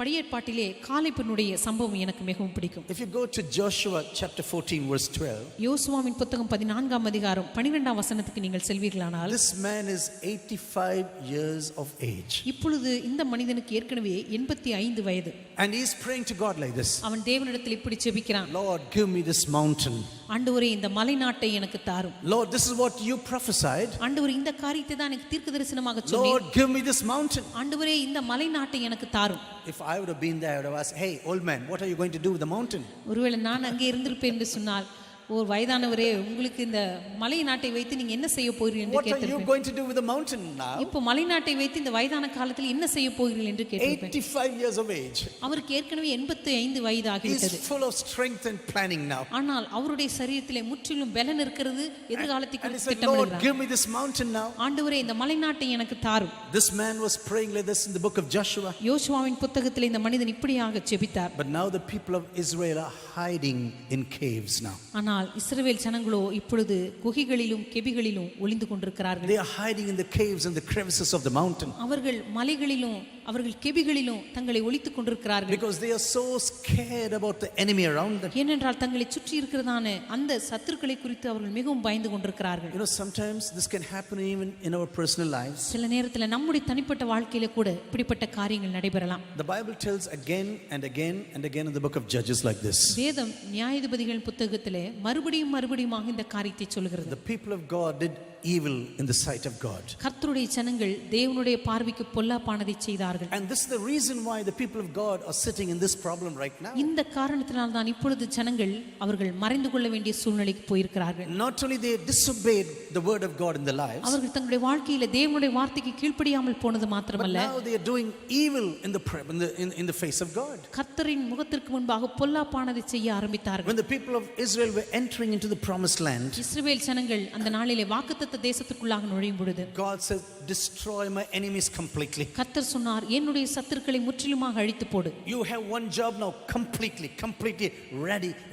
படியேற்பாட்டிலே காலேபினுடைய சம்பவம் எனக்கு மிகவும் பிடிக்கும். If you go to Joshua chapter 14 verse 12, யோசுவாவின் புத்தகம் 14ஆம் அதிகாரம் 12ஆம் வசனத்துக்கு நீங்கள் செல்வீர்களானால், this man is 85 years of age. இப்பொழுது இந்த மனிதனுக்கு ஏற்கனவே 85 வயது. And he is praying to God like this. அவன் தேவனிடத்தில் இப்படி ஜெபிக்கிறான். Lord, give me this mountain. ஆண்டவரே, இந்த மலைநாட்டை எனக்கு தாரும். Lord, this is what you prophesied. ஆண்டவரே, இந்த காரியத்தை தான் எனக்கு தீர்க்கதரிசனமாக சொன்னீர். Lord, give me this mountain. ஆண்டவரே, இந்த மலைநாட்டை எனக்கு தாரும். If I would have been there, I would have asked, hey, old man, what are you going to do with the mountain? ஒருவேளை நான் அங்கே இருந்திருப்பேன் என்று சொன்னால், ஓ வயதானவரே, உங்களுக்கு இந்த மலை நாட்டை வைத்து நீங்க என்ன செய்ய போகிறீர்கள் என்று கேட்டிருப்பேன். What are you going to do with the mountain now? இப்போ மலை நாட்டை வைத்து இந்த வயதான காலத்தில் என்ன செய்ய போகிறீர்கள் என்று கேட்டிருப்பேன். 85 years of age. அவருக்கு ஏற்கனவே 85 வயது ஆகிவிட்டது. He is full of strength and planning now. ஆனால் அவருடைய சரீரத்திலே முற்றிலும் பலன் இருக்கிறது. எதிர்காலத்தை குறித்து திட்டமிடுகிறார். திட்டமிடுகிறார். Lord, give me this mountain now. ஆண்டவரே, இந்த மலை நாட்டை எனக்கு தாரும். This man was praying like this in the book of Joshua. யோசுவாவின் புத்தகத்திலே இந்த மனிதன் இப்படியாக ஜெபித்தார். But now the people of Israel are hiding in caves now. ஆனால் இஸ்ரவேல் ஜனங்களோ இப்பொழுது குகைகளிலும் கெபிகளிலும் ஒளிந்து கொண்டிருக்கிறார்கள். They are hiding in the caves and the crevices of the mountain. அவர்கள் மலைகளிலும் அவர்கள் கெபிகளிலும் தங்களை ஒளித்துக் கொண்டிருக்கிறார்கள். Because they are so scared about the enemy around them. ஏனென்றால் தங்களை சுற்றி இருக்கிறதான அந்த சத்துருக்களை குறித்து அவர்கள் மிகவும் பயந்து கொண்டிருக்கிறார்கள். You know, sometimes this can happen even in our personal lives. சில நேரத்தில் நம்முடைய தனிப்பட்ட வாழ்க்கையில கூட இப்படிப்பட்ட காரியங்கள் நடைபெறலாம். The Bible tells again and again and again in the book of Judges like this. வேதம் நியாயாதிபதிகள் புத்தகத்திலே மறுபடியும் இந்த காரியத்தை சொல்கிறது. The people of God did evil in the sight of God. கர்த்தருடைய ஜனங்கள் தேவனுடைய பார்வைக்கு பொல்லாப்பானதை செய்தார்கள். And this is the reason why the people of God are sitting in this problem right now. இந்த காரணத்தினால் தான் இப்பொழுது ஜனங்கள் அவர்கள் மறைந்து கொள்ள வேண்டிய சூழ்நிலைக்கு போயிருக்கிறார்கள். Not only they disobeyed the word of God in their lives, அவர்கள் தங்களுடைய வாழ்க்கையில தேவனுடைய வார்த்தைக்கு கீழ்ப்படியாமல் போனது மாத்திரமல்ல, but now they are doing evil in the face of God. கர்த்தரின் முகத்திற்கு முன்பாக பொல்லாப்பானதை செய்ய ஆரம்பித்தார்கள். When the people of Israel were entering into the promised land, இஸ்ரவேல் ஜனங்கள் அந்த நாளிலே வாக்குத்தத்த தேசத்துக்குள்ளாக நுழையும் பொழுது God said, destroy my enemies completely. கர்த்தர் சொன்னார், என்னுடைய சத்துருக்களை முற்றிலுமாக அழித்து போடு. You have one job now, completely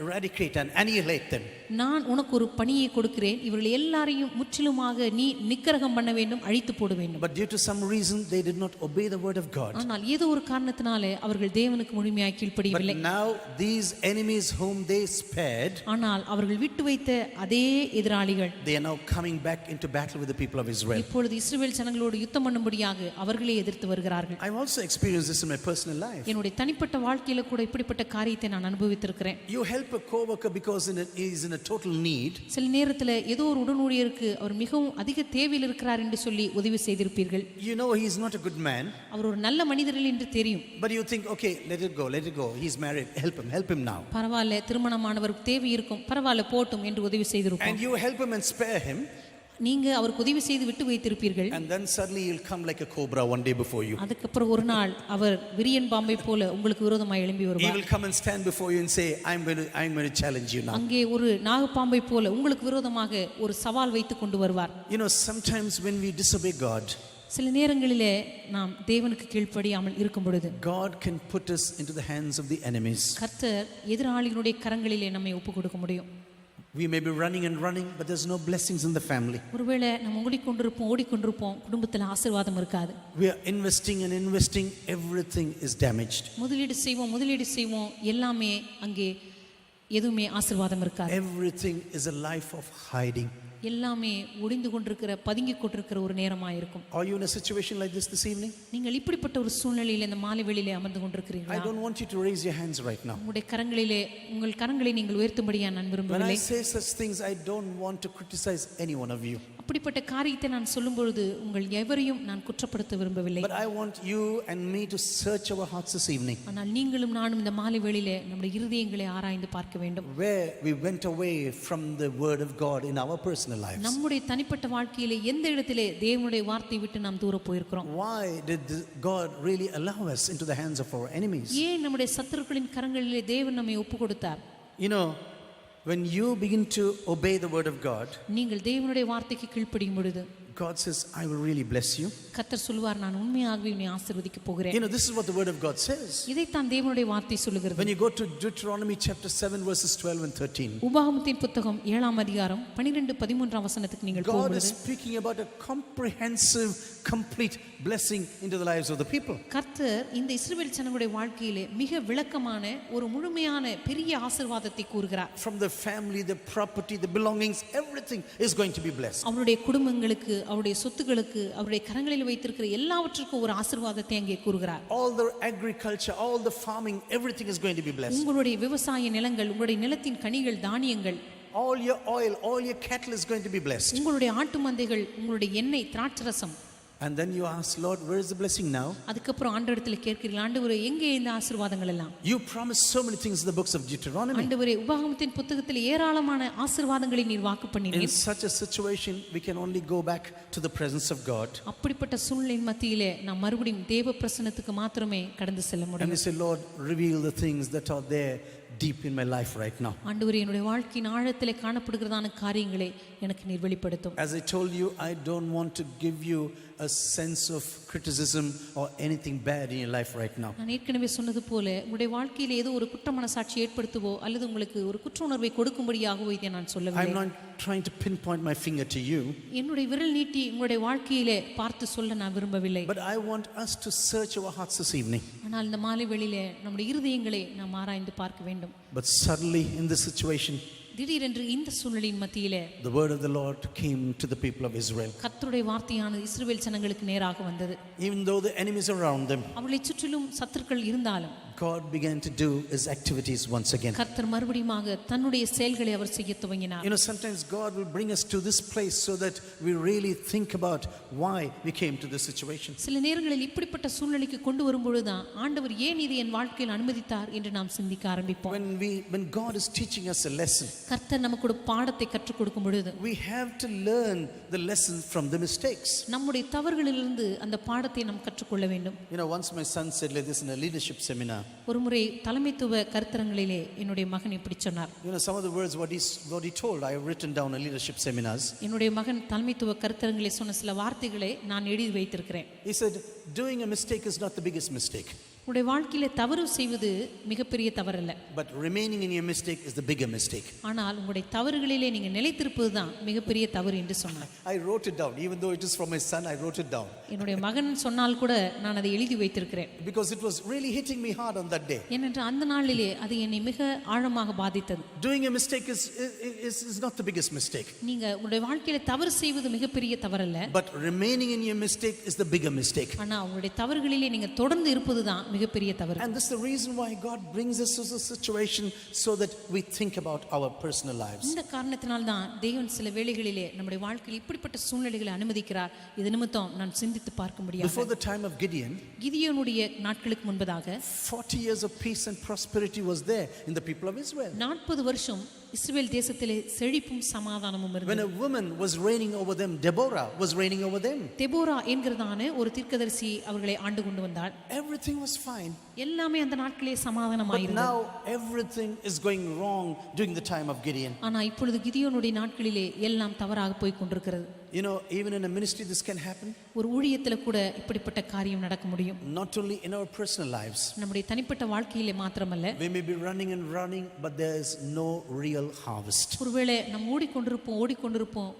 eradicate and annihilate them. நான் உனக்கு ஒரு பணியை கொடுக்கிறேன், இவர்கள் எல்லாரையும் முற்றிலுமாக நீ நிக்கிரகம் பண்ண வேண்டும், அழித்து போட வேண்டும். But due to some reason they did not obey the word of God. ஆனால் ஏதோ ஒரு காரணத்தினாலே அவர்கள் தேவனுக்கு முழுமையாக கீழ்ப்படியவில்லை. But now these enemies whom they spared, ஆனால் அவர்கள் விட்டு வைத்த அதே எதிராளிகள், they are now coming back into battle with the people of Israel. இப்பொழுது இஸ்ரவேல் ஜனங்களோடு யுத்தம் பண்ணும்படியாக அவர்களே எதிர்த்து வருகிறார்கள். I also experienced this in my personal life. என்னுடைய தனிப்பட்ட வாழ்க்கையில கூட இப்படிப்பட்ட காரியத்தை நான் அனுபவித்திருக்கிறேன். You help a coworker because he is in a total need. சில நேரத்துல ஏதோ ஒரு உடனூழியருக்கு அவர் மிகவும் அதிக தேவையில் இருக்கிறார் என்று சொல்லி உதவி செய்திருப்பீர்கள். You know he is not a good man. அவர் ஒரு நல்ல மனிதர் என்று தெரியும். But you think, okay, let it go. He is married. Help him now. பரவாயில்லை, திருமணமானவருக்கு தேவை இருக்கும், பரவாயில்லை போட்டும் என்று உதவி செய்திருப்போம். And you help him and spare him. நீங்க அவருக்கு உதவி செய்து விட்டு வைத்திருப்பீர்கள். And then suddenly he'll come like a cobra one day before you. அதுக்கப்புறம் ஒரு நாள் அவர் விரியன் பாம்பை போல உங்களுக்கு விரோதமாய் எழும்பி வருவார். He will come and stand before you and say, I'm going to challenge you now. அங்கே ஒரு நாகப்பாம்பை போல உங்களுக்கு விரோதமாக ஒரு சவால் வைத்து கொண்டு வருவார். You know, sometimes when we disobey God, சில நேரங்களிலே நாம் தேவனுக்கு கீழ்ப்படியாமல் இருக்கும் பொழுது God can put us into the hands of the enemies. கர்த்தர் எதிராளிகளுடைய கரங்களிலே நம்மை ஒப்பு கொடுக்க முடியும். We may be running, but there's no blessings in the family. ஒருவேளை நம்ம ஓடிக்கொண்டிருப்போம், குடும்பத்தில் ஆசீர்வாதம் இருக்காது. We are investing, everything is damaged. முதலீடு செய்வோம், எல்லாமே அங்கே எதுவுமே ஆசீர்வாதம் இருக்காது. Everything is a life of hiding. எல்லாமே ஒளிந்து கொண்டிருக்கிற, பதுங்கி கொண்டிருக்கிற ஒரு நேரமா இருக்கும். Are you in a situation like this evening? நீங்கள் இப்படிப்பட்ட ஒரு சூழ்நிலையில் இந்த மாலை வேளையிலே அமர்ந்து கொண்டிருக்கிறீர்களா? I don't want you to raise your hands right now. உங்கள் கரங்களை நீங்கள் உயர்த்தும்படியா நான் விரும்பவில்லை. When I say such things, I don't want to criticize any one of you. அப்படிப்பட்ட காரியத்தை நான் சொல்லும் பொழுது உங்கள் எவரையும் நான் குற்றப்படுத்த விரும்பவில்லை. But I want you and me to search our hearts this evening. ஆனால் நீங்களும் நானும் இந்த மாலை வேளையிலே நம்முடைய இருதயங்களை ஆராய்ந்து பார்க்க வேண்டும். Where we went away from the word of God in our personal lives. நம்முடைய தனிப்பட்ட வாழ்க்கையிலே எந்த இடத்திலே தேவனுடைய வார்த்தை விட்டு நாம் தூர போயிருக்கிறோம்? Why did God really allow us into the hands of our enemies? ஏன் நம்முடைய சத்துருக்களின் கரங்களிலே தேவன் நம்மை ஒப்பு கொடுத்தார்? You know, when you begin to obey the word of God, நீங்கள் தேவனுடைய வார்த்தைக்கு கீழ்ப்படியும் பொழுது God says, I will really bless you. கர்த்தர் சொல்வார், நான் உண்மையாகவே உன்னை ஆசீர்வதிக்க போகிறேன். You know, this is what the word of God says. இதைத்தான் தேவனுடைய வார்த்தை சொல்லுகிறது. When you go to Deuteronomy chapter 7 verses 12 and 13. உபாகமத்தின் புத்தகம் 7ஆம் அதிகாரம் 12-13 வசனத்துக்கு நீங்கள் God போகும்போது is speaking about a comprehensive, complete blessing into the lives of the people. கர்த்தர் இந்த இஸ்ரவேல் ஜனங்களுடைய வாழ்க்கையிலே மிக விளக்கமான ஒரு முழுமையான பெரிய ஆசீர்வாதத்தை கூறுகிறார். From the family, the property, the belongings, everything is going to be blessed. அவருடைய குடும்பங்களுக்கு, அவருடைய சொத்துக்களுக்கு, அவருடைய கரங்களில் வைத்திருக்கிற எல்லாவற்றுக்கும் ஒரு ஆசீர்வாதத்தை அங்கே கூறுகிறார். All the agriculture, all the farming, everything is going to be blessed. உங்களுடைய விவசாய நிலங்கள், உங்களுடைய நிலத்தின் கனிகள், தானியங்கள், all your oil, all your cattle is going to be blessed. உங்களுடைய ஆட்டு மந்தைகள், உங்களுடைய எண்ணெய், திராட்சரசம். And then you ask, Lord, where is the blessing now? அதுக்கப்புறம் ஆண்டவரிடத்தில் கேட்கிறீர்கள், ஆண்டவரே எங்கே இந்த ஆசீர்வாதங்கள் எல்லாம்? You promised so many things in the books of Deuteronomy. ஆண்டவரே உபாகமத்தின் புத்தகத்தில் ஏராளமான ஆசீர்வாதங்களை நீர் வாக்கு In பண்ணினீர். such a situation, we can only go back to the presence of God. அப்படிப்பட்ட சூழ்நிலையின் மத்தியிலே நாம் மறுபடியும் தேவ பிரசன்னத்துக்கு மாத்திரமே கடந்து செல்ல And முடியும். we say, Lord, reveal the things that are there deep in my life right now. ஆண்டவரே என்னுடைய வாழ்க்கையின் ஆழத்திலே காணப்படுகிறதான காரியங்களை எனக்கு நீர் வெளிப்படுத்தும். As I told you, I don't want to give you a sense of criticism or anything bad in your life right now. நான் ஏற்கனவே சொன்னது போல உங்களுடைய வாழ்க்கையில ஏதோ ஒரு குற்ற மனசாட்சி ஏற்படுத்துவோ அல்லது உங்களுக்கு ஒரு குற்ற உணர்வை கொடுக்கும்படியாகவோ இதை நான் சொல்லவில்லை. I'm not trying to pinpoint my finger to you. என்னுடைய விரல் நீட்டி உங்களுடைய வாழ்க்கையிலே பார்த்து சொல்ல நான் விரும்பவில்லை. But I want us to search our hearts this evening. ஆனால் இந்த மாலை வேளையிலே நம்முடைய இருதயங்களை நாம் ஆராய்ந்து பார்க்க வேண்டும். But suddenly in this situation, திடீரென்று இந்த சூழ்நிலையின் மத்தியிலே the word of the Lord came to the people of Israel. கர்த்தருடைய வார்த்தையானது இஸ்ரவேல் ஜனங்களுக்கு நேராக வந்தது. Even though the enemies around them, அவர்களை சுற்றிலும் சத்துருக்கள் இருந்தாலும் God began to do his activities once again. கர்த்தர் மறுபடியுமாக தன்னுடைய செயல்களை அவர் செய்ய துவங்கினார். You know, sometimes God will bring us to this place so that we really think about why we came to this situation. சில நேரங்களில் இப்படிப்பட்ட சூழ்நிலைக்கு கொண்டு வரும்பொழுதுதான் ஆண்டவர் ஏன் இதை என் வாழ்க்கையில் அனுமதித்தார் என்று நாம் சிந்திக்க ஆரம்பிப்போம். When God is teaching us a lesson, கர்த்தர் நமக்கு ஒரு பாடத்தை கற்றுக் கொடுக்கும் பொழுது we have to learn the lesson from the mistakes. நம்முடைய தவறுகளிலிருந்து அந்த பாடத்தை நாம் கற்றுக்கொள்ள வேண்டும். You know, once my son said like this in a leadership seminar. ஒரு முறை தலைமைத்துவ கருத்தரங்களிலே என்னுடைய மகன் இப்படி சொன்னார். You know, some of the words what he told, I have written down in leadership seminars. என்னுடைய மகன் தலைமைத்துவ கருத்தரங்களிலே சொன்ன சில வார்த்தைகளை நான் எழுதி வைத்திருக்கிறேன். He said, doing a mistake is not the biggest mistake. உங்களுடைய வாழ்க்கையிலே தவறு செய்வது மிகப்பெரிய தவறல்ல. But remaining in your mistake is the bigger mistake. ஆனால் உங்களுடைய தவறுகளிலே நீங்க நிலைத்திருப்பது தான் மிகப்பெரிய தவறு என்று சொன்னார். I wrote it down, even though it is from my son, I wrote it down. என்னுடைய மகன் சொன்னால் கூட நான் அதை எழுதி வைத்திருக்கிறேன். Because it was really hitting me hard on that day. ஏனென்றால் அந்த நாளிலே அது என்னை மிக ஆழமாக பாதித்தது. Doing a mistake is not the biggest mistake. நீங்க உங்களுடைய வாழ்க்கையில தவறு செய்வது மிகப்பெரிய தவறல்ல. But remaining in your mistake is the bigger mistake. ஆனா உங்களுடைய தவறுகளிலே நீங்க தொடர்ந்து இருப்பது தான் மிகப்பெரிய தவறு. And this is the reason why God brings us to this situation so that we think about our personal lives. இந்த காரணத்தினால் தான் தேவன் சில வேளைகளிலே நம்முடைய வாழ்க்கையில் இப்படிப்பட்ட சூழ்நிலைகளை அனுமதிக்கிறார். இது நிமித்தம் நான் சிந்தித்து பார்க்க முடியாது. Before the time of Gideon, கிதியோனுடைய நாட்களுக்கு முன்பதாக 40 years of peace and prosperity was there in the people of Israel. 40 வருஷம் இஸ்ரவேல் தேசத்திலே செழிப்பும் சமாதானமும் இருந்தது. When a woman was reigning over them, Deborah was reigning over them. Deborah என்கிறதான ஒரு தீர்க்கதரிசி அவர்களை ஆண்டு கொண்டு வந்தார். Everything was fine. எல்லாமே அந்த நாட்களே சமாதானமாக But இருந்தது. now everything is going wrong during the time of Gideon. ஆனா இப்பொழுது கிதியோனுடைய நாட்களிலே எல்லாம் தவறாக போய் கொண்டிருக்கிறது. You know, even in a ministry this can happen. ஒரு ஊழியத்துல கூட இப்படிப்பட்ட காரியம் நடக்க முடியும். Not only in our personal lives. நம்முடைய தனிப்பட்ட வாழ்க்கையிலே மாத்திரமல்ல. We may be running and running, but there is no real harvest. ஒருவேளை நாம் ஓடிக்கொண்டிருப்போம்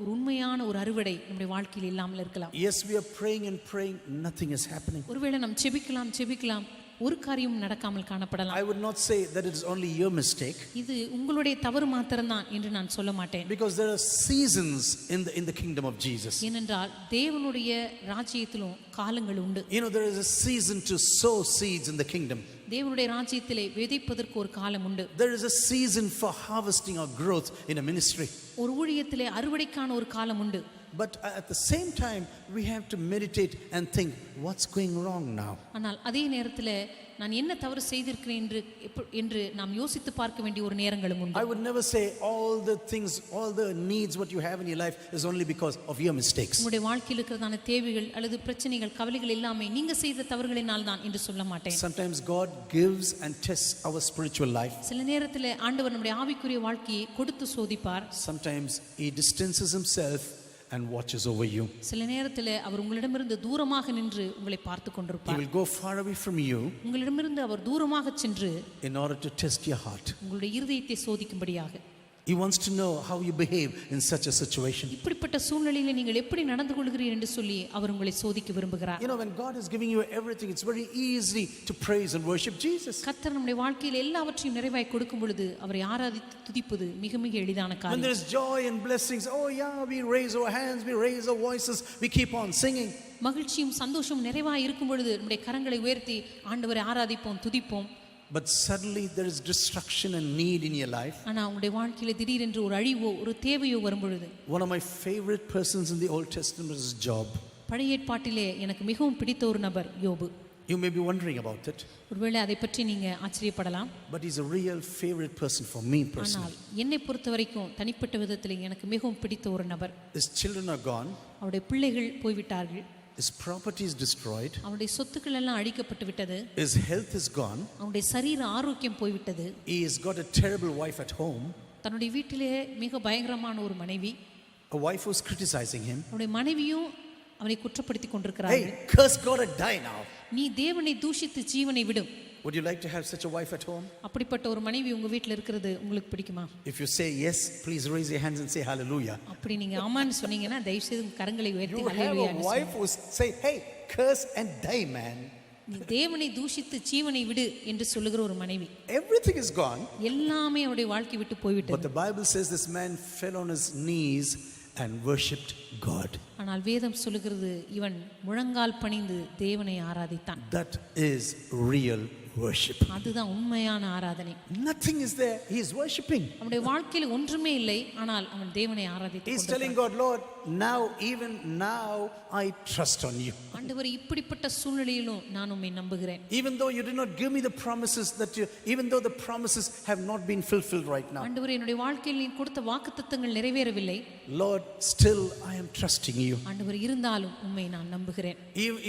ஒரு உண்மையான ஒரு அறுவடை நம்முடைய வாழ்க்கையில் இல்லாமல் இருக்கலாம். Yes, we are praying and praying, nothing is happening. ஒருவேளை நாம் செபிக்கலாம் ஒரு காரியம் நடக்காமல் காணப்படலாம். I would not say that it is only your mistake. இது உங்களுடைய தவறு மாத்திரம்தான் என்று நான் சொல்ல மாட்டேன். Because there are seasons in the kingdom of Jesus. ஏனென்றால் தேவனுடைய ராஜ்யத்திலும் காலங்கள் உண்டு. You know, there is a season to sow seeds in the kingdom. தேவனுடைய ராஜ்யத்திலே விதைப்பதற்கு ஒரு காலம் உண்டு. There is a season for harvesting or growth in a ministry. ஒரு ஊழியத்திலே அறுவடைக்கான ஒரு காலம் உண்டு. But at the same time we have to meditate and think, what's going wrong now? ஆனால் அதே நேரத்தில் நான் என்ன தவறு செய்திருக்கிறேன் என்று நாம் யோசித்து பார்க்க வேண்டிய ஒரு நேரங்களும் உண்டு. I would never say all the things, all the needs what you have in your life is only because of your mistakes. உங்களுடைய வாழ்க்கையில் இருக்கிறதான தேவைகள் அல்லது பிரச்சனைகள் கவலைகள் எல்லாமே நீங்க செய்த தவறுகளினால் தான் என்று சொல்ல மாட்டேன். Sometimes God gives and tests our spiritual life. சில நேரத்தில் ஆண்டவர் நம்முடைய ஆவிக்குரிய வாழ்க்கையை கொடுத்து சோதிப்பார். Sometimes he distances himself and watches over you. சில நேரத்தில் அவர் உங்களிடமிருந்து தூரமாக நின்று உங்களை பார்த்து He கொண்டிருப்பார். will go far away from you உங்களிடமிருந்து அவர் தூரமாக சென்று in order to test your heart. உங்களுடைய இருதயத்தை சோதிக்கும்படியாக. He wants to know how you behave in such a situation. இப்படிப்பட்ட சூழ்நிலையில நீங்கள் எப்படி நடந்து கொள்கிறீர்கள் என்று சொல்லி அவர் உங்களை சோதிக்க விரும்புகிறார். You know, when God is giving you everything, it's very easy to praise and worship Jesus. கர்த்தர் நம்முடைய வாழ்க்கையில் எல்லாவற்றையும் நிறைவாய் கொடுக்கும் பொழுது அவரை ஆராதித்து துதிப்பது மிக மிக எளிதான When காரியம். there is joy and blessings, oh yeah, we raise our hands, we raise our voices, we keep on singing. மகிழ்ச்சியும் சந்தோஷமும் நிறைவாய் இருக்கும் பொழுது நம்முடைய கரங்களை உயர்த்தி ஆண்டவரை ஆராதிப்போம், துதிப்போம். But suddenly there is destruction and need in your life. ஆனா உங்களுடைய வாழ்க்கையில திடீரென்று ஒரு அழிவோ ஒரு தேவையோ வரும் பொழுது. One of my favorite persons in the Old Testament is Job. பழைய ஏற்பாட்டிலே எனக்கு மிகவும் பிடித்த ஒரு நபர் யோபு. You may be wondering about it. ஒருவேளை அதை பற்றி நீங்க ஆச்சரியப்படலாம். But he's a real favorite person for me personally. ஆனால் என்னை பொறுத்த வரைக்கும் தனிப்பட்ட விதத்தில் எனக்கு மிகவும் பிடித்த ஒரு நபர். His children are gone. அவருடைய பிள்ளைகள் போய்விட்டார்கள். His property is destroyed. அவருடைய சொத்துக்கள் எல்லாம் அழிக்கப்பட்டு விட்டது. His health is gone. அவருடைய சரீர ஆரோக்கியம் போய்விட்டது. He has got a terrible wife at home. தன்னுடைய வீட்டிலே மிக பயங்கரமான ஒரு மனைவி. A wife who's criticizing him. அவருடைய மனைவியும் அவரை குற்றப்படுத்தி கொண்டிருக்கிறார்கள். Hey, curse God and die now. நீ தேவனை தூஷித்து ஜீவனை விடும். Would you like to have such a wife at home? அப்படிப்பட்ட ஒரு மனைவி உங்க வீட்ல இருக்கிறது உங்களுக்கு பிடிக்குமா? If you say yes, please raise your hands and say hallelujah. அப்படி நீங்க ஆமான்னு சொன்னீங்கன்னா தயவு செய்து உங்க கரங்களை உயர்த்தி You have hallelujah a wife who say, hey, curse and die, man. நீ தேவனை தூஷித்து ஜீவனை விடு என்று சொல்லுகிற ஒரு மனைவி. Everything is gone. எல்லாமே அவருடைய வாழ்க்கை விட்டு But போய்விட்டது. the Bible says this man fell on his knees and worshipped God. ஆனால் வேதம் சொல்லுகிறது இவன் முழங்கால் பணிந்து தேவனை ஆராதித்தான். That is real worship. அதுதான் உண்மையான ஆராதனை. Nothing is there. He is worshiping. அவனுடைய வாழ்க்கையில் ஒன்றுமே இல்லை, ஆனால் அவன் தேவனை ஆராதித்து He is telling God, Lord, now, even now, I trust on you. ஆண்டவரே, இப்படிப்பட்ட சூழ்நிலையிலும் நான் உம்மை நம்புகிறேன். Even though you did not give me the promises even though the promises have not been fulfilled right now. ஆண்டவரே, என்னுடைய வாழ்க்கையில் நீ கொடுத்த வாக்குத்தத்தங்கள் நிறைவேறவில்லை. Lord, still I am trusting you. ஆண்டவரே, இருந்தாலும் உம்மை நான் நம்புகிறேன்.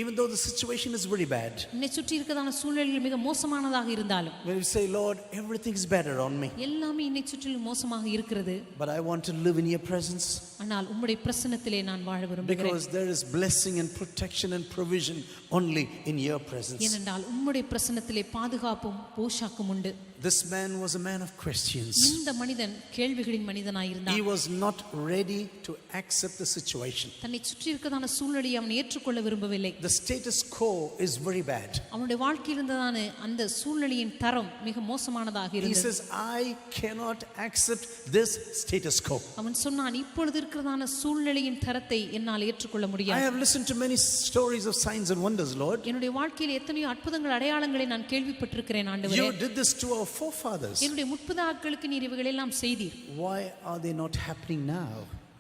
Even though the situation is very bad. என்னை சுற்றி இருக்கிறதான சூழ்நிலைகள் மிக மோசமானதாக இருந்தாலும். When you say, Lord, everything is better on me. எல்லாமே என்னை சுற்றிலும் மோசமாக இருக்கிறது. But I want to live in your presence. ஆனால் உம்முடைய பிரசன்னத்திலே நான் வாழ விரும்புகிறேன். Because there is blessing and protection and provision only in your presence. ஏனென்றால் உம்முடைய பிரசன்னத்திலே பாதுகாப்பும் போஷாக்கும் உண்டு. This man was a man of questions. இந்த மனிதன் கேள்விகளின் மனிதனாய் இருந்தான். He was not ready to accept the situation. தன்னை சுற்றி இருக்கிறதான சூழ்நிலையை அவன் ஏற்றுக்கொள்ள விரும்பவில்லை. The status quo is very bad. அவனுடைய வாழ்க்கையில் இருந்ததான அந்த சூழ்நிலையின் தரம் மிக மோசமானதாக He இருந்தது. says, I cannot accept this status quo. அவன் சொன்னான், இப்பொழுது இருக்கிறதான சூழ்நிலையின் தரத்தை என்னால் ஏற்றுக்கொள்ள I முடியாது. have listened to many stories of signs and wonders, Lord. என்னுடைய வாழ்க்கையில் எத்தனையோ அற்புதங்கள் அடையாளங்களை நான் கேள்விப்பட்டிருக்கிறேன் ஆண்டவரே. You did this to our forefathers. என்னுடைய முற்பிதாக்களுக்கு நீர் இவைகள் எல்லாம் செய்தீர். Why are they not happening now?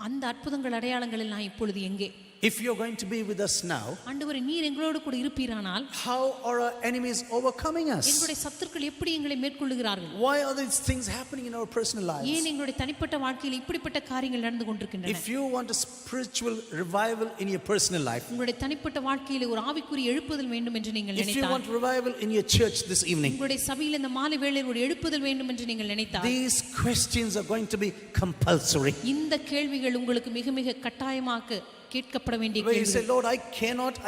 அந்த அற்புதங்கள் அடையாளங்கள் எல்லாம் இப்பொழுது எங்கே? If you're going to be with us now, ஆண்டவரே, நீர் எங்களோடு கூட இருப்பீரானால் how are our enemies overcoming us? எங்களுடைய சத்துருக்கள் எப்படி எங்களை மேற்கொள்ளுகிறார்கள்? Why are these things happening in our personal lives? ஏன் எங்களுடைய தனிப்பட்ட வாழ்க்கையில் இப்படிப்பட்ட காரியங்கள் நடந்து கொண்டிருக்கின்றன? If you want a spiritual revival in your personal life, உங்களுடைய தனிப்பட்ட வாழ்க்கையில் ஒரு ஆவிக்குரிய எழுப்புதல் வேண்டும் என்று நீங்கள் if you நினைத்தால், want revival in your church this evening, உங்களுடைய சபையில் இந்த மாலை வேளையில் ஒரு எழுப்புதல் வேண்டும் என்று நீங்கள் நினைத்தால், these questions are going to be compulsory. இந்த கேள்விகள் உங்களுக்கு மிக மிக கட்டாயமாக கேட்கப்பட வேண்டிய Where you say, கேள்விகள். Lord,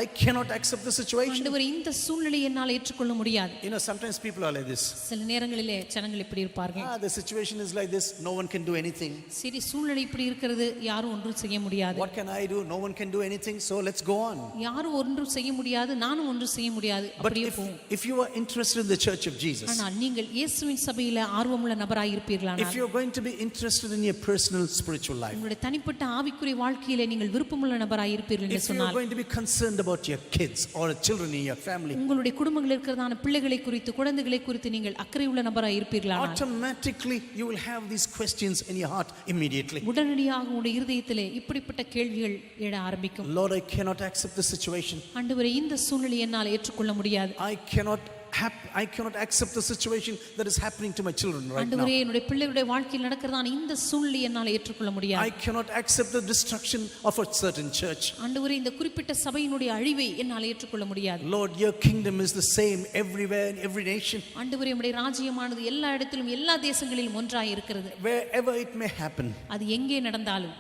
I cannot accept the situation. ஆண்டவரே, இந்த சூழ்நிலையை என்னால் ஏற்றுக்கொள்ள முடியாது. You know, sometimes people are like this. சில நேரங்களிலே ஜனங்கள் இப்படி இருப்பார்கள். The situation is like this, no one can do anything. சரி, சூழ்நிலை இப்படி இருக்கிறது, யாரும் ஒன்றும் செய்ய முடியாது. What can I do? No one can do anything, so let's go on. யாரும் ஒன்றும் செய்ய முடியாது, நானும் ஒன்றும் செய்ய முடியாது, But அப்படியே போகும். if you are interested in the church of Jesus, ஆனால் நீங்கள் இயேசுவின் சபையில ஆர்வமுள்ள நபராய் if இருப்பீர்களானால், you're going to be interested in your personal spiritual life, உங்களுடைய தனிப்பட்ட ஆவிக்குரிய வாழ்க்கையிலே நீங்கள் விருப்பமுள்ள நபராய் இருப்பீர்கள் என்று if you're சொன்னால், going to be concerned about your kids or children in your family, உங்களுடைய குடும்பங்களில் இருக்கிறதான பிள்ளைகளை குறித்து, குழந்தைகளை குறித்து நீங்கள் அக்கறை உள்ள நபராய் இருப்பீர்களானால், automatically you will have these questions in your heart immediately. உடனடியாக உங்களுடைய இருதயத்திலே இப்படிப்பட்ட கேள்விகள் எழ ஆரம்பிக்கும். Lord, I cannot accept the situation. ஆண்டவரே, இந்த சூழ்நிலையை என்னால் ஏற்றுக்கொள்ள முடியாது. I cannot accept the situation that is happening to my children right now. ஆண்டவரே, என்னுடைய பிள்ளைகளுடைய வாழ்க்கையில் நடக்கிறதான இந்த சூழ்நிலையை என்னால் ஏற்றுக்கொள்ள முடியாது. I cannot accept the destruction of a certain church. ஆண்டவரே, இந்த குறிப்பிட்ட சபையினுடைய அழிவை என்னால் ஏற்றுக்கொள்ள முடியாது. Lord, your kingdom is the same everywhere in every nation. ஆண்டவரே, உம்முடைய ராஜ்யமானது எல்லா இடத்திலும் எல்லா தேசங்களிலும் ஒன்றாய் இருக்கிறது. Wherever it may happen, அது எங்கே நடந்தாலும்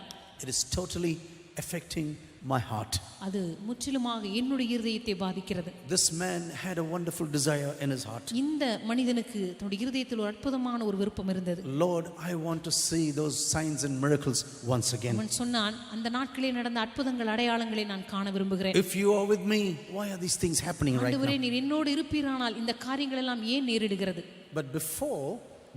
it is totally affecting my heart. அது முற்றிலுமாக என்னுடைய இருதயத்தை பாதிக்கிறது. This man had a wonderful desire in his heart. இந்த மனிதனுக்கு தன்னுடைய இருதயத்தில் ஒரு அற்புதமான ஒரு விருப்பம் இருந்தது. Lord, I want to see those signs and miracles once again. அவன் சொன்னான், அந்த நாட்களில் நடந்த அற்புதங்கள் அடையாளங்களை நான் காண விரும்புகிறேன். If you are with me, why are these things happening right ஆண்டவரே, now? நீர் என்னோடு இருப்பீரானால் இந்த காரியங்கள் எல்லாம் ஏன் நேரிடுகிறது? But before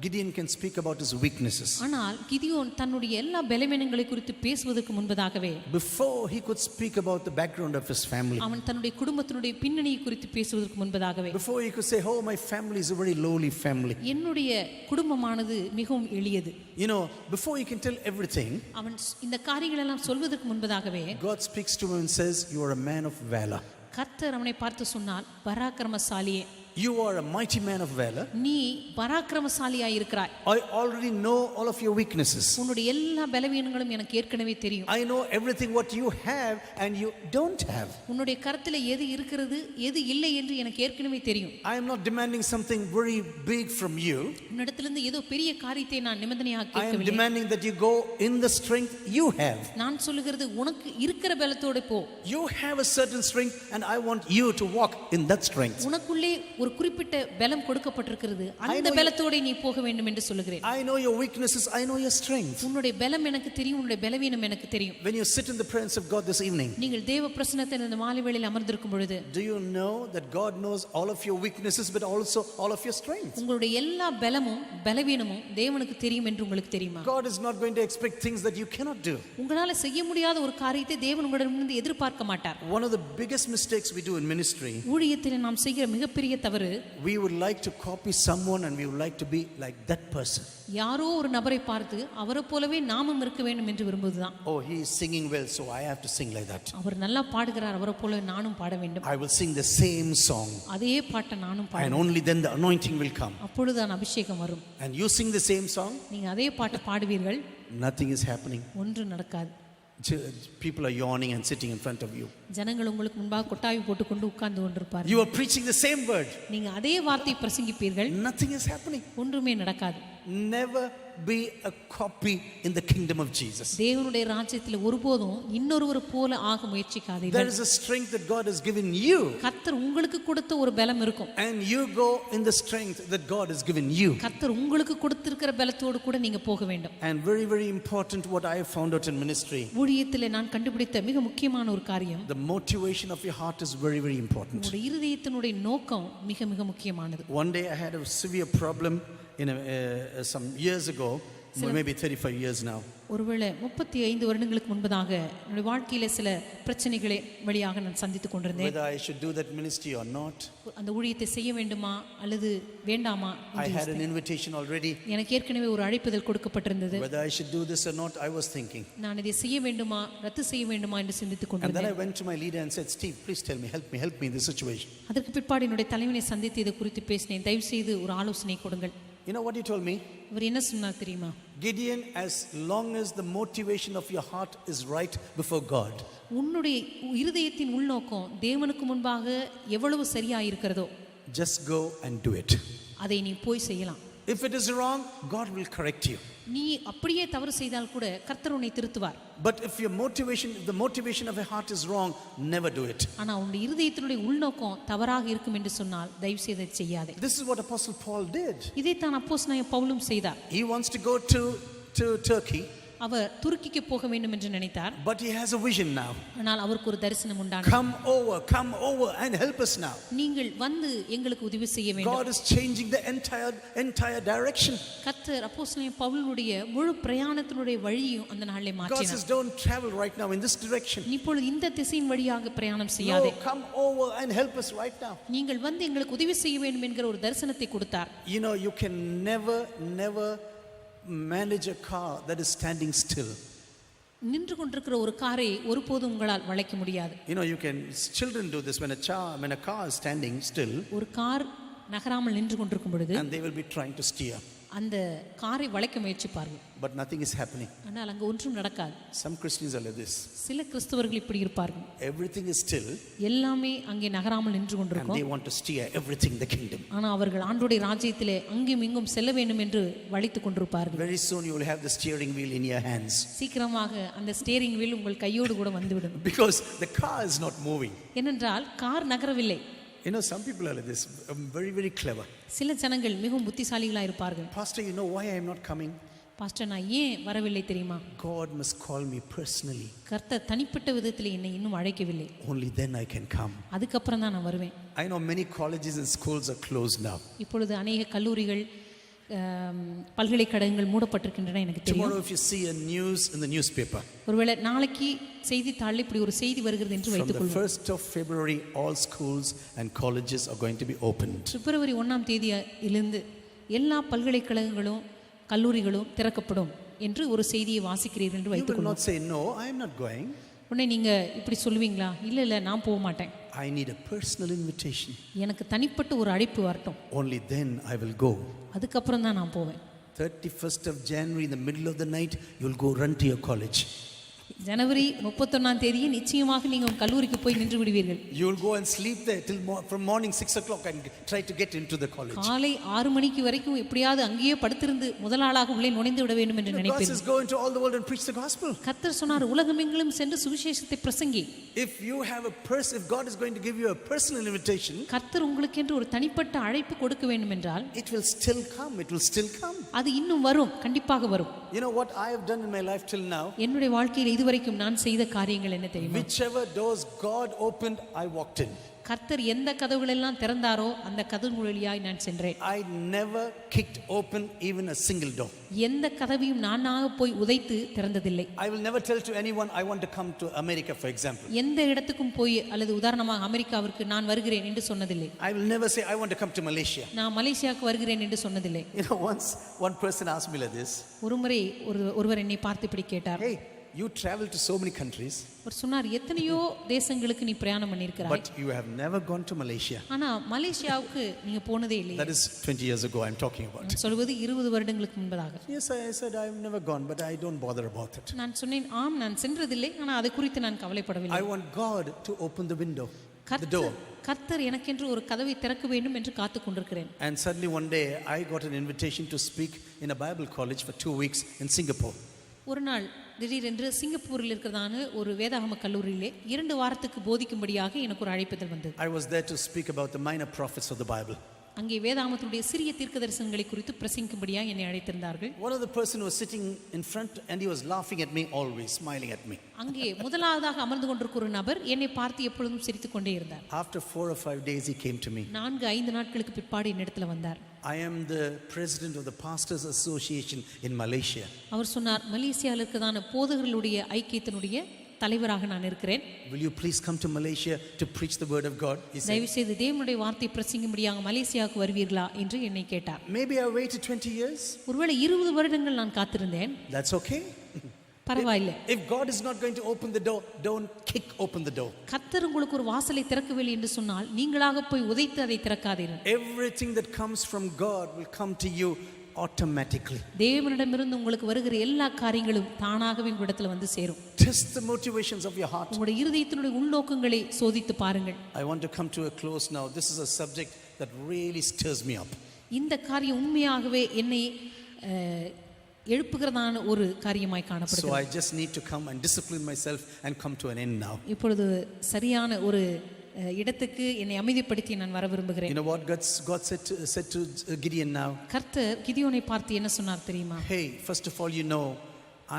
Gideon can speak about his weaknesses, ஆனால் கிதியோன் தன்னுடைய எல்லா பலவீனங்களை குறித்து பேசுவதற்கு முன்பதாகவே, before he could speak about the background of his family, அவன் தன்னுடைய குடும்பத்தினுடைய பின்னணியை குறித்து பேசுவதற்கு முன்பதாகவே, before he could say, oh, my family is a very lowly family, என்னுடைய குடும்பமானது மிகவும் எளியது, you know, before he can tell everything, அவன் இந்த காரியங்கள் எல்லாம் சொல்வதற்கு முன்பதாகவே God speaks to him and says, you are a man of valor. கர்த்தர் அவனை பார்த்து சொன்னார், பராக்கிரமசாலியே, You are a mighty man of valor. நீ பராக்கிரமசாலியாய் இருக்கிறாய். I already know all of your weaknesses. உன்னுடைய எல்லா பலவீனங்களும் எனக்கு ஏற்கனவே தெரியும். I know everything what you have and you don't have. உன்னுடைய கரத்திலே எது இருக்கிறது எது இல்லை என்று எனக்கு ஏற்கனவே தெரியும். I am not demanding something very big from you. உன்னிடத்திலிருந்து ஏதோ பெரிய காரியத்தை நான் நிபந்தனையாக I am கேட்கவில்லை. demanding that you go in the strength you have. நான் சொல்லுகிறது, உனக்கு இருக்கிற பலத்தோடு போ. You have a certain strength and I want you to walk in that strength. உனக்குள்ளே ஒரு குறிப்பிட்ட பலம் கொடுக்கப்பட்டிருக்கிறது, அந்த பலத்தோட நீ போக வேண்டும் என்று சொல்லுகிறேன். I know your weaknesses, I know your strength. உன்னுடைய பலம் எனக்கு தெரியும், உன்னுடைய பலவீனம் எனக்கு தெரியும். When you sit in the presence of God this evening, நீங்கள் தேவ பிரசன்னத்தில் இந்த மாலை வேளையில் அமர்ந்திருக்கும் பொழுது, do you know that God knows all of your weaknesses but also all of your strengths? உங்களுடைய எல்லா பலமும் பலவீனமும் தேவனுக்கு தெரியும் என்று உங்களுக்கு தெரியுமா? God is not going to expect things that you cannot do. உங்களால செய்ய முடியாத ஒரு காரியத்தை தேவன் உங்களிடமிருந்து எதிர்பார்க்க மாட்டார். One of the biggest mistakes we do in ministry, ஊழியத்தில் நாம் செய்கிற மிகப்பெரிய தவறு, we would like to copy someone and we would like to be like that person. யாரோ ஒரு நபரை பார்த்து அவரை போலவே நாமும் இருக்க வேண்டும் என்று விரும்புவதுதான். Oh, he is singing well, so I have to sing like that. அவர் நல்லா பாடுகிறார், அவரை போல நானும் பாட வேண்டும். I will sing the same song. அதே பாட்டை நானும் And பாடுவேன். only then the anointing will come. அப்பொழுதுதான் அபிஷேகம் வரும். And you sing the same song, நீங்க அதே பாட்டை பாடுவீர்கள், nothing is happening. ஒன்று நடக்காது. People are yawning and sitting in front of you. ஜனங்கள் உங்களுக்கு முன்பாக கொட்டாவி போட்டுக்கொண்டு உட்கார்ந்து கொண்டிருப்பார்கள். You are preaching the same word. நீங்க அதே வார்த்தை பிரசங்கிப்பீர்கள், Nothing is happening. ஒன்றுமே நடக்காது. Never be a copy in the kingdom of Jesus. தேவனுடைய ராஜ்யத்தில் ஒருபோதும் இன்னொருவர் போல ஆக முயற்சிக்காதீர்கள். There is a strength that God has given you. கர்த்தர் உங்களுக்கு கொடுத்த ஒரு பலம் இருக்கும். And you go in the strength that God has given you. கர்த்தர் உங்களுக்கு கொடுத்திருக்கிற பலத்தோடு கூட நீங்க போக வேண்டும். And very, very important what I have found out in ministry. ஊழியத்திலே நான் கண்டுபிடித்த மிக முக்கியமான ஒரு காரியம், The motivation of your heart is very, very important. உங்களுடைய இருதயத்தினுடைய நோக்கம் மிக மிக முக்கியமானது. One day I had a severe problem some years ago, maybe 35 years now. ஒருவேளை 35 வருடங்களுக்கு முன்பதாக என்னுடைய வாழ்க்கையில சில பிரச்சனைகளை வழியாக நான் சந்தித்துக் கொண்டிருந்தேன். Whether I should do that ministry or not. அந்த ஊழியத்தை செய்ய வேண்டுமா அல்லது வேண்டாமா I had an invitation already. எனக்கு ஏற்கனவே ஒரு அழைப்புதல் கொடுக்கப்பட்டிருந்தது. Whether I should do this or not, I was thinking. நான் இதை செய்ய வேண்டுமா ரத்து செய்ய வேண்டுமா என்று சிந்தித்துக் And then I கொண்டிருந்தேன். went to my leader and said, Steve, please tell me, help me in this situation. அதற்கு பிற்பாடு என்னுடைய தலைவனை சந்தித்து இதை குறித்து பேசினேன். தயவு செய்து ஒரு ஆலோசனை கொடுங்கள். You know what he told me? அவர் என்ன சொன்னார் தெரியுமா? Gideon, as long as the motivation of your heart is right before God, உன்னுடைய இருதயத்தின் உள்நோக்கம் தேவனுக்கு முன்பாக எவ்வளவு சரியாக இருக்கிறதோ, just go and do it. அதை நீ போய் செய்யலாம். If it is wrong, God will correct you. நீ அப்படியே தவறு செய்தால் கூட கர்த்தர் உன்னை திருத்துவார். But if the motivation of your heart is wrong, never do it. ஆனா உன்னுடைய இருதயத்தினுடைய உள்நோக்கம் தவறாக இருக்கும் என்று சொன்னால் தயவு செய்து செய்யாதே. This is what Apostle Paul did. இதைத்தான் அப்போஸ்தலனாகிய பவுலும் செய்தார். He wants to go to Turkey. அவர் துருக்கிக்கு போக வேண்டும் என்று நினைத்தார். But he has a vision now. ஆனால் அவருக்கு ஒரு தரிசனம் உண்டானது. Come over and help us now. நீங்கள் வந்து எங்களுக்கு உதவி செய்ய வேண்டும். God is changing the entire direction. கர்த்தர் அப்போஸ்தலனாகிய பவுலுடைய முழு பிரயாணத்தினுடைய வழியையும் அந்த நாளிலே God மாற்றினார். says, don't travel right now in this direction. இப்பொழுது இந்த திசையின் வழியாக பிரயாணம் No, செய்யாதே. come over and help us right now. நீங்கள் வந்து எங்களுக்கு உதவி செய்ய வேண்டும் என்கிற ஒரு தரிசனத்தை கொடுத்தார். You know, you can never manage a car that is standing still. நின்று கொண்டிருக்கிற ஒரு காரை ஒருபோதும் உங்களால் வளைக்க முடியாது. You know, children do this when a car is standing still. ஒரு கார் நகராமல் நின்று கொண்டிருக்கும் பொழுது And they will be trying to steer. அந்த காரை வளைக்க முயற்சிப்பார்கள். But nothing is happening. ஆனால் அங்கே ஒன்றும் நடக்காது. Some Christians are like this. சில கிறிஸ்தவர்கள் இப்படி இருப்பார்கள். Everything is still. எல்லாமே அங்கே நகராமல் நின்று And கொண்டிருக்கும். they want to steer everything in the kingdom. ஆனால் அவர்கள் ஆண்டவருடைய ராஜ்யத்திலே அங்கும் இங்கும் செல்ல வேண்டும் என்று வளைத்துக் கொண்டிருப்பார்கள். Very soon you will have the steering wheel in your hands. சீக்கிரமாக அந்த ஸ்டீரிங் வீல் உங்கள் கையோடு கூட வந்துவிடும். Because the car is not moving. ஏனென்றால் car நகரவில்லை. You know, some people are like this, very, very clever. சில ஜனங்கள் மிகவும் புத்திசாலிகளாக இருப்பார்கள். Pastor, you know why I am not coming? Pastor, நான் ஏன் வரவில்லை தெரியுமா? God must call me personally. கர்த்தர் தனிப்பட்ட விதத்தில் என்னை இன்னும் அழைக்கவில்லை. Only then I can come. அதுக்கப்புறம் தான் நான் வருவேன். I know many colleges and schools are closed now. இப்பொழுது அநேக கல்லூரிகள் பல்கலைக்கழகங்கள் மூடப்பட்டிருக்கின்றன எனக்கு தெரியும். Tomorrow if you see a news in the newspaper, ஒருவேளை நாளைக்கு செய்தித்தாளில் இப்படி ஒரு செய்தி வருகிறது என்று வைத்துக்கொள்வோம். From the 1st of February all schools and colleges are going to be opened. பிப்ரவரி 1ஆம் தேதியிலிருந்து எல்லா பல்கலைக்கழகங்களும் கல்லூரிகளும் திறக்கப்படும் என்று ஒரு செய்தியை வாசிக்கிறீர்கள் என்று வைத்துக்கொள்வோம். You will not say no, I am not going. உடனே நீங்க இப்படி சொல்லுவீங்களா? இல்ல நான் போக மாட்டேன். I need a personal invitation. எனக்கு தனிப்பட்ட ஒரு அழைப்பு வரட்டும். Only then I will go. அதுக்கப்புறம் தான் நான் போவேன். 31st of January in the middle of the night you will go run to your college. ஜனவரி 31ஆம் தேதியே நிச்சயமாக நீங்க உங்க கல்லூரிக்கு போய் நின்று விடுவீர்கள். You will go and sleep there till from morning 6 o'clock and try to get into the college. காலை 6 மணிக்கு வரைக்கும் எப்படியாவது அங்கேயே படுத்திருந்து முதல் ஆளாக உள்ளே நுழைந்து விட வேண்டும் என்று நினைப்பீர்கள். God says go into all the world and preach the gospel. கர்த்தர் சொன்னார் உலகமெங்கிலும் சென்று சுவிசேஷத்தை பிரசங்கி. If God is going to give you a personal invitation, கர்த்தர் உங்களுக்கு என்று ஒரு தனிப்பட்ட அழைப்பு கொடுக்க வேண்டும் என்றால் it will still come. அது இன்னும் வரும், கண்டிப்பாக வரும். You know what I have done in my life till now? என்னுடைய வாழ்க்கையில் இதுவரைக்கும் நான் செய்த காரியங்கள் என்ன தெரியுமா? Whichever doors God opened, I walked in. கர்த்தர் எந்த கதவுகள் எல்லாம் திறந்தாரோ அந்த கதவு வழியாய் நான் சென்றேன். I never kicked open even a single door. எந்த கதவையும் நானாக போய் உதைத்து திறந்ததில்லை. I will never tell to anyone I want to come to America, for example. எந்த இடத்துக்கும் போய் அல்லது உதாரணமாக அமெரிக்காவிற்கு நான் வருகிறேன் என்று சொன்னதில்லை. I will never say I want to come to Malaysia. நான் மலேசியாவுக்கு வருகிறேன் என்று சொன்னதில்லை. You know, once one person asked me like this. ஒருமுறை ஒருவர் என்னை பார்த்து இப்படி கேட்டார். Hey, you travel to so many countries. அவர் சொன்னார், எத்தனையோ தேசங்களுக்கு நீ பிரயாணம் பண்ணியிருக்கிறாய். But you have never gone to Malaysia. ஆனா மலேசியாவுக்கு நீங்க போனதே இல்லை. That is 20 years ago I'm talking about. சொல்வது 20 வருடங்களுக்கு முன்பதாக. Yes, I said I've never gone, but I don't bother about it. நான் சொன்னேன், ஆம் நான் சென்றதில்லை, ஆனா அதை குறித்து நான் கவலைப்படவில்லை. I want God to open the window, the door. கர்த்தர் எனக்கென்று ஒரு கதவை திறக்க வேண்டும் என்று காத்துக் கொண்டிருக்கிறேன். And suddenly one day I got an invitation to speak in a Bible college for 2 weeks in Singapore. ஒரு நாள் திடீரென்று சிங்கப்பூரில் இருக்கிறதான ஒரு வேதாகம கல்லூரியிலே 2 வாரத்துக்கு போதிக்கும்படியாக எனக்கு ஒரு அழைப்புதல் வந்தது. I was there to speak about the minor prophets of the Bible. அங்கே வேதாகமத்துடைய சிறிய தீர்க்கதரிசனங்களை குறித்து பிரசங்கிக்கும்படியாக என்னை அழைத்திருந்தார்கள். One of the person was sitting in front and he was laughing at me always, smiling at me. அங்கே முதலாவதாக அமர்ந்து கொண்டிருக்கிற ஒரு நபர் என்னை பார்த்து எப்பொழுதும் சிரித்துக் கொண்டே இருந்தார். After 4 or 5 days he came to me. 4-5 நாட்களுக்கு பிற்பாடு என்னிடத்தில் வந்தார். I am the president of the Pastors Association in Malaysia. அவர் சொன்னார், மலேசியாவில் இருக்கிறதான போதகர்களுடைய ஐக்கியத்தினுடைய தலைவராக நான் இருக்கிறேன். Will you please come to Malaysia to preach the word of God? தயவு செய்து தேவனுடைய வார்த்தை பிரசங்கிக்கும்படியாக மலேசியாவுக்கு வருவீர்களா என்று என்னை கேட்டார். Maybe I waited 20 years. ஒருவேளை 20 வருடங்கள் நான் காத்திருந்தேன். That's okay. பரவாயில்லை. If God is not going to open the door, don't kick open the door. கர்த்தர் உங்களுக்கு ஒரு வாசலை திறக்கவில்லை என்று சொன்னால் நீங்களாக போய் உதைத்து அதை திறக்காதீர்கள். Everything that comes from God will come to you automatically. தேவனிடமிருந்து உங்களுக்கு வருகிற எல்லா காரியங்களும் தானாகவே உங்களிடத்தில் வந்து சேரும். Test the motivations of your heart. உங்களுடைய இருதயத்தினுடைய உள்நோக்கங்களை சோதித்து பாருங்கள். I want to come to a close now. This is a subject that really stirs me up. இந்த காரியம் உண்மையாகவே என்னை எழுப்புகிறதான ஒரு காரியமாய் காணப்படுகிறது. So I just need to come and discipline myself and come to an end now. இப்பொழுது சரியான ஒரு இடத்துக்கு என்னை அமைதிப்படுத்தி நான் வர விரும்புகிறேன். You know what God said to Gideon now? கர்த்தர் கிதியோனை பார்த்து என்ன சொன்னார் தெரியுமா? Hey, first of all, you know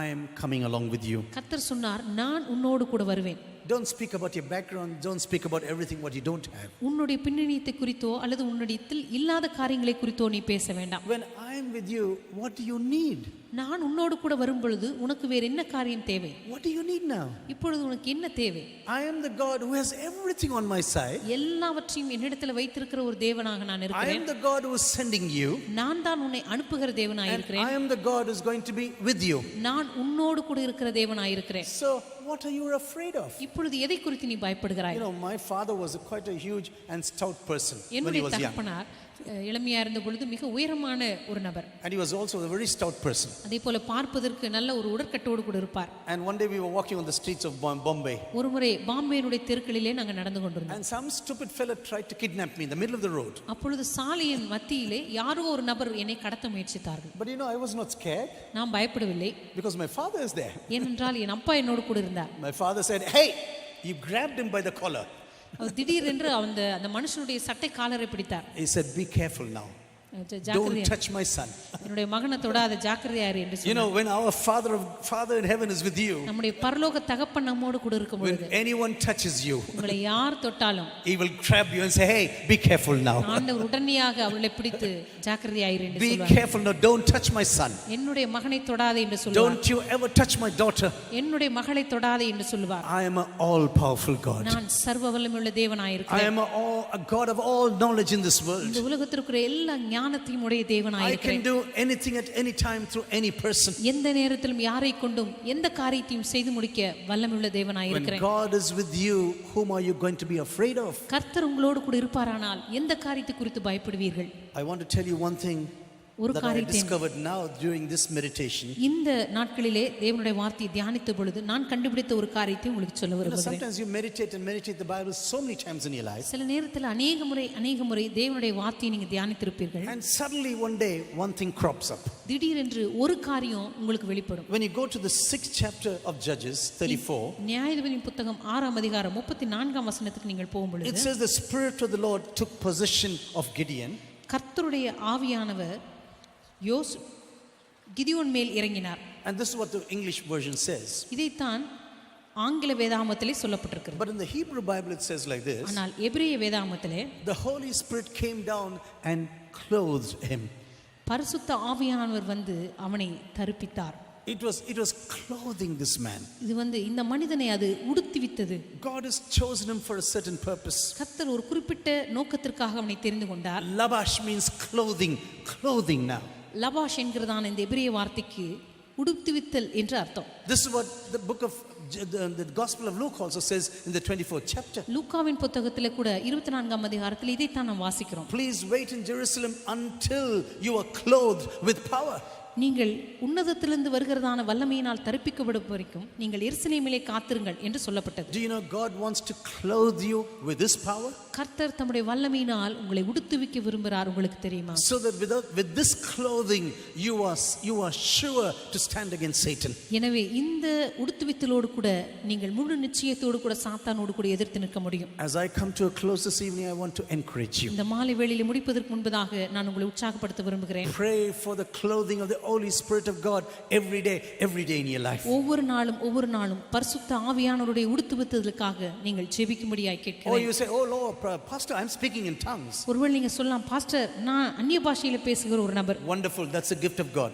I am coming along with you. கர்த்தர் சொன்னார், நான் உன்னோடு கூட வருவேன். Don't speak about your background, don't speak about everything what you don't have. உன்னுடைய பின்னணியத்தை குறித்தோ அல்லது உன்னிடத்தில் இல்லாத காரியங்களை குறித்தோ நீ பேச வேண்டாம். When I am with you, what do you need? நான் உன்னோடு கூட வரும் பொழுது உனக்கு வேற என்ன காரியம் தேவை? What do you need now? இப்பொழுது உனக்கு என்ன தேவை? I am the God who has everything on my side. எல்லாவற்றையும் என்னிடத்தில் வைத்திருக்கிற ஒரு தேவனாக நான் இருக்கிறேன். I am the God who is sending you. நான் தான் உன்னை அனுப்புகிற தேவனாய் இருக்கிறேன். I am the God who is going to be with you. நான் உன்னோடு கூட இருக்கிற தேவனாய் இருக்கிறேன். So what are you afraid of? இப்பொழுது எதை குறித்து நீ பயப்படுகிறாய்? You know, my father was quite a huge and stout person when he என்னுடைய was young. தகப்பனார் இளமையா இருந்த பொழுது மிக உயரமான ஒரு நபர். And he was also a very stout person. அதேபோல பார்ப்பதற்கு நல்ல ஒரு உடற்கட்டோடு கூட இருப்பார். And one day we were walking on the streets of Bombay. ஒருமுறை பாம்பேனுடைய தெருக்களிலே நாங்கள் நடந்து கொண்டிருந்தோம். And some stupid fellow tried to kidnap me in the middle of the road. அப்பொழுது சாலையின் மத்தியிலே யாரோ ஒரு நபர் என்னை கடத்த முயற்சித்தார்கள். But you know, I was not scared. நான் பயப்படவில்லை. Because my father is there. ஏனென்றால் என் அப்பா என்னோடு கூட இருந்தார். My father said, "Hey!" He grabbed him by the collar. அவர் திடீரென்று அந்த மனுஷனுடைய சட்டை காலரை பிடித்தார். He said, "Be careful now. Don't touch my son." என்னுடைய மகனை தொடாத, ஜாக்கிரதையா இரு என்று சொன்னார். You know, when our Father in heaven is with you, நம்முடைய பரலோக தகப்பன் நம்மோடு கூட இருக்கும் பொழுது, when anyone touches you, உங்களை யார் தொட்டாலும் he will grab you and say, "Hey, be careful now." ஆண்டவர் உடனடியாக அவளை பிடித்து ஜாக்கிரதையா இரு என்று Be சொல்வார். careful now. Don't touch my son. என்னுடைய மகனை தொடாதே என்று சொல்வார். Don't you ever touch my daughter. என்னுடைய மகளை தொடாதே என்று சொல்வார். I am an all powerful God. நான் சர்வ வல்லமையுள்ள தேவனாய் I இருக்கிறேன். am a God of all knowledge in this world. இந்த உலகத்தில் இருக்கிற எல்லா ஞானத்தையும் உடைய தேவனாய் I can இருக்கிறேன். do anything at any time through any person. எந்த நேரத்திலும் யாரை கொண்டும் எந்த காரியத்தையும் செய்து முடிக்க வல்லமையுள்ள தேவனாய் When இருக்கிறேன். God is with you, whom are you going to be afraid of? கர்த்தர் உங்களோடு கூட இருப்பாரானால் எந்த காரியத்தை குறித்து பயப்படுவீர்கள்? I want to tell you one thing that I discovered now during this meditation. இந்த நாட்களிலே தேவனுடைய வார்த்தையை தியானித்த பொழுது நான் கண்டுபிடித்த ஒரு காரியத்தை உங்களுக்கு சொல்ல விரும்புகிறேன். Sometimes you meditate the Bible so many times in your life. சில நேரத்தில் அநேக முறை தேவனுடைய வார்த்தையை நீங்க தியானித்திருப்பீர்கள். And suddenly one day one thing crops up. திடீரென்று ஒரு காரியம் உங்களுக்கு வெளிப்படும். When you go to the 6th chapter of Judges 34, நியாயாதிபதியின் புத்தகம் 6ஆம் அதிகாரம் 34ஆம் வசனத்துக்கு நீங்கள் போகும்போது, it says the Spirit of the Lord took possession of Gideon. கர்த்தருடைய ஆவியானவர் கிதியோன் மேல் இறங்கினார். And this is what the English version says. இதைத்தான் ஆங்கில வேதாகமத்திலே சொல்லப்பட்டிருக்கிறது. But in the Hebrew Bible it says like this. ஆனால் எபிரேய வேதாகமத்திலே The Holy Spirit came down and clothed him. பரிசுத்த ஆவியானவர் வந்து அவனை தரிப்பித்தார். It was clothing this man. இது வந்து இந்த மனிதனை அது உடுத்திவித்தது. God has chosen him for a certain purpose. கர்த்தர் ஒரு குறிப்பிட்ட நோக்கத்திற்காக அவனை தெரிந்து கொண்டார். Labash means clothing now. லபாஷ் என்கிறதான இந்த எபிரேய வார்த்தைக்கு உடுத்துவித்தல் என்று அர்த்தம். This is what the book of the Gospel of Luke also says in the 24th chapter. லூக்காவின் புத்தகத்திலே கூட 24ஆம் அதிகாரத்தில் இதை தான் நாம் வாசிக்கிறோம். Please wait in Jerusalem until you are clothed with power. நீங்கள் உன்னதத்திலிருந்து வருகிறதான வல்லமையினால் தரிப்பிக்கப்படும் வரைக்கும் நீங்கள் எருசலேமிலே காத்திருங்கள் என்று சொல்லப்பட்டது. Do you know God wants to clothe you with His power? கர்த்தர் தம்முடைய வல்லமையினால் உங்களை உடுத்துவிக்க விரும்புகிறார். உங்களுக்கு தெரியுமா? So that with this clothing you are sure to stand against Satan. எனவே இந்த உடுத்துவித்தலோடு கூட நீங்கள் முழு நிச்சயத்தோடு கூட சாத்தானோடு கூட எதிர்த்து நிற்க முடியும். As I come to a close this evening, I want to encourage you. இந்த மாலை வேளையிலே முடிப்பதற்கு முன்பதாக நான் உங்களை உற்சாகப்படுத்த விரும்புகிறேன். Pray for the clothing of the Holy Spirit of God every day in your life. ஒவ்வொரு நாளும் பரிசுத்த ஆவியானவருடைய உடுத்துவித்தலுக்காக நீங்கள் ஜெபிக்கும்படியாய் கேட்கிறேன். Oh, you say, "Oh Lord, Pastor, I'm speaking in tongues." ஒருவேளை நீங்க சொல்லலாம், பாஸ்டர் நான் அந்நிய பாஷையில பேசுகிற ஒரு நபர். Wonderful, that's a gift of God.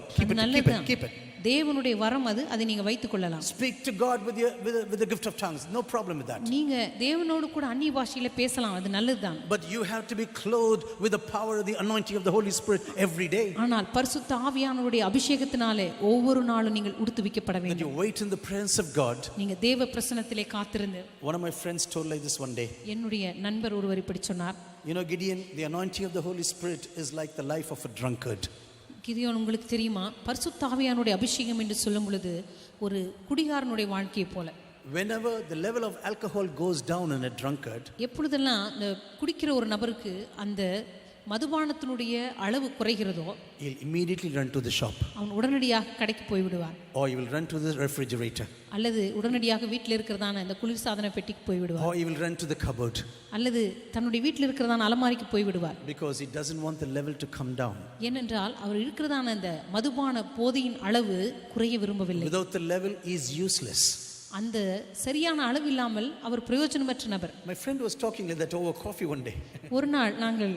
Keep it. தேவனுடைய வரம் அது, அதை நீங்க வைத்துக் கொள்ளலாம். Speak to God with the gift of tongues. No problem with that. நீங்க தேவனோடு கூட அந்நிய பாஷையில பேசலாம், அது நல்லதுதான். But you have to be clothed with the power of the anointing of the Holy Spirit every day. ஆனால் பரிசுத்த ஆவியானவருடைய அபிஷேகத்தினாலே ஒவ்வொரு நாளும் நீங்கள் உடுத்துவிக்கப்பட வேண்டும். And you wait in the presence of God. நீங்க தேவ பிரசன்னத்திலே காத்திருந்து. One of my friends told like this one day. என்னுடைய நண்பர் ஒருவர் இப்படி சொன்னார். You know, Gideon, the anointing of the Holy Spirit is like the life of a drunkard. Gideon, உங்களுக்கு தெரியுமா, பரிசுத்த ஆவியானுடைய அபிஷேகம் என்று சொல்லும் பொழுது ஒரு குடிகாரனுடைய வாழ்க்கையை போல. Whenever the level of alcohol goes down in a drunkard, எப்பொழுதெல்லாம் இந்த குடிக்கிற ஒரு நபருக்கு அந்த மதுபானத்தினுடைய அளவு குறைகிறதோ, he'll immediately run to the shop. அவன் உடனடியாக கடைக்கு போய் விடுவான். Or he will run to the refrigerator. அல்லது உடனடியாக வீட்டில் இருக்கிறதான அந்த குளிர்சாதன பெட்டிக்கு போய் விடுவார். Or he will run to the cupboard. அல்லது தன்னுடைய வீட்டில் இருக்கிறதான அலமாரிக்கு போய் விடுவார். Because he doesn't want the level to come down. ஏனென்றால் அவர் இருக்கிறதான அந்த மதுபான போதையின் அளவு குறைய விரும்பவில்லை. Without the level he is useless. அந்த சரியான அளவு இல்லாமல் அவர் பிரயோஜனமற்ற நபர். My friend was talking like that over coffee one day. ஒரு நாள் நாங்கள்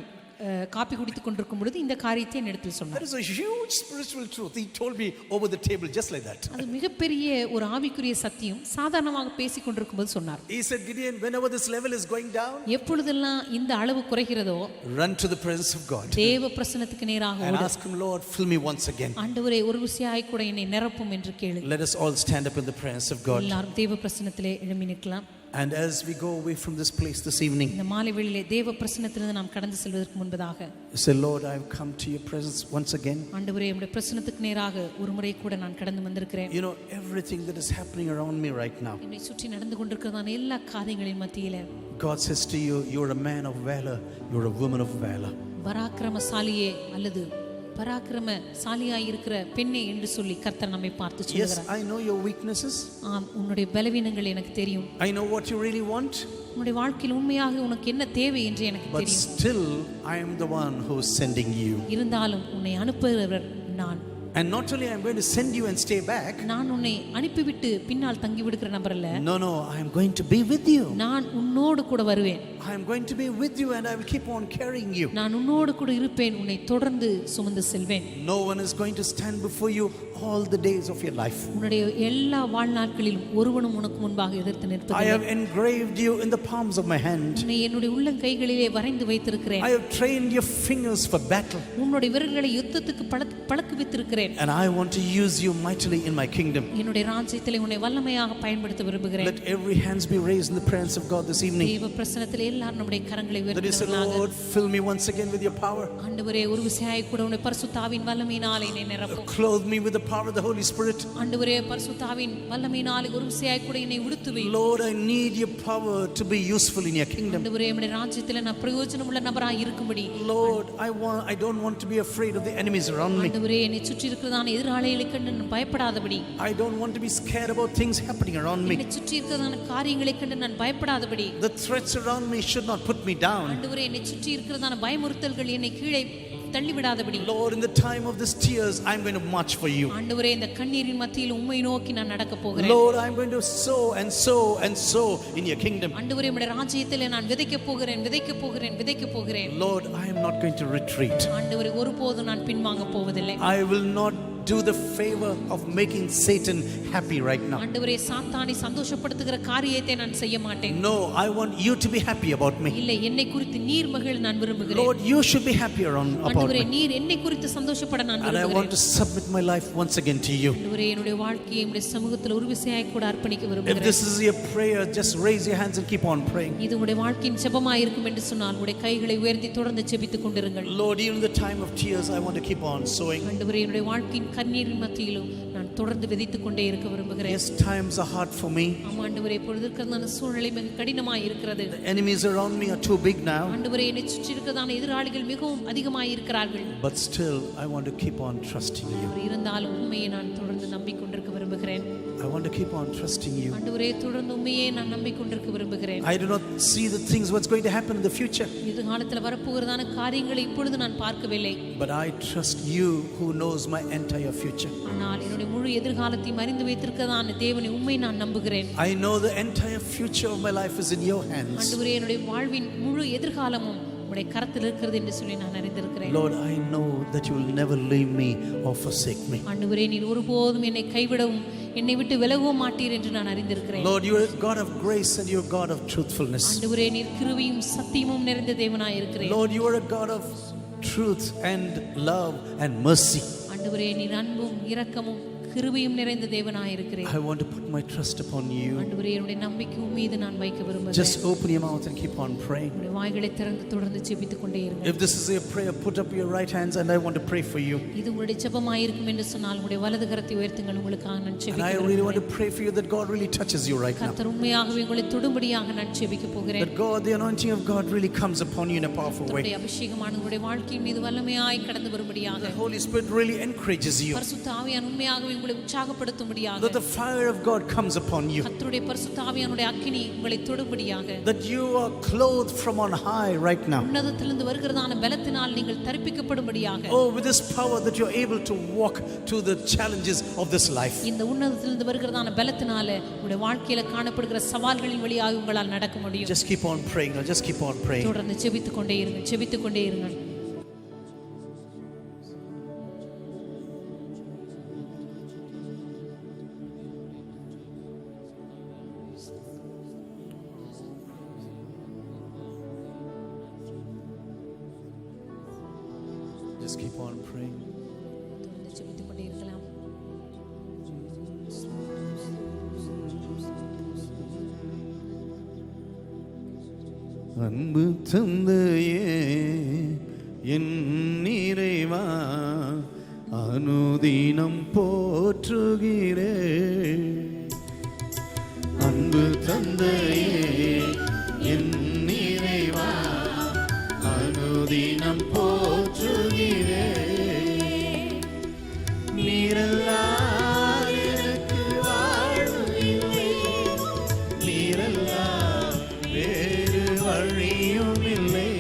காப்பி குடித்துக் கொண்டிருக்கும் பொழுது இந்த காரியத்தை என்னிடத்தில் சொன்னார். That is a huge spiritual truth. He told me over the table just like that. அது மிகப்பெரிய ஒரு ஆவிக்குரிய சத்தியம். சாதாரணமாக பேசிக் கொண்டிருக்கும் போது சொன்னார். He said, Gideon, whenever this level is going down, எப்பொழுதெல்லாம் இந்த அளவு குறைகிறதோ run to the presence of God தேவ பிரசன்னத்துக்கு நேராக and ஓடு. ask him, Lord, fill me once again. ஆண்டவரே ஒரு விசையாய் கூட என்னை நிரப்பும் என்று கேளு. Let us all stand up in the presence of God. எல்லாரும் தேவ பிரசன்னத்திலே எழும்பி நிற்கலாம். And as we go away from this place this evening, இந்த மாலை வேளையிலே தேவ பிரசன்னத்திலிருந்து நாம் கடந்து செல்வதற்கு முன்பதாக say, Lord, I have come to your presence once again. ஆண்டவரே உம்முடைய பிரசன்னத்துக்கு நேராக ஒரு முறை கூட நான் கடந்து வந்திருக்கிறேன். You know, everything that is happening around me right now, என்னை சுற்றி நடந்து கொண்டிருக்கிறதான எல்லா காரியங்களின் மத்தியிலே God says to you, you're a man of valor, you're a woman of valor. பராக்கிரமசாலியே அல்லது பராக்கிரமசாலியாய் இருக்கிற பெண்ணே என்று சொல்லி கர்த்தர் நம்மை பார்த்து Yes, சொல்கிறார். I know your weaknesses. ஆம், உன்னுடைய பலவீனங்கள் எனக்கு தெரியும். I know what you really want. உன்னுடைய வாழ்க்கையில் உண்மையாக உனக்கு என்ன தேவை என்று எனக்கு But தெரியும். still, I am the one who is sending you. இருந்தாலும் உன்னை அனுப்புகிறவர் நான். And not only I'm going to send you and stay back. நான் உன்னை அனுப்பிவிட்டு பின்னால் தங்கி விடுகிற நபர் அல்ல. No, I am going to be with you. நான் உன்னோடு கூட வருவேன். I am going to be with you and I will keep on carrying you. நான் உன்னோடு கூட இருப்பேன், உன்னை தொடர்ந்து சுமந்து செல்வேன். No one is going to stand before you all the days of your life. உன்னுடைய எல்லா வாழ்நாட்களிலும் ஒருவனும் உனக்கு முன்பாக எதிர்த்து I நிற்பதில்லை. have engraved you in the palms of my hand. உன்னை என்னுடைய உள்ளங்கைகளிலே வரைந்து வைத்திருக்கிறேன். I have trained your fingers for battle. உன்னுடைய விரல்களை யுத்தத்துக்கு பழக்குவித்திருக்கிறேன். And I want to use you mightily in my kingdom. என்னுடைய ராஜ்யத்திலே உன்னை வல்லமையாக பயன்படுத்த விரும்புகிறேன். Let every hands be raised in the presence of God this evening. தேவ பிரசன்னத்திலே எல்லாரும் நம்முடைய கரங்களை That is, உயர்த்துவதாக. Lord, fill me once again with your power. ஆண்டவரே ஒரு விசையாய் கூட உன்னுடைய பரிசுத்த ஆவியின் வல்லமையினாலே என்னை நிரப்பும். Clothe me with the power of the Holy Spirit. ஆண்டவரே பரிசுத்த ஆவியின் வல்லமையினாலே ஒரு விசையாய் கூட என்னை உடுத்துவே. Lord, I need your power to be useful in your kingdom. ஆண்டவரே நம்முடைய ராஜ்யத்திலே நான் பிரயோஜனமுள்ள நபராய் இருக்கும்படி. Lord, I don't want to be afraid of the enemies around me. ஆண்டவரே என்னை சுற்றி இருக்கிறதான எதிராளிகளை கண்டு நான் பயப்படாதபடி. I don't want to be scared about things happening around me. என்னை சுற்றி இருக்கிறதான காரியங்களை கண்டு நான் பயப்படாதபடி. The threats around me should not put me down. ஆண்டவரே என்னை சுற்றி இருக்கிறதான பயமுறுத்தல்கள் என்னை கீழே தள்ளிவிடாதபடி. Lord, in the time of these tears, I'm going to march for you. ஆண்டவரே இந்த கண்ணீரின் மத்தியில் உம்மை நோக்கி நான் நடக்க போகிறேன். Lord, I'm going to sow and sow and sow in your kingdom. ஆண்டவரே உம்முடைய ராஜ்யத்திலே நான் விதைக்க போகிறேன். Lord, I am not going to retreat. ஆண்டவரே ஒருபோதும் நான் பின்வாங்க போவதில்லை. I will not do the favor of making Satan happy right now. ஆண்டவரே சாத்தானை சந்தோஷப்படுத்துகிற காரியத்தை நான் செய்ய மாட்டேன். No, I want you to be happy about me. இல்லை, என்னை குறித்து நீர் மகிழ நான் விரும்புகிறேன். Lord, you should be happy about ஆண்டவரே me. நீர் என்னை குறித்து சந்தோஷப்பட நான் And I விரும்புகிறேன். want to submit my life once again to you. ஆண்டவரே என்னுடைய வாழ்க்கையை உம்முடைய சமூகத்தில் ஒரு விசையாய் கூட அர்ப்பணிக்க If விரும்புகிறேன். this is your prayer, just raise your hands and keep on praying. இது உம்முடைய வாழ்க்கையின் ஜெபமாய் இருக்கும் என்று சொன்னால் உம்முடைய கைகளை உயர்த்தி தொடர்ந்து ஜெபித்துக் கொண்டிருங்கள். Lord, even in the time of tears, I want to keep on sowing. ஆண்டவரே என்னுடைய வாழ்க்கையின் கண்ணீரின் மத்தியிலும் நான் தொடர்ந்து விதைத்துக் கொண்டே இருக்க விரும்புகிறேன். Yes, times are hard for me. ஆண்டவரே இப்பொழுது இருக்கிறதான சூழ்நிலை மிக கடினமாய் இருக்கிறது. The enemies around me are too big now. ஆண்டவரே என்னை சுற்றி இருக்கிறதான எதிராளிகள் மிகவும் அதிகமாய் இருக்கிறார்கள். But still, I want to keep on trusting you. இருந்தாலும் உண்மையை நான் தொடர்ந்து நம்பிக்கொண்டிருக்க விரும்புகிறேன். I want to keep on trusting you. ஆண்டவரே தொடர்ந்து உண்மையை நான் நம்பிக்கொண்டிருக்க விரும்புகிறேன். I do not see the things what's going to happen in the future. எதிர்காலத்தில் வரப்போகிறதான காரியங்களை இப்பொழுது நான் பார்க்கவில்லை. But I trust you who knows my entire future. ஆனால் என்னுடைய முழு எதிர்காலத்தையும் அறிந்து வைத்திருக்கிறதான தேவனை உண்மை நான் நம்புகிறேன். I know the entire future of my life is in your hands. ஆண்டவரே என்னுடைய வாழ்வின் முழு எதிர்காலமும் உம்முடைய கரத்தில் இருக்கிறது என்று சொல்லி நான் அறிந்திருக்கிறேன். Lord, I know that you will never leave me or forsake me. ஆண்டவரே நீர் ஒருபோதும் என்னை கைவிடவும் என்னை விட்டு விலகவும் மாட்டீர் என்று நான் அறிந்திருக்கிறேன். Lord, you are a God of grace and you are a God of truthfulness. ஆண்டவரே நீர் கிருபையும் சத்தியமும் நிறைந்த தேவனாய் இருக்கிறீர். Lord, you are a God of truth and love and mercy. ஆண்டவரே நீர் அன்பும் இரக்கமும் கிருபையும் நிறைந்த தேவனாய் இருக்கிறீர். I want to put my trust upon you. ஆண்டவரே என்னுடைய நம்பிக்கை உம்மை மீது நான் வைக்க விரும்புகிறேன். Just open your mouth and keep on praying. உம்முடைய வாய்களை திறந்து தொடர்ந்து ஜெபித்துக் கொண்டே இருங்கள். If this is your prayer, put up your right hands and I want to pray for you. இது உங்களுடைய ஜெபமாய் இருக்கும் என்று சொன்னால் உங்களுடைய வலது கரத்தை உயர்த்துங்கள். உங்களுக்காக நான் And ஜெபிக்க I really want to விரும்புகிறேன். pray for you that God really touches you right now. கர்த்தர் உண்மையாகவே உங்களை தொடும்படியாக நான் ஜெபிக்க போகிறேன். That God, the anointing of God really comes upon you in a powerful way. உங்களுடைய அபிஷேகமான உங்களுடைய வாழ்க்கையின் மீது வல்லமையாய் கடந்து வரும்படியாக. The Holy Spirit really encourages you. பரிசுத்த ஆவியானவர் உண்மையாகவே உங்களை உற்சாகப்படுத்தும்படியாக. That the fire of God comes upon you. கர்த்தருடைய பரிசுத்த ஆவியானவருடைய அக்கினி உங்களை தொடும்படியாக. That you are clothed from on high right now. உன்னதத்திலிருந்து வருகிறதான பலத்தினால் நீங்கள் தரிப்பிக்கப்படும்படியாக. Oh, with this power that you're able to walk to the challenges of this life. இந்த உன்னதத்திலிருந்து வருகிறதான பலத்தினால உங்களுடைய வாழ்க்கையில காணப்படுகிற சவால்களின் வழியாக உங்களால் நடக்க முடியும். Just keep on praying. Just keep on praying. தொடர்ந்து ஜெபித்துக் கொண்டே இருங்கள். Just keep on praying. தொடர்ந்து ஜெபித்துக் கொண்டே இருக்கலாம். அன்பு தந்தையே என் நிறைவா அனுதினம் போற்றுகிறே. அன்பு தந்தையே என் நிறைவா அனுதினம் போற்றுகிறே. நீரெல்லாம் எனக்கு வாழ்வு இல்லை, நீரெல்லாம் வேறு வழியும் இல்லை.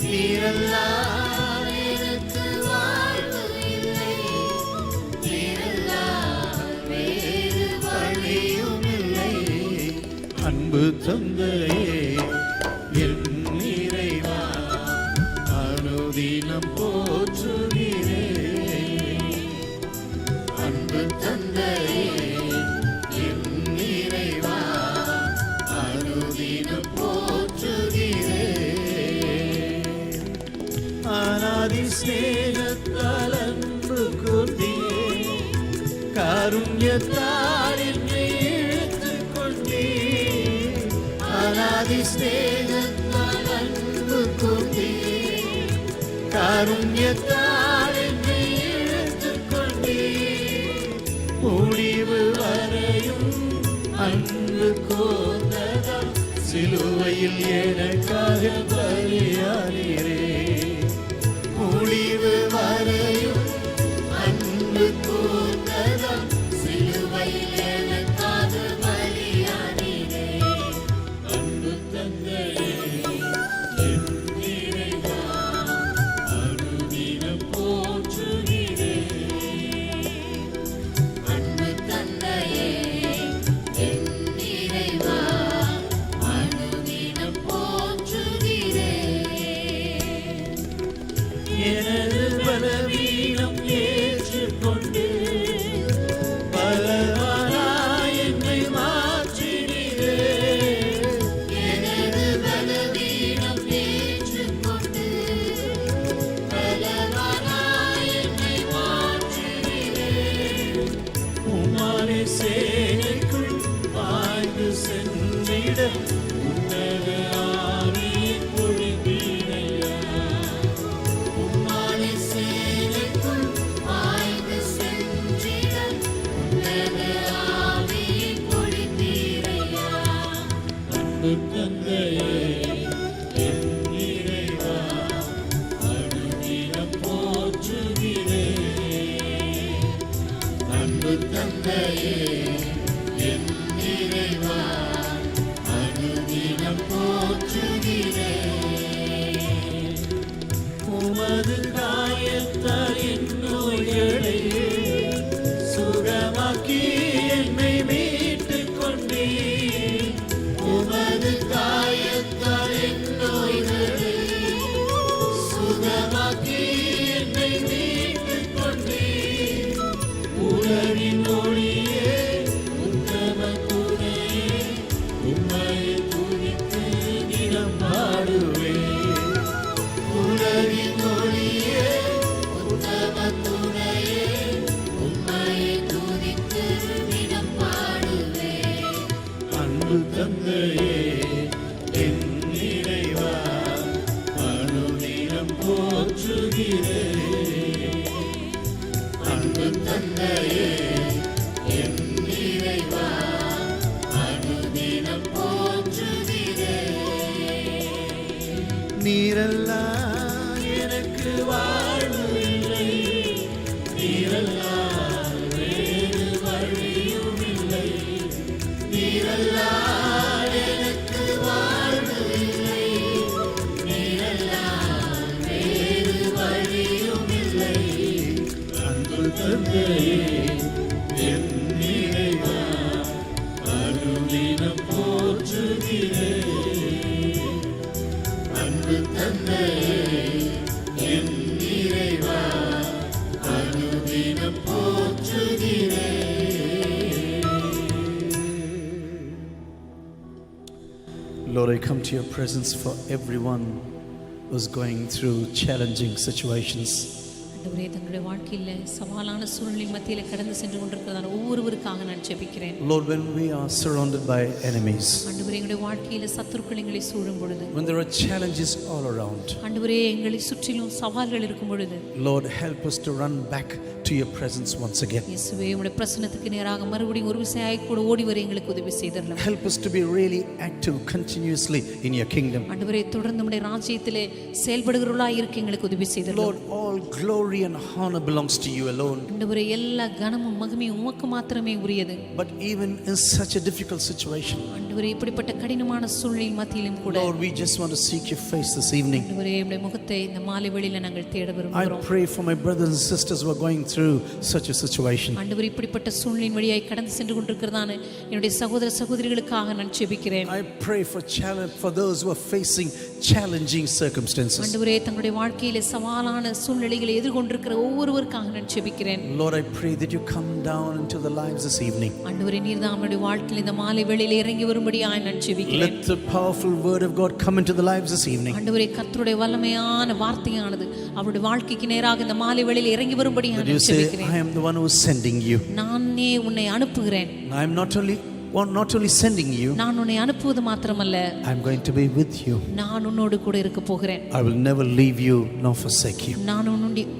நீரெல்லாம் எனக்கு வாழ்வு இல்லை, நீரெல்லாம் வேறு வழியும் இல்லை. அன்பு தந்தையே என் நிறைவா அனுதினம் போற்றுகிறே. அன்பு தந்தையே என் நிறைவா அனுதினம் போற்றுகிறே. அநாதி ஸ்நேகத்தால் அன்பு கூர்ந்தீர், காருண்யத்தால் என்னை இழுத்துக் கொண்டீர். அநாதி ஸ்நேகத்தால் அன்பு கூர்ந்தீர், காருண்யத்தால் என்னை இழுத்துக் கொண்டீர். முடிவு வரையும் அன்பு கூர்ந்ததால் சிலுவையில் எனக்காக பலியானீரே. முடிவு வரையும் அன்பு கூர்ந்ததால் சிலுவையில் எனக்காக பலியானீரே. அன்பு தந்தையே என் நிறைவா அனுதினம் போற்றுகிறே. அன்பு தந்தையே என் நிறைவா அனுதினம் போற்றுகிறே. எனது பலவீனம் ஏற்றுக்கொண்டு பலவானாய் என்னை மாற்றினீரே. எனது பலவீனம் ஏற்றுக்கொண்டு பலவானாய் என்னை மாற்றினீரே. உம்மாலே சேனைக்குள் பாய்ந்து சென்றிட உன்னத ஆவியை பொழிந்தீரையா. உம்மாலே சேனைக்குள் பாய்ந்து சென்றிட உன்னத ஆவியை பொழிந்தீரையா. அன்பு தந்தையே என் நிறைவா அனுதினம் போற்றுகிறே. அன்பு தந்தையே என் நிறைவா அனுதினம் போற்றுகிறே. உமது காயத்தால் என் நோய்களை சுகமாக்கி என்னை மீட்டுக் கொண்டீர். உமது காயத்தால் என் நோய்களை சுகமாக்கி என்னை மீட்டுக் கொண்டீர். உலகின் ஒளியே உத்தம துணையே உம்மை துதித்து தினம் பாடுவேன். உலகின் ஒளியே உத்தம துணையே உம்மை துதித்து தினம் பாடுவேன். அன்பு தந்தையே என் நிறைவா அனுதினம் போற்றுகிறே. அன்பு தந்தையே என் நிறைவா அனுதினம் போற்றுகிறே. நீரெல்லாம் எனக்கு வாழ்வு இல்லை, நீரெல்லாம் வேறு வழியும் இல்லை. நீரெல்லாம் எனக்கு வாழ்வு இல்லை, நீரெல்லாம் வேறு வழியும் இல்லை. அன்பு தந்தையே என் நிறைவா அனுதினம் போற்றுகிறே. அன்பு தந்தையே என் நிறைவா அனுதினம் போற்றுகிறே. Lord, I come to your presence for everyone was going through challenging situations. ஆண்டவரே தங்களுடைய வாழ்க்கையில சவாலான சூழ்நிலை மத்தியில கடந்து சென்று கொண்டிருக்கிறதான ஒவ்வொருவருக்காக நான் ஜெபிக்கிறேன். Lord, when we are surrounded by enemies, ஆண்டவரே எங்களுடைய வாழ்க்கையில சத்துருக்கள் எங்களை சூழும் பொழுது, when there are challenges all around, ஆண்டவரே எங்களை சுற்றிலும் சவால்கள் இருக்கும் பொழுது, Lord, help us to run back to your presence once again. இயேசுவே உம்முடைய பிரசன்னத்துக்கு நேராக மறுபடியும் ஒரு விசையாய் கூட ஓடி வர எங்களுக்கு உதவி செய்தரலாம். Help us to be really active continuously in your kingdom. ஆண்டவரே தொடர்ந்து உம்முடைய ராஜ்யத்திலே செயல்படுகிறவர்களாய் இருக்க எங்களுக்கு உதவி செய்தரலாம். Lord, all glory and honor belongs to you alone. ஆண்டவரே எல்லா கனமும் மகிமையும் உமக்கு மாத்திரமே உரியது. But even in such a difficult situation, ஆண்டவரே இப்படிப்பட்ட கடினமான சூழ்நிலை மத்தியிலும் கூட, Lord, we just want to seek your face this evening. ஆண்டவரே உம்முடைய முகத்தை இந்த மாலை வேளையில நாங்கள் தேட விரும்புகிறோம். I pray for my brothers and sisters who are going through such a situation. ஆண்டவரே இப்படிப்பட்ட சூழ்நிலையின் வழியாய் கடந்து சென்று கொண்டிருக்கிறதான என்னுடைய சகோதர சகோதரிகளுக்காக நான் ஜெபிக்கிறேன். I pray for those who are facing challenging circumstances. ஆண்டவரே தங்களுடைய வாழ்க்கையிலே சவாலான சூழ்நிலைகளை எதிர்கொண்டிருக்கிற ஒவ்வொருவருக்காக நான் ஜெபிக்கிறேன். Lord, I pray that you come down into the lives this evening. ஆண்டவரே நீர் தான் நம்முடைய வாழ்க்கையில் இந்த மாலை வேளையிலே இறங்கி வரும்படியாய் நான் ஜெபிக்கிறேன். Let the powerful word of God come into the lives this evening. ஆண்டவரே கர்த்தருடைய வல்லமையான வார்த்தையானது அவருடைய வாழ்க்கைக்கு நேராக இந்த மாலை வேளையிலே இறங்கி வரும்படியாய் நான் ஜெபிக்கிறேன். I am the one who is sending you. நானே உன்னை அனுப்புகிறேன். I am not only sending you, நான் உன்னை அனுப்புவது மாத்திரமல்ல, I am going to be with you. நான் உன்னோடு கூட இருக்க போகிறேன். I will never leave you nor forsake you. நான்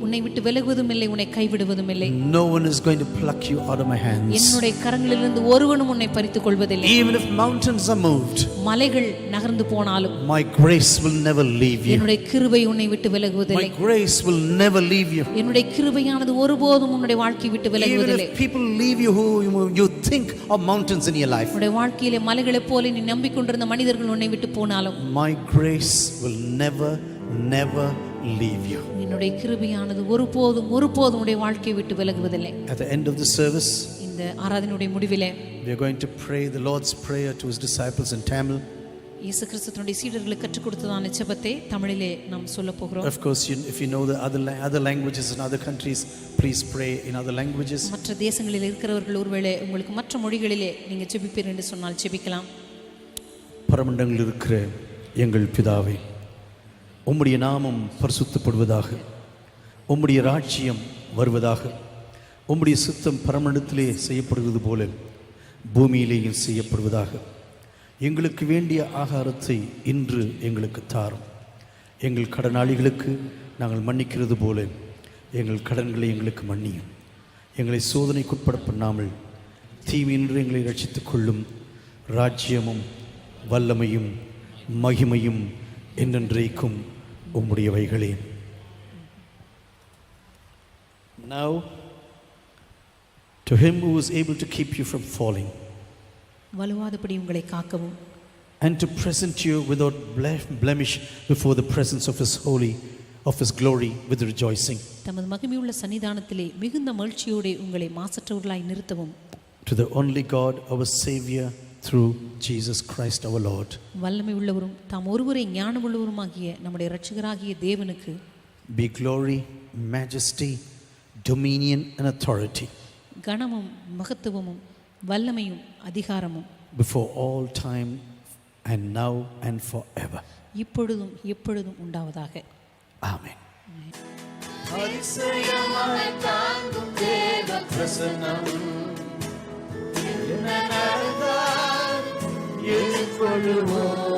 உன்னை விட்டு விலகுவதும் இல்லை, உன்னை கைவிடுவதும் இல்லை. No one is going to pluck you out of my hands. என்னுடைய கரங்களிலிருந்து ஒருவனும் உன்னை பறித்துக் கொள்வதில்லை. Even if mountains are moved, மலைகள் நகர்ந்து போனாலும் my grace will never leave you. என்னுடைய கிருபை உன்னை விட்டு My விலகுவதில்லை. grace will never leave you. என்னுடைய கிருபையானது ஒருபோதும் உன்னுடைய வாழ்க்கை விட்டு Even விலகுவதில்லை. if people leave you who you think are mountains in your life, உன்னுடைய வாழ்க்கையிலே மலைகளைப் போல நீ நம்பிக்கொண்டிருந்த மனிதர்கள் உன்னை விட்டு போனாலும் my grace will never leave you. என்னுடைய கிருபையானது ஒருபோதும் உன்னுடைய வாழ்க்கையை விட்டு விலகுவதில்லை. At the end of the service, இந்த ஆராதனையுடைய முடிவிலே we are going to pray the Lord's prayer to his disciples in Tamil. இயேசு கிறிஸ்து தன்னுடைய சீடர்களுக்கு கற்றுக் கொடுத்ததான ஜெபத்தை தமிழிலே நாம் சொல்ல போகிறோம். Of course, if you know the other languages in other countries, please pray in other languages. மற்ற தேசங்களில் இருக்கிறவர்கள் ஒருவேளை உங்களுக்கு மற்ற மொழிகளிலே நீங்க ஜெபிப்பீர் என்று சொன்னால் ஜெபிக்கலாம். பரமண்டங்களில் இருக்கிற எங்கள் பிதாவே, உம்முடைய நாமம் பரிசுத்தப்படுவதாக, உம்முடைய ராஜ்யம் வருவதாக, உம்முடைய சித்தம் பரமண்டத்திலே செய்யப்படுவது போல பூமியிலேயும் செய்யப்படுவதாக. எங்களுக்கு வேண்டிய ஆகாரத்தை இன்று எங்களுக்கு தாரும். எங்கள் கடனாளிகளுக்கு நாங்கள் மன்னிக்கிறது போல எங்கள் கடன்களை எங்களுக்கு மன்னியும். எங்களை சோதனைக்குட்பட பண்ணாமல் தீமையின்றி எங்களை ரட்சித்துக் கொள்ளும். ராஜ்யமும் வல்லமையும் மகிமையும் என்றென்றைக்கும் உம்முடையவைகளே. Now to him who is able to keep you from falling வலுவாதபடி உங்களை காக்கவும் and to present you without blemish before the presence of his glory with rejoicing. தமது மகிமையுள்ள சன்னிதானத்திலே மிகுந்த மகிழ்ச்சியோடு உங்களை மாசற்றவர்களாய் நிறுத்தவும். To the only God, our Savior, through Jesus Christ our Lord, வல்லமை உள்ளவரும் தாம் ஒருவரே ஞானமுள்ளவருமாகிய நம்முடைய இரட்சகராகிய தேவனுக்கு be glory, majesty, dominion and authority கனமும் மகத்துவமும் வல்லமையும் அதிகாரமும் before all time and now and forever. இப்பொழுதும் எப்பொழுதும் உண்டாவதாக. Amen. அதிசயமாய் தாங்கும் தேவ பிரசன்னம் என்ன நடந்தால் எதிர்கொள்ளுவோம்.